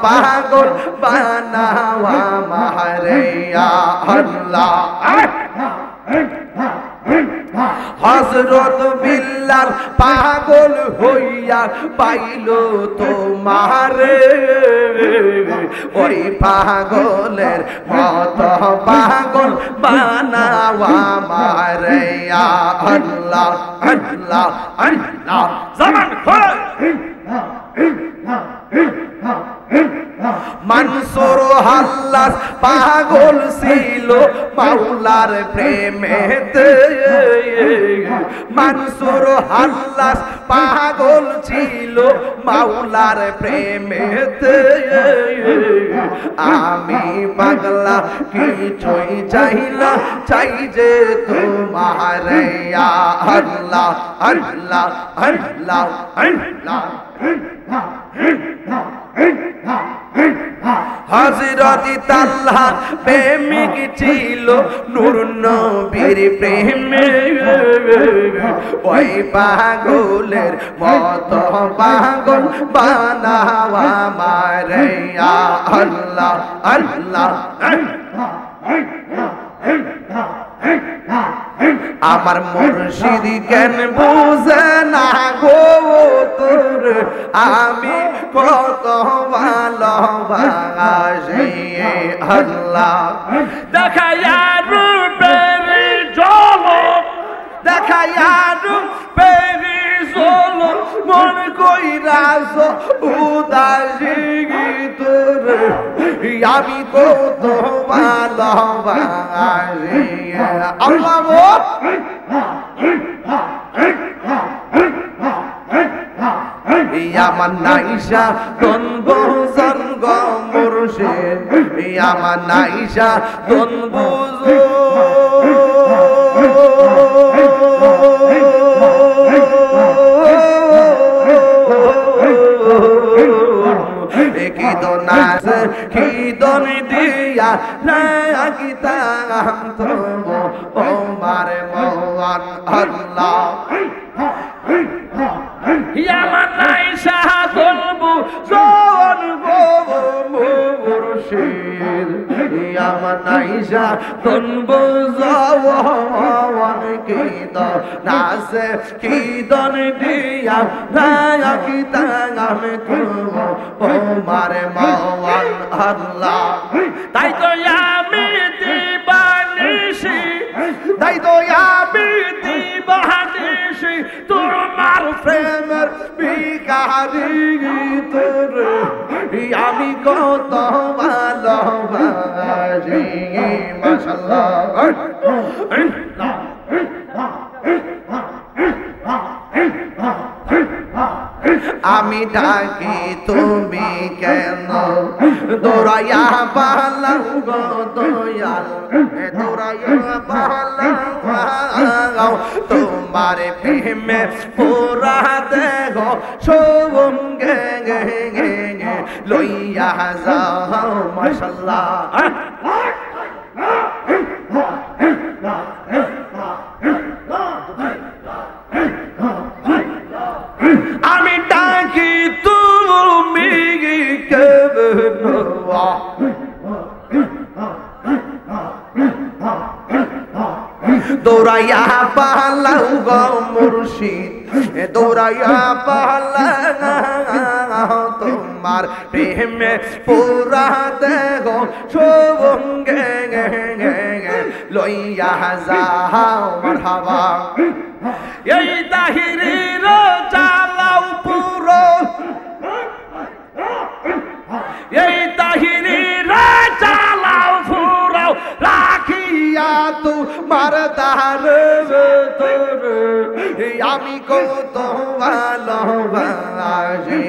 পাগল বানাওয়া মারিয়া আল্লাহ হযরত বিল্লাল পাগল হইয়া পাইল তোমারে ওই পাগলের মত পাগল বানাওয়া মারিয়া আল্লাহ আল্লাহ আল্লাহ জামান মানসুর হাল্লাস পাগল ছিল মাওলার প্রেমেতে মানসুর হাল্লাস পাগল ছিল মাওলার প্রেমেতে আমি পাগলা কিছুই চাই না চাই যে তোমার আল্লাহ আল্লাহ আল্লাহ আল্লাহ হযরত তালহা প্রেমিক ছিল নূর নবীর প্রেমে ওই পাগলের মত পাগল বানাওয়া মারিয়া আল্লাহ আল্লাহ আমার মুর্শিদ কেন বুঝে না গো তোর আমি কত ভালোবাসি আল্লাহ দেখাইয়া রূপের ঝলক দেখাইয়া রূপের ঝলক মন কইরাছ উদাসী তোর আমি কত ভালোবাসি আল্লাহ আমার নাইশা তনব সঙ্গ মুর্শিদ আমার নাইশা তনব কি দোনাস কি দন দিয়া লাগিতাম তব ওমার মোহন আল্লাহ আমার নাইশা তনবু জন গো মুর্শিদ আমার নাইশা তনব জওয়ান কি দোনাস কি দন দিয়া লাগিতাম তব ওমার মোহন আল্লাহ তাই তো আমি দিবানিশি তাই তো আমি দিবানিশি তোমার প্রেমের ভিখারি তোর আমি কত ভালোবাসি মাশাআল্লাহ আমি ডাকি তুমি কেন দৌড়াইয়া পালাও গো দয়াল দৌড়াইয়া পালাও তোমার প্রেমে পুরা দেহ সঙ্গে লইয়া যাও মাশাআল্লাহ আমি ডাকি তুমি কেন দৌড়াইয়া পালাও গো মুর্শিদ দৌড়াইয়া পালাও তোমার প্রেমে পুরা দেহ সঙ্গে লইয়া যাও মারহাবা এই তাহিরির চালাও পুরো এই তাহিরির চালাও পুরো রাখিয়া তোমার দার তোর আমি কত ভালোবাসি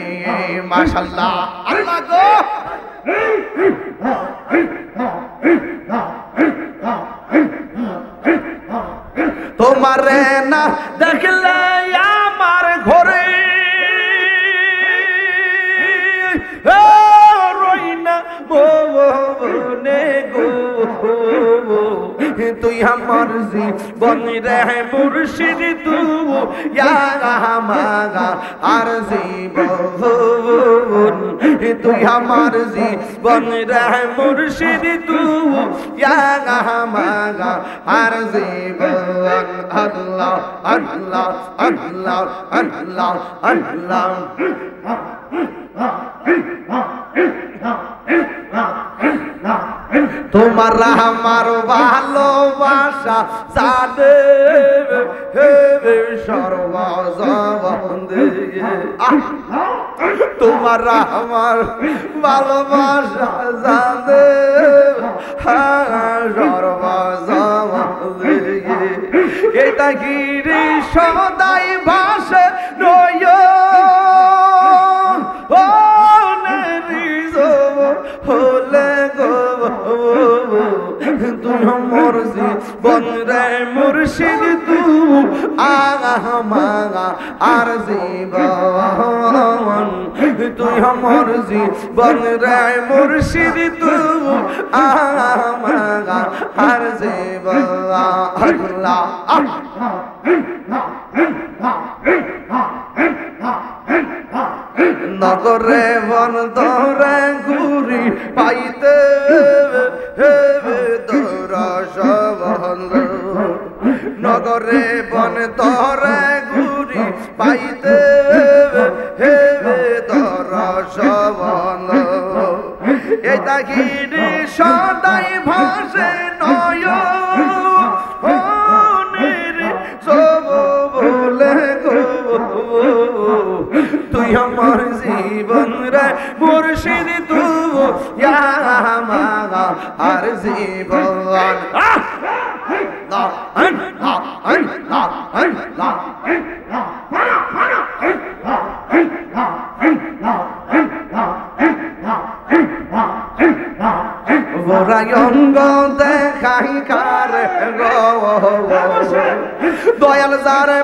মাশাআল্লাহ আল্লাহ গো তোমার না দেখলে আমার ঘরে রইনা মনে গো তুই আমার জীবন রে মুর্শিদ তু মাগা আর জীবন তুই আমার জীবন রে মুর্শিদ তু মাগা আর জীবন আল্লাহ আল্লাহ আল্লাহ আল্লাহ আল্লাহ তোমার আমার ভালোবাসা জানে সর্বজবন্দে তোমার আমার ভালোবাসা জানে সর্বজবন্দে এটা গিরি সদাই ভাষে নয় হলে গো তুই আমার জীবন রে মুর্শিদ তু মাগা আর জীবন তুই আমার জীবন রে মুর্শিদ তু মাগা আর জীবন আল্লাহ নগরে বন দরে ঘুরি পাইতে নগরে বন দরে ঘুরি পাইতে দরসবন এটা গিরি সদাই ভাসে নয় বলে গো তুই আমার জীবন রে মুর্শিদ তু মাগা আর জীবন দেখাই কার গো দয়াল যারে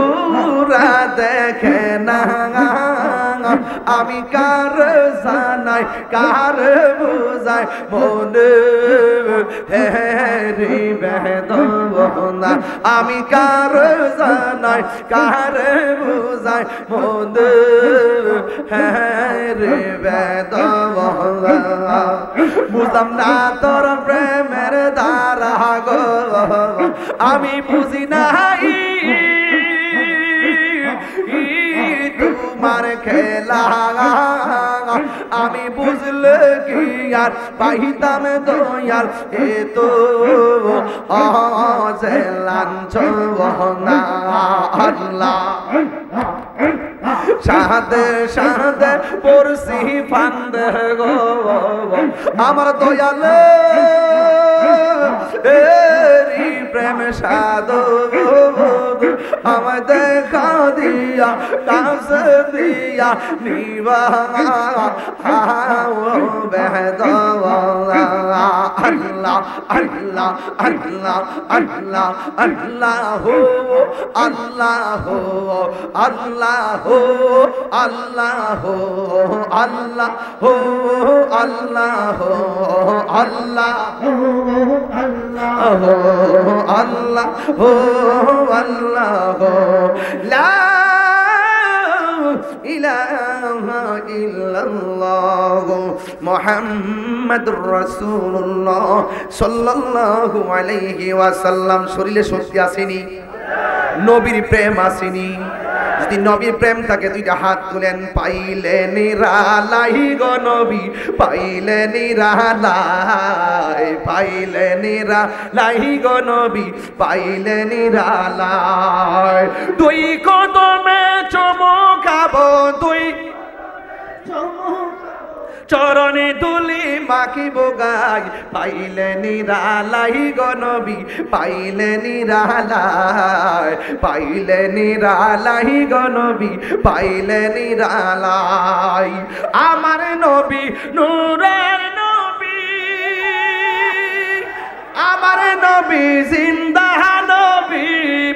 পুরা দেখে না আমি কার জানাই কার বুঝাই মনে হেরি বেদনা আমি কার জানাই কার বুঝাই মনে হেরি বেদনা বুঝলাম না তোর প্রেমের দ্বারা গো আমি বুঝি নাই তোমার খেলা আমি বুঝলে কি আর পাইতাম দয়াল এ তো লাঞ্ছ না আল্লাহ সাদে সাদে পড়ছি ফান্দে গো আমার দয়াল এরি প্রেম সাধু हमें देखा दिया कास दिया नीवा बहदा अल्लाह अल्लाह अल्लाह अल्लाह अल्लाह हो अल्लाह हो अल्लाह हो अल्लाह हो अल्लाह हो अल्लाह हो अल्लाह हो अल्लाह हो अल्लाह हो अल्लाह हो ला इलाहा इल्लल्लाह मुहम्मदुर रासूलुल्लाह सल्लल्लाहु अलैहि ওয়াসাল্লাম। শরীরে শক্তি আসেনি, নবীর প্রেম আসেনি। যদি নবীর প্রেম থাকে দুইটা হাত তুলেন, পাইলে নিরালাই গো নবী, পাইলে নিরালাই, পাইলে নিরালাই গো নবী, পাইলে নিরালাই। দুই কদমে চমকাবো, দুই চরণে দুলি মাখিব গাই, পাইলে নিরালাই গো নবী, পাইলে নিরালাই, পাইলে নিরালাই গো নবী, পাইলে নিরালাই। আমার নবী নূরের নবী, আমার নবী জিন্দা নবী,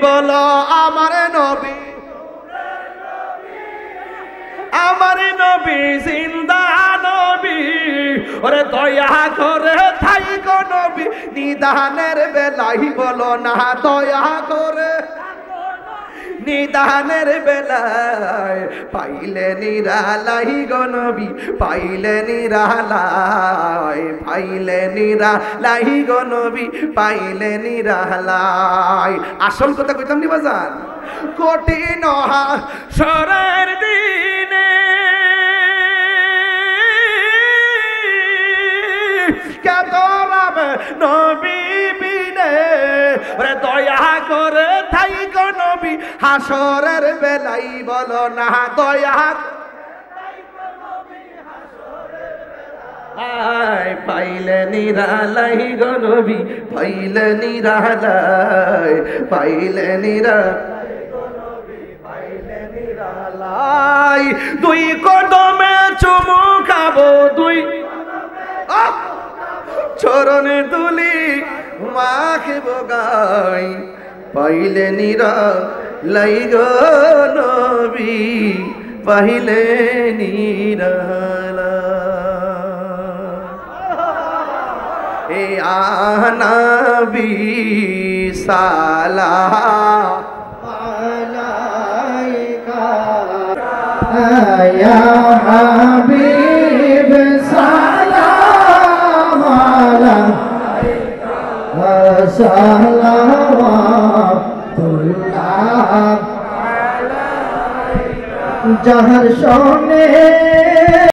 বলো আমার নবী, আমার নবী জিন্দা নবী। ওরে দয়া করে থাই গো নবী, নিদানের বেলাই বলো না দয়া করে, নিদানের বেলায় পাইলে নিরালাই গো নবী, পাইলে নিরালাই, পাইলে নিরালাই গো নবী, পাইলে নিরালাই। আসল কথা কইতাম নি বাজান, কঠিন হাসরের দিনে কে তোরাবে নবী বিনে, ওরে দয়া করে থাই গো নবী, হাসরের বেলাই বলো না দয়া, পাইলে নিরালাই গো নবী, পাইলে নিরালাই, পাইলে নিরালাই। দুই কদমে চুমুকাবো, দুই চরণে দুলি মাখিব গাই, পাইলে নিরালাই গো নবী, পাইলে নিরালাই। এ আনবী সালাম আলাইকা ইয়া হাবিব সালাম আলাইকা সালাওয়াতুল্লাহ আলাইকা। যাহার শোনে